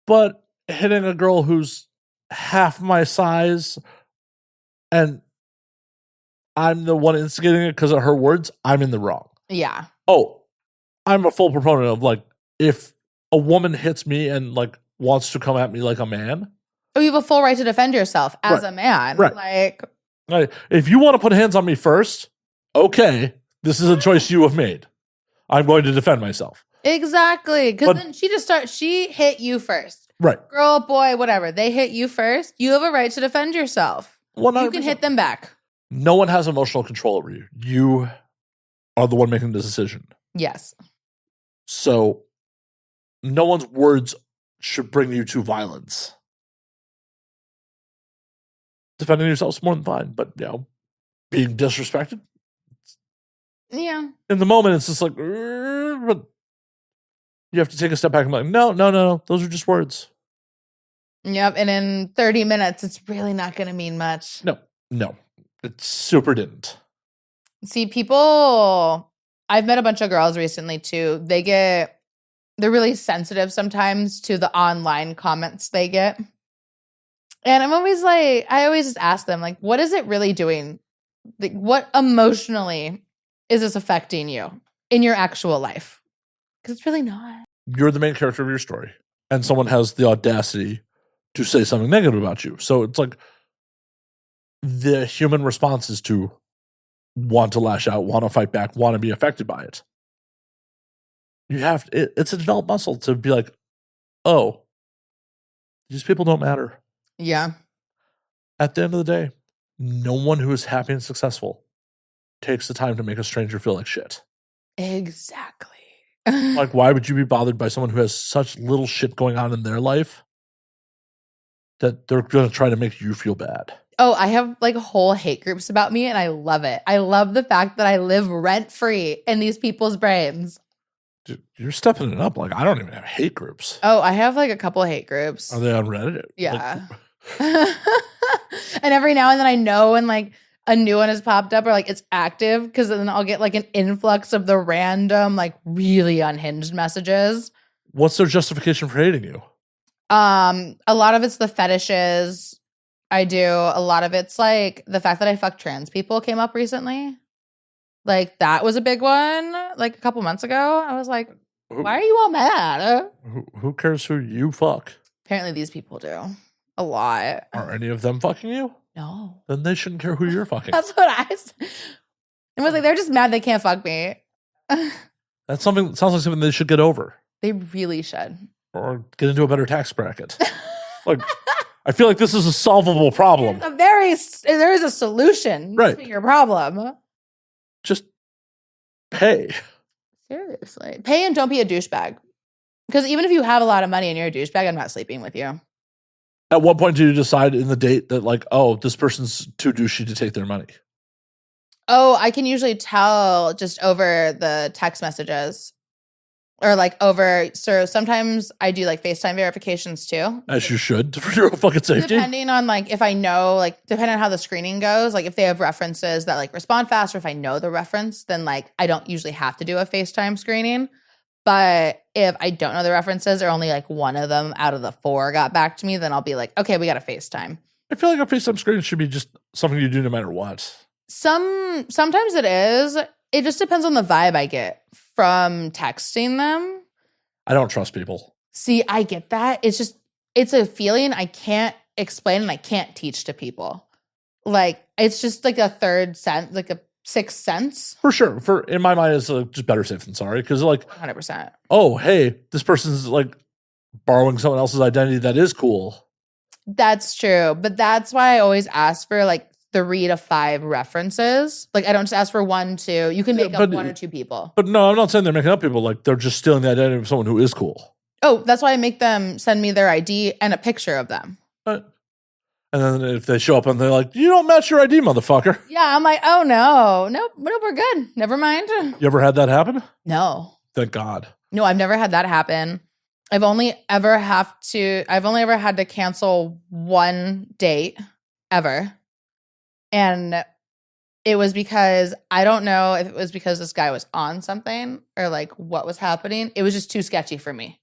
But hitting a girl who's half my size and I'm the one instigating it because of her words, I'm in the wrong. Yeah. Oh, I'm a full proponent of like, if a woman hits me and like wants to come at me like a man. Oh, you have a full right to defend yourself as Right. a man. Right. Like, if you want to put hands on me first, okay, this is a choice you have made. I'm going to defend myself. Exactly. Because then she hit you first. Right. Girl, boy, whatever. They hit you first. You have a right to defend yourself. 100%. You can hit them back. No one has emotional control over you. You are the one making the decision. Yes. So no one's words should bring you to violence. Defending yourself is more than fine, but being disrespected. Yeah. In the moment, it's just like, but you have to take a step back and be like, no. Those are just words. Yep. And in 30 minutes, it's really not going to mean much. No. It super didn't. See, people, I've met a bunch of girls recently too. They're really sensitive sometimes to the online comments they get. And I'm always like, I always just ask them, like, what is it really doing? Like, what emotionally is this affecting you in your actual life? Because it's really not. You're the main character of your story, and someone has the audacity to say something negative about you. So it's like the human response is to want to lash out, want to fight back, want to be affected by it. It's a developed muscle to be like, oh, these people don't matter. Yeah. At the end of the day, no one who is happy and successful takes the time to make a stranger feel like shit. Exactly. Like, why would you be bothered by someone who has such little shit going on in their life that they're going to try to make you feel bad? Oh, I have like whole hate groups about me, and I love it. I love the fact that I live rent-free in these people's brains. Dude, you're stepping it up. Like, I don't even have hate groups. Oh, I have like a couple hate groups. Are they on Reddit? Yeah. And every now and then I know when like a new one has popped up or like it's active, because then I'll get like an influx of the random, like really unhinged messages. What's their justification for hating you? A lot of it's the fetishes I do. A lot of it's like the fact that I fuck trans people came up recently. Like that was a big one. Like a couple months ago, I was like, why are you all mad? Who cares who you fuck? Apparently these people do a lot. Are any of them fucking you? No. Then they shouldn't care who you're fucking. That's what I said. It was like, they're just mad they can't fuck me. That's something, sounds like something they should get over. They really should. Or get into a better tax bracket. Like, I feel like this is a solvable problem. There is a solution Right. to your problem. Just pay. Seriously. Pay and don't be a douchebag. Because even if you have a lot of money and you're a douchebag, I'm not sleeping with you. At what point do you decide in the date that, like, oh, this person's too douchey to take their money? Oh, I can usually tell just over the text messages. Or like over, so sometimes I do like FaceTime verifications too. As you should, for your own fucking safety. Depending on like if I know, like depending on how the screening goes, like if they have references that like respond fast, or if I know the reference, then like I don't usually have to do a FaceTime screening. But if I don't know the references, or only like one of them out of the 4 got back to me, then I'll be like, okay, we got to FaceTime. I feel like a FaceTime screen should be just something you do no matter what. Sometimes it is. It just depends on the vibe I get from texting them. I don't trust people. See, I get that. It's a feeling I can't explain and I can't teach to people. Like, it's just like a third sense, like a sixth sense. For sure. In my mind, it's just better safe than sorry. Because, like, 100%. oh, hey, this person's like borrowing someone else's identity that is cool. That's true. But that's why I always ask for like 3 to 5 references. Like, I don't just ask for 1, 2. You can make up 1 or 2 people. But no, I'm not saying they're making up people. Like, they're just stealing the identity of someone who is cool. Oh, that's why I make them send me their ID and a picture of them. And then if they show up and they're like, you don't match your ID, motherfucker. Yeah, I'm like, oh no. Nope, we're good. Never mind. You ever had that happen? No. Thank God. No, I've never had that happen. I've only ever had to cancel 1 date ever. And it was because I don't know if it was because this guy was on something or like what was happening. It was just too sketchy for me.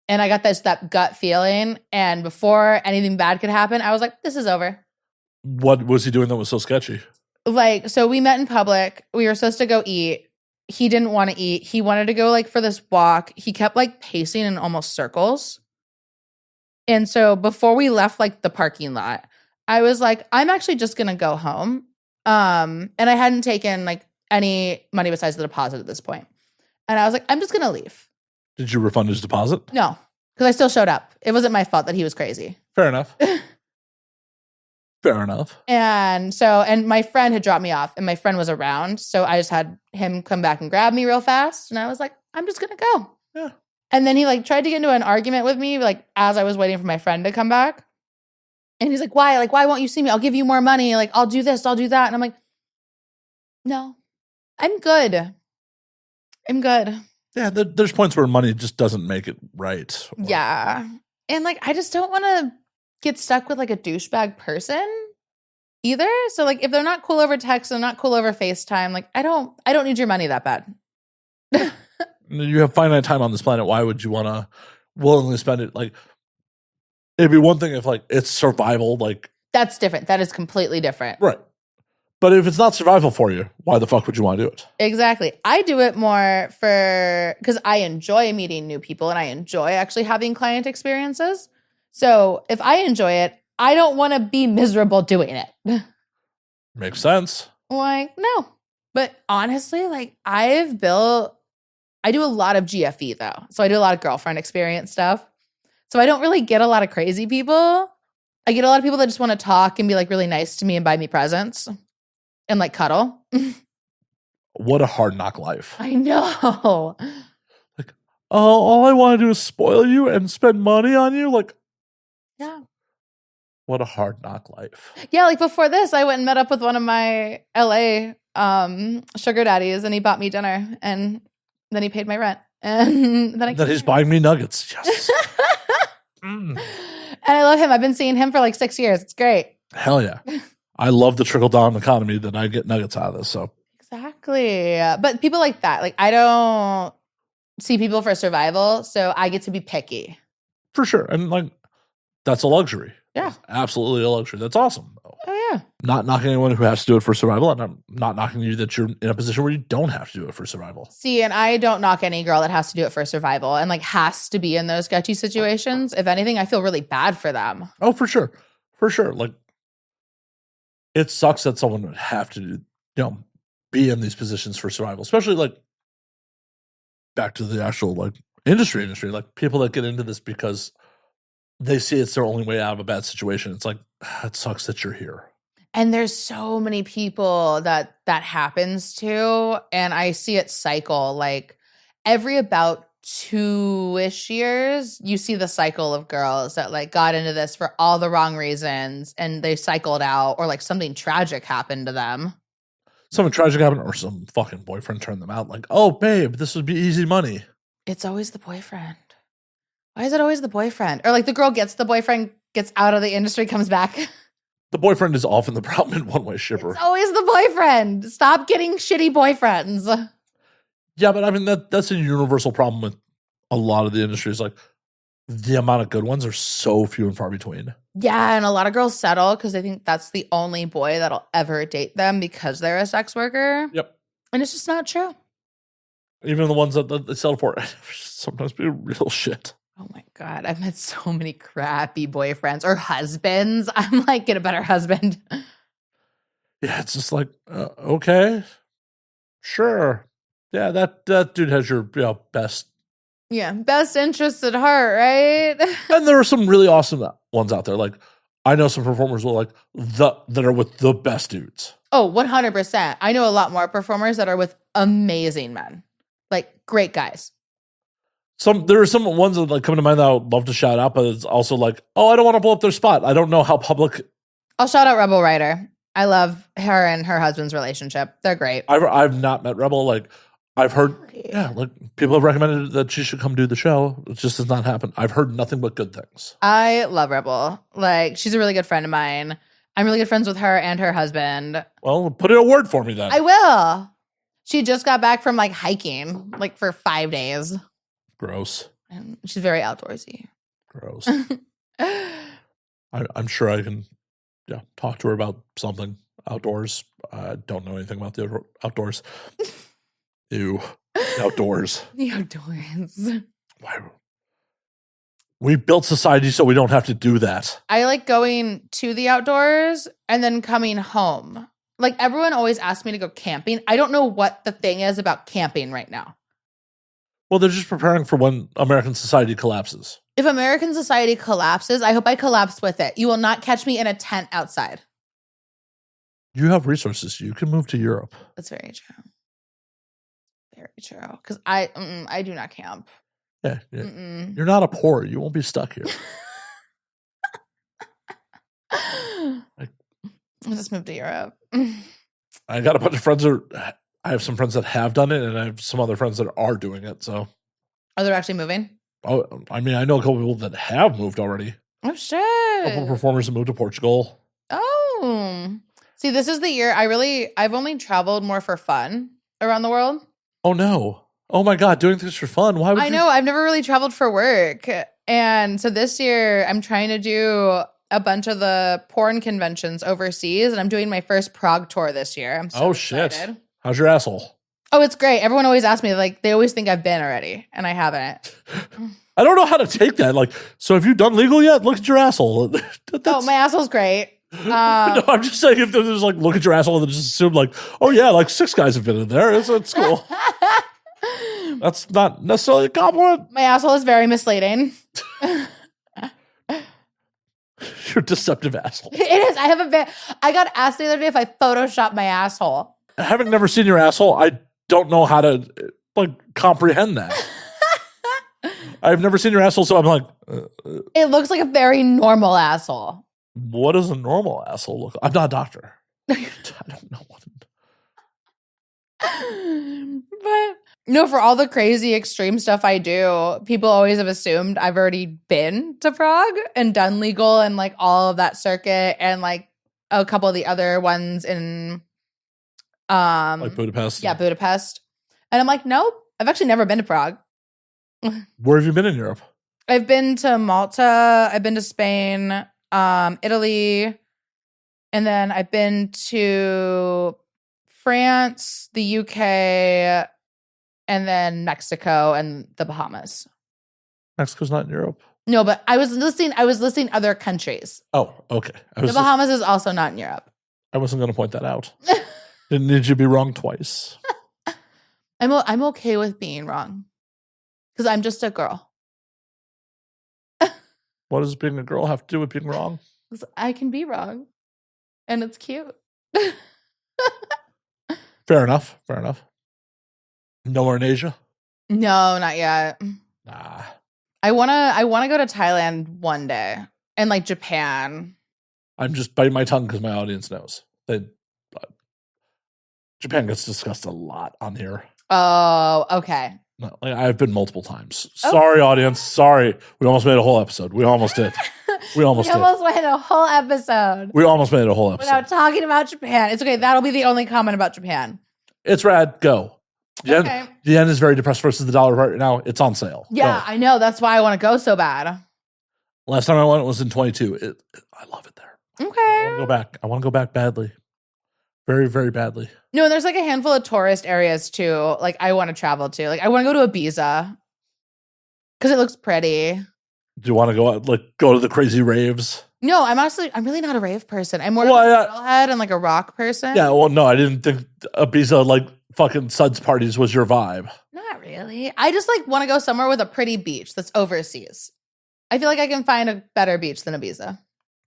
And I got that gut feeling. And before anything bad could happen, I was like, this is over. What was he doing that was so sketchy? Like, so we met in public. We were supposed to go eat. He didn't want to eat. He wanted to go like for this walk. He kept like pacing in almost circles. And so before we left like the parking lot, I was like, I'm actually just going to go home. And I hadn't taken like any money besides the deposit at this point. And I was like, I'm just going to leave. Did you refund his deposit? No, because I still showed up. It wasn't my fault that he was crazy. Fair enough. Fair enough. And my friend had dropped me off and my friend was around. So I just had him come back and grab me real fast. And I was like, I'm just going to go. Yeah. And then he like tried to get into an argument with me, like as I was waiting for my friend to come back. And he's like, why? Like, why won't you see me? I'll give you more money. Like, I'll do this, I'll do that. And I'm like, no, I'm good. I'm good. Yeah, there's points where money just doesn't make it right. Yeah. And like, I just don't want to get stuck with like a douchebag person either. So like, if they're not cool over text and not cool over FaceTime, like I don't need your money that bad. You have finite time on this planet. Why would you want to willingly spend it? Like, it'd be one thing if like it's survival. Like, that's different. That is completely different. Right. But if it's not survival for you, why the fuck would you want to do it? Exactly. I do it more because I enjoy meeting new people and I enjoy actually having client experiences. So if I enjoy it, I don't want to be miserable doing it. Makes sense. Like, no. But honestly, like I do a lot of GFE though. So I do a lot of girlfriend experience stuff. So I don't really get a lot of crazy people. I get a lot of people that just want to talk and be like really nice to me and buy me presents and like cuddle. What a hard knock life. I know. Like, oh, all I want to do is spoil you and spend money on you? Like, Yeah. what a hard knock life. Yeah, like before this, I went and met up with one of my LA sugar daddies and he bought me dinner and then he paid my rent. And then That he's buying me nuggets. Yes. And I love him. I've been seeing him for like 6 years. It's great. Hell yeah. I love the trickle down economy that I get nuggets out of this. So Exactly. But people like that, like I don't see people for survival, so I get to be picky. for sure. And like, that's a luxury. Yeah. That's absolutely a luxury. That's awesome. Oh, yeah. Not knocking anyone who has to do it for survival. And I'm not knocking you that you're in a position where you don't have to do it for survival. See, and I don't knock any girl that has to do it for survival and like has to be in those sketchy situations. If anything, I feel really bad for them. Oh, for sure. For sure. Like, it sucks that someone would have to, be in these positions for survival, especially like back to the actual like industry, like people that get into this because they see it's their only way out of a bad situation. It's like, it sucks that you're here. And there's so many people that happens to, and I see it cycle like every about 2-ish years, you see the cycle of girls that like got into this for all the wrong reasons and they cycled out, or like something tragic happened to them. Something tragic happened, or some fucking boyfriend turned them out. Like, oh, babe, this would be easy money. It's always the boyfriend. Why is it always the boyfriend? Or like the girl gets the boyfriend, gets out of the industry, comes back. The boyfriend is often the problem in One Way Shipper. It's always the boyfriend. Stop getting shitty boyfriends. Yeah, but I mean, that's a universal problem with a lot of the industries. Like, the amount of good ones are so few and far between. Yeah, and a lot of girls settle because they think that's the only boy that'll ever date them because they're a sex worker. Yep. And it's just not true. Even the ones that they settle for sometimes be real shit. Oh my God. I've met so many crappy boyfriends or husbands. I'm like, get a better husband. Yeah, it's just like, okay, sure. Yeah, that dude has your best. Yeah, best interests at heart, right? And there are some really awesome ones out there. Like, I know some performers who are like that are with the best dudes. Oh, 100%. I know a lot more performers that are with amazing men. Like, great guys. There are some ones that like come to mind that I would love to shout out, but it's also like, oh, I don't want to blow up their spot. I don't know how public. I'll shout out Rebel Ryder. I love her and her husband's relationship. They're great. I've not met Rebel. Like, I've heard, like people have recommended that she should come do the show. It just has not happened. I've heard nothing but good things. I love Rebel. Like, she's a really good friend of mine. I'm really good friends with her and her husband. Well, put in a word for me then. I will. She just got back from like hiking, like for 5 days. Gross. And she's very outdoorsy. Gross. I'm sure I can talk to her about something outdoors. I don't know anything about the outdoors. Ew. Outdoors. The outdoors. Why? We built society so we don't have to do that. I like going to the outdoors and then coming home. Like, everyone always asks me to go camping. I don't know what the thing is about camping right now. Well, they're just preparing for when American society collapses. If American society collapses, I hope I collapse with it. You will not catch me in a tent outside. You have resources. You can move to Europe. That's very true. Very true. Because I do not camp. Yeah. You're not a poor. You won't be stuck here. I'll just move to Europe. I got a bunch of friends I have some friends that have done it, and I have some other friends that are doing it. So, Oh, they're actually moving? oh, I mean, I know a couple people that have moved already. Oh, shit. A couple of performers that moved to Portugal. Oh. See, this is the year I've only traveled more for fun around the world. Oh no. Oh my God, doing things for fun. Why would I know, I've never really traveled for work. And so this year I'm trying to do a bunch of the porn conventions overseas, and I'm doing my first Prague tour this year. I'm so excited. Shit. How's your asshole? Oh, it's great. Everyone always asks me, like, they always think I've been already, and I haven't. I don't know how to take that. Like, so have you done legal yet? Look at your asshole. Oh, my asshole's great. No, I'm just saying, if there's like, look at your asshole and just assume like, oh yeah, like 6 guys have been in there. It's cool. That's not necessarily a compliment. My asshole is very misleading. You're a deceptive asshole. It is. I got asked the other day if I photoshopped my asshole. Having never seen your asshole, I don't know how to comprehend that. I've never seen your asshole, so I'm like, It looks like a very normal asshole. what does a normal asshole look like? I'm not a doctor. I don't know what. But no, for all the crazy extreme stuff I do, people always have assumed I've already been to Prague and done legal and like all of that circuit and like a couple of the other ones in Like Budapest? Yeah, Budapest. And I'm like, nope, I've actually never been to Prague. Where have you been in Europe? I've been to Malta, I've been to Spain, Italy, and then I've been to France, the UK, and then Mexico and the Bahamas. Mexico's not in Europe. No, but I was listing other countries. Oh, okay. The Bahamas is also not in Europe. I wasn't going to point that out. Didn't need you to be wrong twice. I'm okay with being wrong because I'm just a girl. What does being a girl have to do with being wrong? 'Cause I can be wrong, and it's cute. Fair enough. Nowhere in Asia? No, not yet. Nah. I wanna go to Thailand one day and like Japan. I'm just biting my tongue because my audience knows. Japan gets discussed a lot on here. Oh, okay. No, I've been multiple times. Sorry, audience. Sorry. We almost made a whole episode. We almost did. We almost made a whole episode. We almost made a whole episode. Without talking about Japan. It's okay. That'll be the only comment about Japan. It's rad. Go. Okay. The yen is very depressed versus the dollar right now. It's on sale. Yeah, Go. I know. That's why I want to go so bad. Last time I went was in 22. I love it there. Okay. I want to go back. I want to go back badly. Very, very badly. No, and there's like a handful of tourist areas too. Like I want to travel to. Like I want to go to Ibiza because it looks pretty. Do you want to go out, go to the crazy raves? No, I'm really not a rave person. I'm more of a metalhead and like a rock person. Yeah, well, no, I didn't think Ibiza, fucking suds parties was your vibe. Not really. I just want to go somewhere with a pretty beach that's overseas. I feel like I can find a better beach than Ibiza.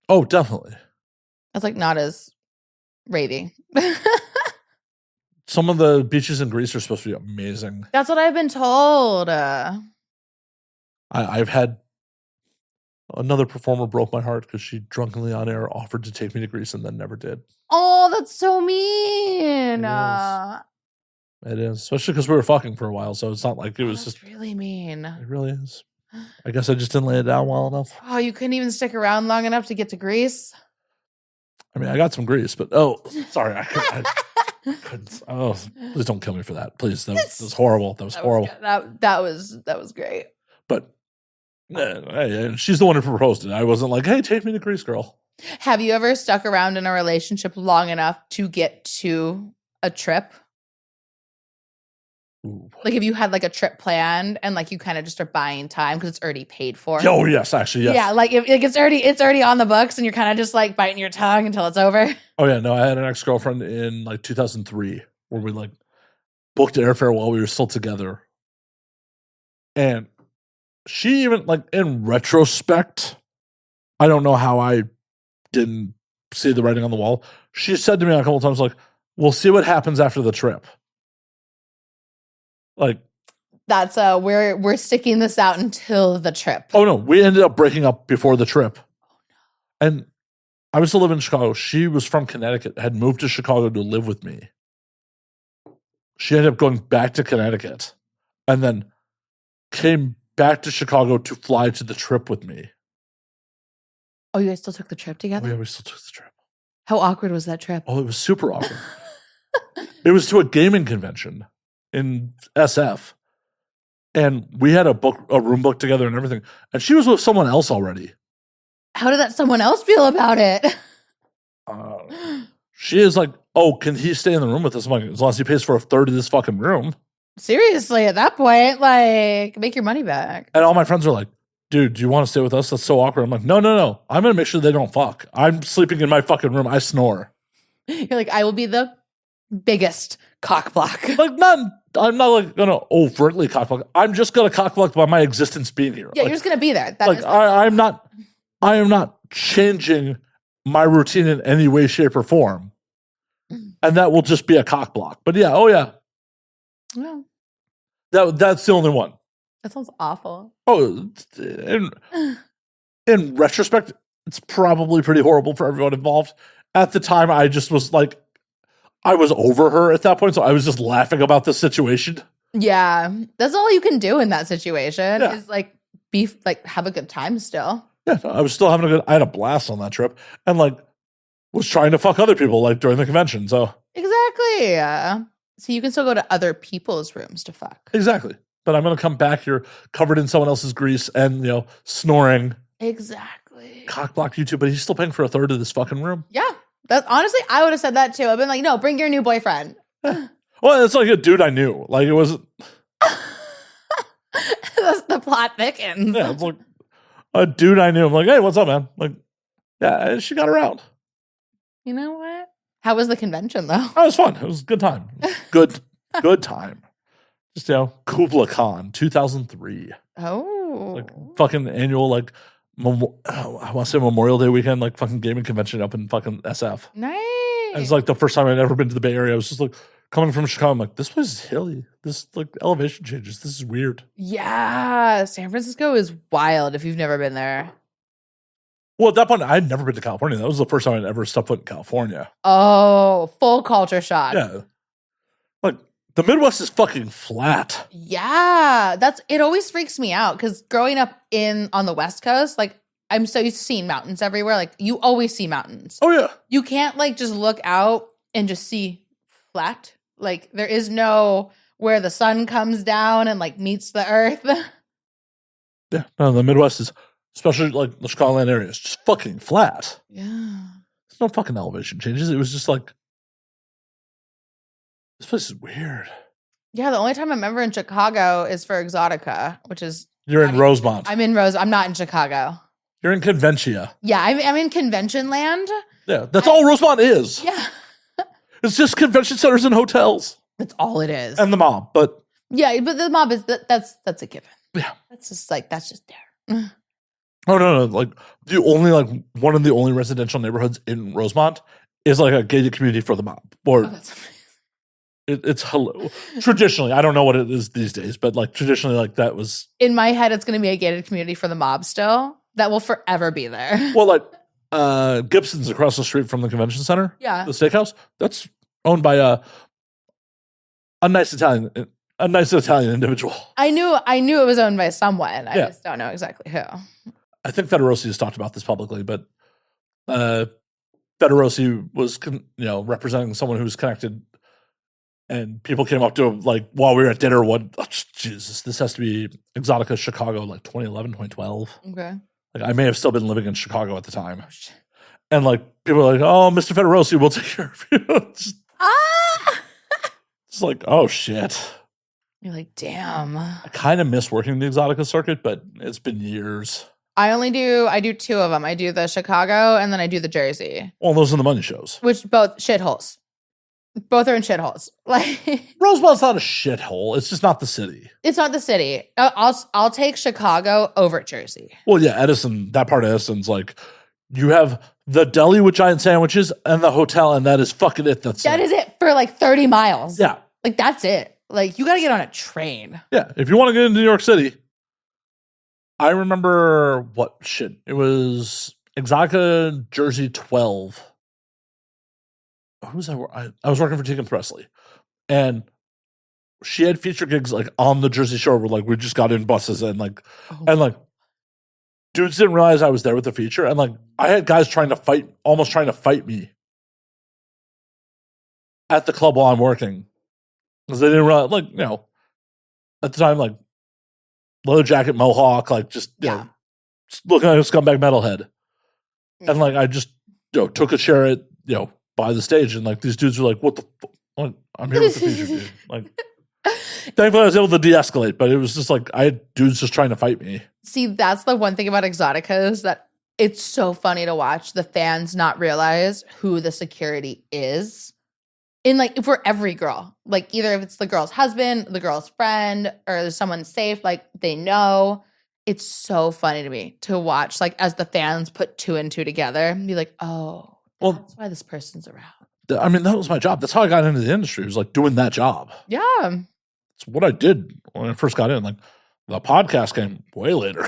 Oh, definitely. That's not as ravey. Some of the beaches in Greece are supposed to be amazing. That's what I've been told. I've had another performer broke my heart because she drunkenly on air offered to take me to Greece and then never did. Oh, that's so mean. It is. Especially because we were fucking for a while, so it's not like it was just really mean. It really is. I guess I just didn't lay it down well enough. Oh, you couldn't even stick around long enough to get to Greece? I mean, I got some Greece, but sorry, I couldn't. Oh, please don't kill me for that. Please, that was horrible. That was horrible. That was great. But she's the one who proposed it. I wasn't like, hey, take me to Greece, girl. Have you ever stuck around in a relationship long enough to get to a trip? Ooh. Like if you had a trip planned and you kind of just are buying time because it's already paid for. Oh yes, actually yes. Yeah, if it's already on the books and you're kind of just biting your tongue until it's over. Oh yeah, no, I had an ex-girlfriend in 2003 where we booked airfare while we were still together, and she even in retrospect, I don't know how I didn't see the writing on the wall. She said to me a couple of times "We'll see what happens after the trip." That's we're sticking this out until the trip. Oh no, we ended up breaking up before the trip. And I was still living in Chicago. She was from Connecticut, had moved to Chicago to live with me. She ended up going back to Connecticut and then came back to Chicago to fly to the trip with me. Oh, you guys still took the trip together? Oh, yeah, we still took the trip. How awkward was that trip? Oh, it was super awkward. It was to a gaming convention in SF. And we had a room booked together and everything. And she was with someone else already. How did that someone else feel about it? She is oh, can he stay in the room with us? I'm as long as he pays for a third of this fucking room. Seriously, at that point, make your money back. And all my friends are dude, do you want to stay with us? That's so awkward. I'm no. I'm going to make sure they don't fuck. I'm sleeping in my fucking room. I snore. You're I will be the biggest cock block. I'm not going to overtly cock block. I'm just going to cock block by my existence being here. Yeah, you're just going to be there. I am not changing my routine in any way, shape, or form. And that will just be a cock block. But yeah, oh yeah. Yeah. That's the only one. That sounds awful. Oh, in retrospect, it's probably pretty horrible for everyone involved. At the time, I just was like, I was over her at that point, so I was just laughing about the situation. Yeah. That's all you can do in that situation Yeah. is like have a good time still. Yeah, I was still having I had a blast on that trip, and like was trying to fuck other people like during the convention. So Exactly. So you can still go to other people's rooms to fuck. exactly. But I'm gonna come back here covered in someone else's grease and snoring. Exactly. Cock block you too, but he's still paying for a third of this fucking room. Yeah. That's honestly, I would have said that too. I've been like, no, bring your new boyfriend. Well, it's like a dude I knew. Like it wasn't. That's the plot thickens. Yeah, it's like a dude I knew. I'm like, hey, what's up, man? Like, yeah, she got around. You know what? How was the convention though? Oh, it was fun. It was a good time. Good time. Just Kubla Khan, 2003. Oh. Like fucking annual like I want to say Memorial Day weekend, like fucking gaming convention up in fucking SF. Nice. And it's like the first time I'd ever been to the Bay Area. I was just like coming from Chicago. I'm like, this place is hilly. This like elevation changes. This is weird. Yeah. San Francisco is wild if you've never been there. Well, at that point, I'd never been to California. That was the first time I'd ever stepped foot in California. Oh, full culture shock. Yeah. Like the Midwest is fucking flat. Yeah. It always freaks me out because growing up on the West Coast, like I'm so used to seeing mountains everywhere. Like you always see mountains. Oh yeah. You can't like just look out and just see flat. Like there is no where the sun comes down and like meets the earth. Yeah. No, the Midwest is, especially like the Chicagoland area, is just fucking flat. Yeah. There's no fucking elevation changes. It was just like, this place is weird. Yeah, the only time I'm ever in Chicago is for Exotica, which is You're in Rosemont. I'm not in Chicago. You're in Conventia. Yeah, I'm in Convention Land. Yeah, that's all Rosemont is. Yeah. It's just convention centers and hotels. That's all it is. And the mob, but yeah, but the mob is that's a given. yeah. That's just there. Oh no, like one of the only residential neighborhoods in Rosemont is like a gated community for the mob. Or That's amazing. it's traditionally, I don't know what it is these days, but like traditionally, like that was In my head, it's going to be a gated community for the mob still. That will forever be there. well, like Gibson's across the street from the convention center. Yeah. The steakhouse that's owned by a nice Italian individual. I knew it was owned by someone. I Yeah. just don't know exactly who. I think Federosi has talked about this publicly, but Federosi was representing someone who was connected. And people came up to him like while we were at dinner. Jesus, this has to be Exotica Chicago, like 2011, 2012. Okay. Like I may have still been living in Chicago at the time. And like people are like, "Oh, Mr. Federosi, we'll take care of you." It's like, oh shit. You're like, damn. I kind of miss working the Exotica circuit, but it's been years. I do two of them. I do the Chicago and then I do the Jersey. Well, those are the money shows. Which both shitholes. Both are in shitholes. Like Rosemont's not a shithole. It's just not the city. it's not the city. I'll take Chicago over Jersey. Well, yeah, Edison, that part of Edison's like, you have the deli with giant sandwiches and the hotel, and that is fucking it. That is it for like 30 miles. Yeah. Like that's it. Like you got to get on a train. Yeah. If you want to get into New York City, I remember it was Exotica Jersey 12. Who was I was working for Tegan Presley, and she had feature gigs like on the Jersey Shore where like we just got in buses and like dudes didn't realize I was there with the feature, and like I had guys almost trying to fight me at the club while I'm working because they didn't realize at the time like leather jacket, mohawk, like just just looking like a scumbag metalhead, and like I just took a chair at by the stage, and like these dudes were like, "What the? Like, I'm here with the feature, dude." Like, thankfully, I was able to de-escalate, but it was just like I had dudes just trying to fight me. See, that's the one thing about Exotica is that it's so funny to watch the fans not realize who the security is. In like for every girl, like either if it's the girl's husband, the girl's friend, or there's someone safe, like they know. it's so funny to me to watch, like, as the fans put 2 and 2 together and be like, oh, Well, that's why this person's around. I mean, that was my job. That's how I got into the industry. It was like doing that job. Yeah. It's what I did when I first got in. Like, the podcast came way later.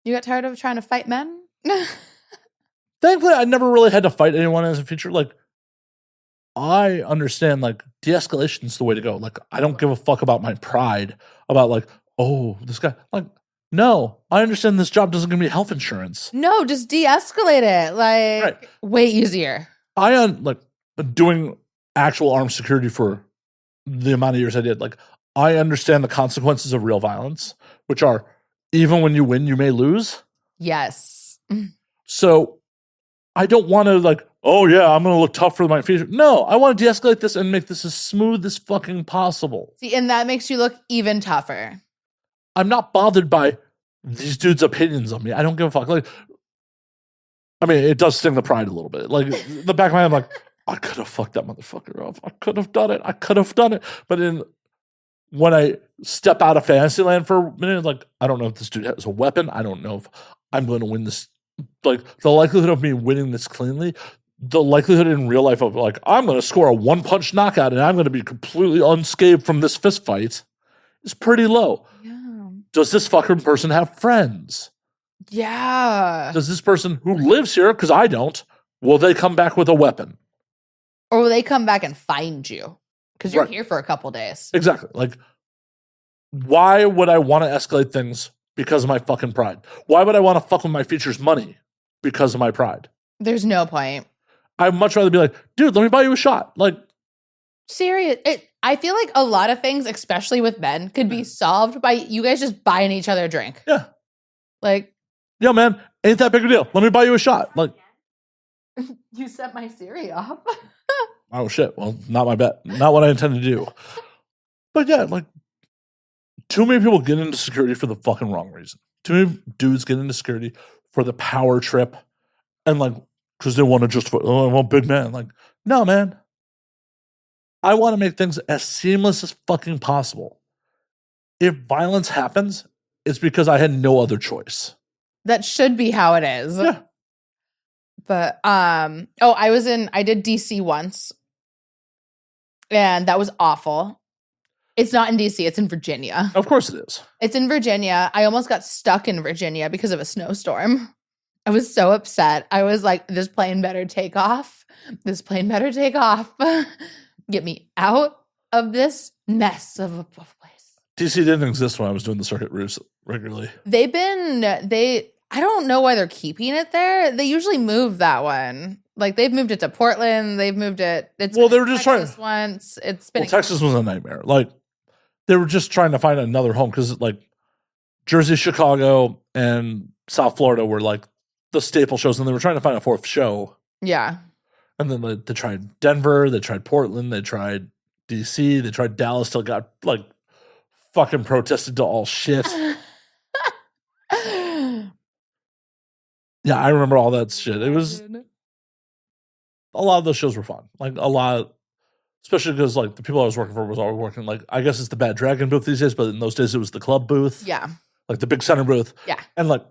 You got tired of trying to fight men? Thankfully, I never really had to fight anyone as a feature. Like, I understand, like, de-escalation is the way to go. Like, I don't give a fuck about my pride, about, like, oh, this guy. Like, no, I understand this job doesn't give me health insurance. No, just de-escalate it. Like, Right. way easier. Like, doing actual armed security for the amount of years I did. Like, I understand the consequences of real violence, which are, even when you win, you may lose. Yes. So I don't want to, like, oh yeah, I'm going to look tough for my future. No, I want to de-escalate this and make this as smooth as fucking possible. See, and that makes you look even tougher. I'm not bothered by these dudes' opinions on me. I don't give a fuck. Like, I mean, it does sting the pride a little bit. Like, the back of my head, I'm like, I could have fucked that motherfucker up. I could have done it. But when I step out of Fantasyland for a minute, like, I don't know if this dude has a weapon. I don't know if I'm going to win this. Like, the likelihood of me winning this cleanly, the likelihood in real life of, like, I'm going to score a 1-punch knockout and I'm going to be completely unscathed from this fist fight is pretty low. Yeah. Does this fucking person have friends? Yeah. Does this person who lives here, because I don't, will they come back with a weapon? Or will they come back and find you? Because you're Right. here for a couple days. Exactly. Like, why would I want to escalate things because of my fucking pride? Why would I want to fuck with my feature's money because of my pride? There's no point. I'd much rather be like, dude, let me buy you a shot. Like, Serious. I feel like a lot of things, especially with men, could be solved by you guys just buying each other a drink. yeah. Like, Yeah, man, ain't that big a deal. Let me buy you a shot. Like, you set my Siri up. oh shit. Well, not my bet. Not what I intend to do. But yeah, like, too many people get into security for the fucking wrong reason. Too many dudes get into security for the power trip and, like, because they want to just, oh, I want big man. Like, no, man. I want to make things as seamless as fucking possible. If violence happens, it's because I had no other choice. That should be how it is. Yeah. But I did DC once. And that was awful. It's not in DC, it's in Virginia. Of course it is. It's in Virginia. I almost got stuck in Virginia because of a snowstorm. I was so upset. I was like, this plane better take off. This plane better take off. Get me out of this mess of a place. DC didn't exist when I was doing the circuit routes regularly. I don't know why they're keeping it there. They usually move that one. Like, they've moved it to Portland. They've moved it. They were just Texas once. It's been Texas was a nightmare. Like, they were just trying to find another home because, like, Jersey, Chicago, and South Florida were, like, the staple shows, and they were trying to find a fourth show. Yeah. And then they tried Denver, they tried Portland, they tried DC, they tried Dallas, till got, like, fucking protested to all shit. Yeah, I remember all that shit. It was, a lot of those shows were fun. Like, a lot, especially because, like, the people I was working for was always working, like, I guess it's the Bad Dragon booth these days, but in those days it was the club booth. Yeah. Like, the big center booth. Yeah. And, like,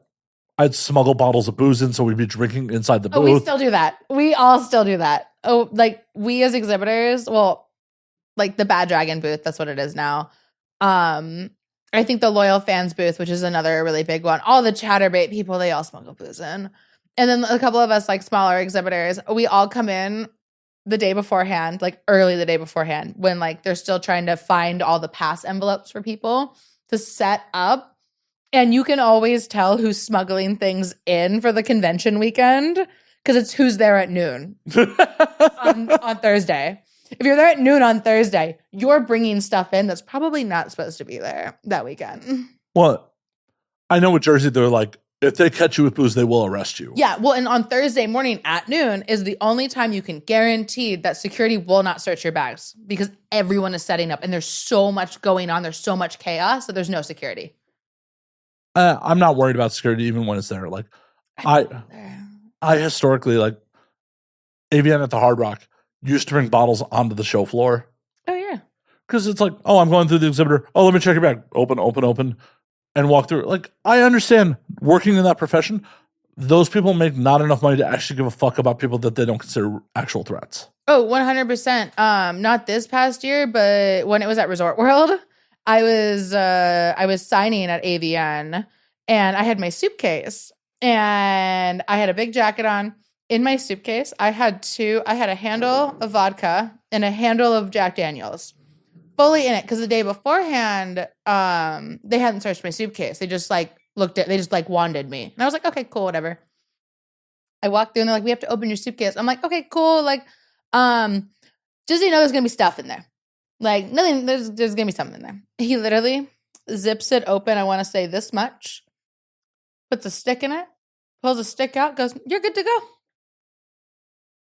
I'd smuggle bottles of booze in, so we'd be drinking inside the booth. Oh, we still do that. We all still do that. Oh, like, we as exhibitors, well, like the Bad Dragon booth, that's what it is now. I think the Loyal Fans booth, which is another really big one. All the Chatterbait people, they all smuggle booze in. And then a couple of us, like, smaller exhibitors, we all come in the day beforehand, like early the day beforehand, when, like, they're still trying to find all the pass envelopes for people to set up. And you can always tell who's smuggling things in for the convention weekend because it's who's there at noon on Thursday. If you're there at noon on Thursday, you're bringing stuff in that's probably not supposed to be there that weekend. Well, I know with Jersey, they're like, if they catch you with booze, they will arrest you. Yeah, well, and on Thursday morning at noon is the only time you can guarantee that security will not search your bags because everyone is setting up and there's so much going on. There's so much chaos that there's no security. I'm not worried about security even when it's there. Like, I historically, like, AVN at the Hard Rock used to bring bottles onto the show floor. Oh, yeah. Because it's like, oh, I'm going through the exhibitor. Oh, let me check your bag. Open. and walk through. Like, I understand working in that profession, those people make not enough money to actually give a fuck about people that they don't consider actual threats. Oh, 100%. Not this past year, but when it was at Resort World, I was signing at AVN and I had my suitcase and I had a big jacket on. In my suitcase, I had a handle of vodka and a handle of Jack Daniels fully in it. Cause the day beforehand, they hadn't searched my suitcase. They just like wanded me. And I was like, okay, cool, whatever. I walked through and they're like, we have to open your suitcase. I'm like, okay, cool. Like, just so you know, there's gonna be stuff in there. Like nothing, there's gonna be something in there. He literally zips it open. I want to say this much. Puts a stick in it. Pulls a stick out. Goes, you're good to go.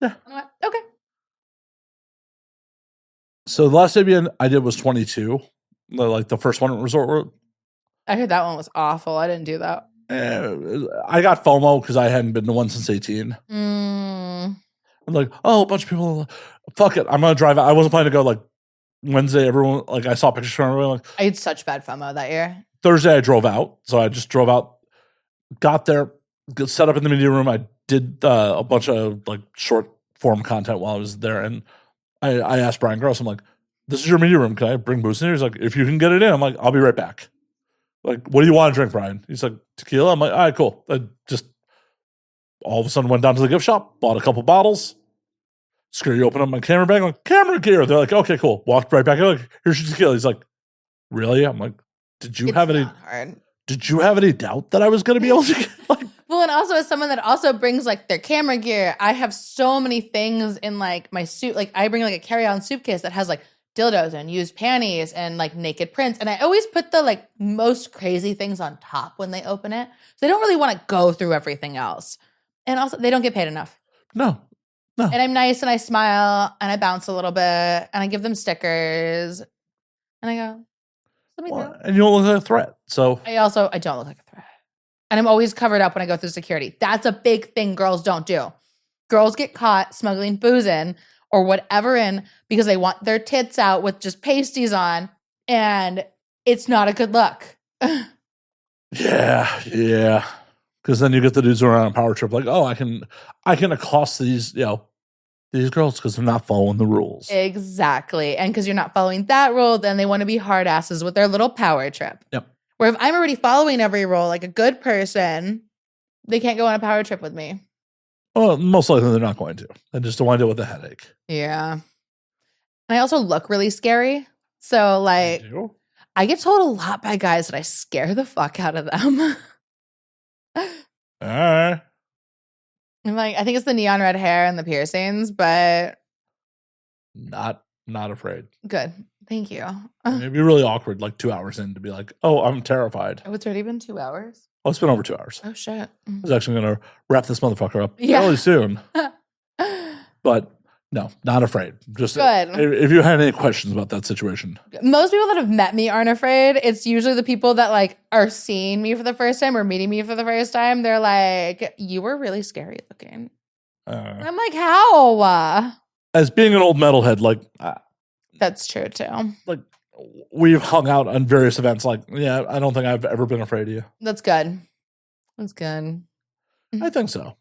Yeah. I went, okay. So the last ABN I did was 22, like the first one at Resort World. I heard that one was awful. I didn't do that. I got FOMO because I hadn't been to one since 18. I'm like, oh, a bunch of people. Fuck it, I'm gonna drive out. I wasn't planning to go like Wednesday. Everyone, like, I saw pictures from everyone. Like, I had such bad FOMO that year. Thursday I drove out, so I just drove out, got there, got set up in the media room. I did a bunch of like short form content while I was there, and I asked Brian Gross, I'm like, this is your media room, can I bring booze in here? He's like, if you can get it in. I'm like, I'll be right back. Like, what do you want to drink, Brian? He's like, tequila. I'm like, all right, cool. I just all of a sudden went down to the gift shop, bought a couple bottles, scary, open up my camera bag, I'm like, camera gear. They're like, okay, cool. Walked right back. I'm like, here's your tequila. He's like, really? I'm like, did you have any doubt that I was going to be able to get, like, well, and also as someone that also brings like their camera gear, I have so many things in like my suit. Like I bring like a carry-on suitcase that has like dildos and used panties and like naked prints. And I always put the like most crazy things on top when they open it. So they don't really want to go through everything else. And also they don't get paid enough. No. And I'm nice and I smile and I bounce a little bit and I give them stickers and I go, let me know. And you don't look like a threat. So I don't look like a threat. And I'm always covered up when I go through security. That's a big thing girls don't do. Girls get caught smuggling booze in or whatever in because they want their tits out with just pasties on, and it's not a good look. Yeah. Because then you get the dudes who are on a power trip like, oh, I can accost these girls because they're not following the rules. Exactly. And because you're not following that rule, then they want to be hard asses with their little power trip. Yep. Where if I'm already following every rule like a good person, they can't go on a power trip with me. Well, most likely they're not going to. They just don't want to deal with the headache. Yeah. And I also look really scary. So like I get told a lot by guys that I scare the fuck out of them. All right. I'm like, I think it's the neon red hair and the piercings, but not afraid. Good. Thank you. It'd be really awkward, like 2 hours in, to be like, oh, I'm terrified. Oh, it's already been 2 hours? Oh, it's been over 2 hours. Oh, shit. I was actually going to wrap this motherfucker up really soon. But no, not afraid. Just good. If you had any questions about that situation. Most people that have met me aren't afraid. It's usually the people that like are seeing me for the first time or meeting me for the first time. They're like, you were really scary looking. I'm like, how? As being an old metalhead, like... That's true, too. Like, we've hung out on various events. Like, yeah, I don't think I've ever been afraid of you. That's good. That's good. I think so.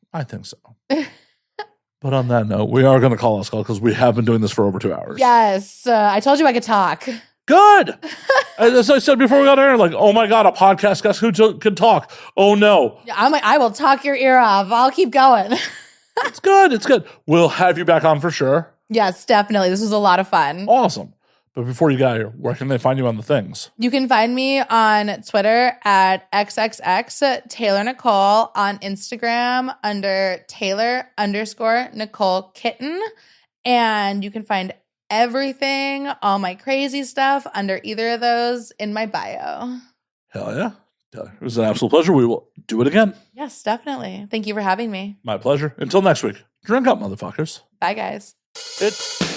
But on that note, we are going to call us because we have been doing this for over 2 hours. Yes. I told you I could talk. Good. As I said before we got here, like, oh my God, a podcast guest who can talk. Oh no. I'm like, I will talk your ear off. I'll keep going. It's good. We'll have you back on for sure. Yes, definitely. This was a lot of fun. Awesome. But before you got here, where can they find you on the things? You can find me on Twitter at XXX Taylor Nicole, on Instagram under Taylor_Nicole Kitten. And you can find everything, all my crazy stuff under either of those in my bio. Hell yeah. It was an absolute pleasure. We will do it again. Yes, definitely. Thank you for having me. My pleasure. Until next week, drink up, motherfuckers. Bye, guys. It's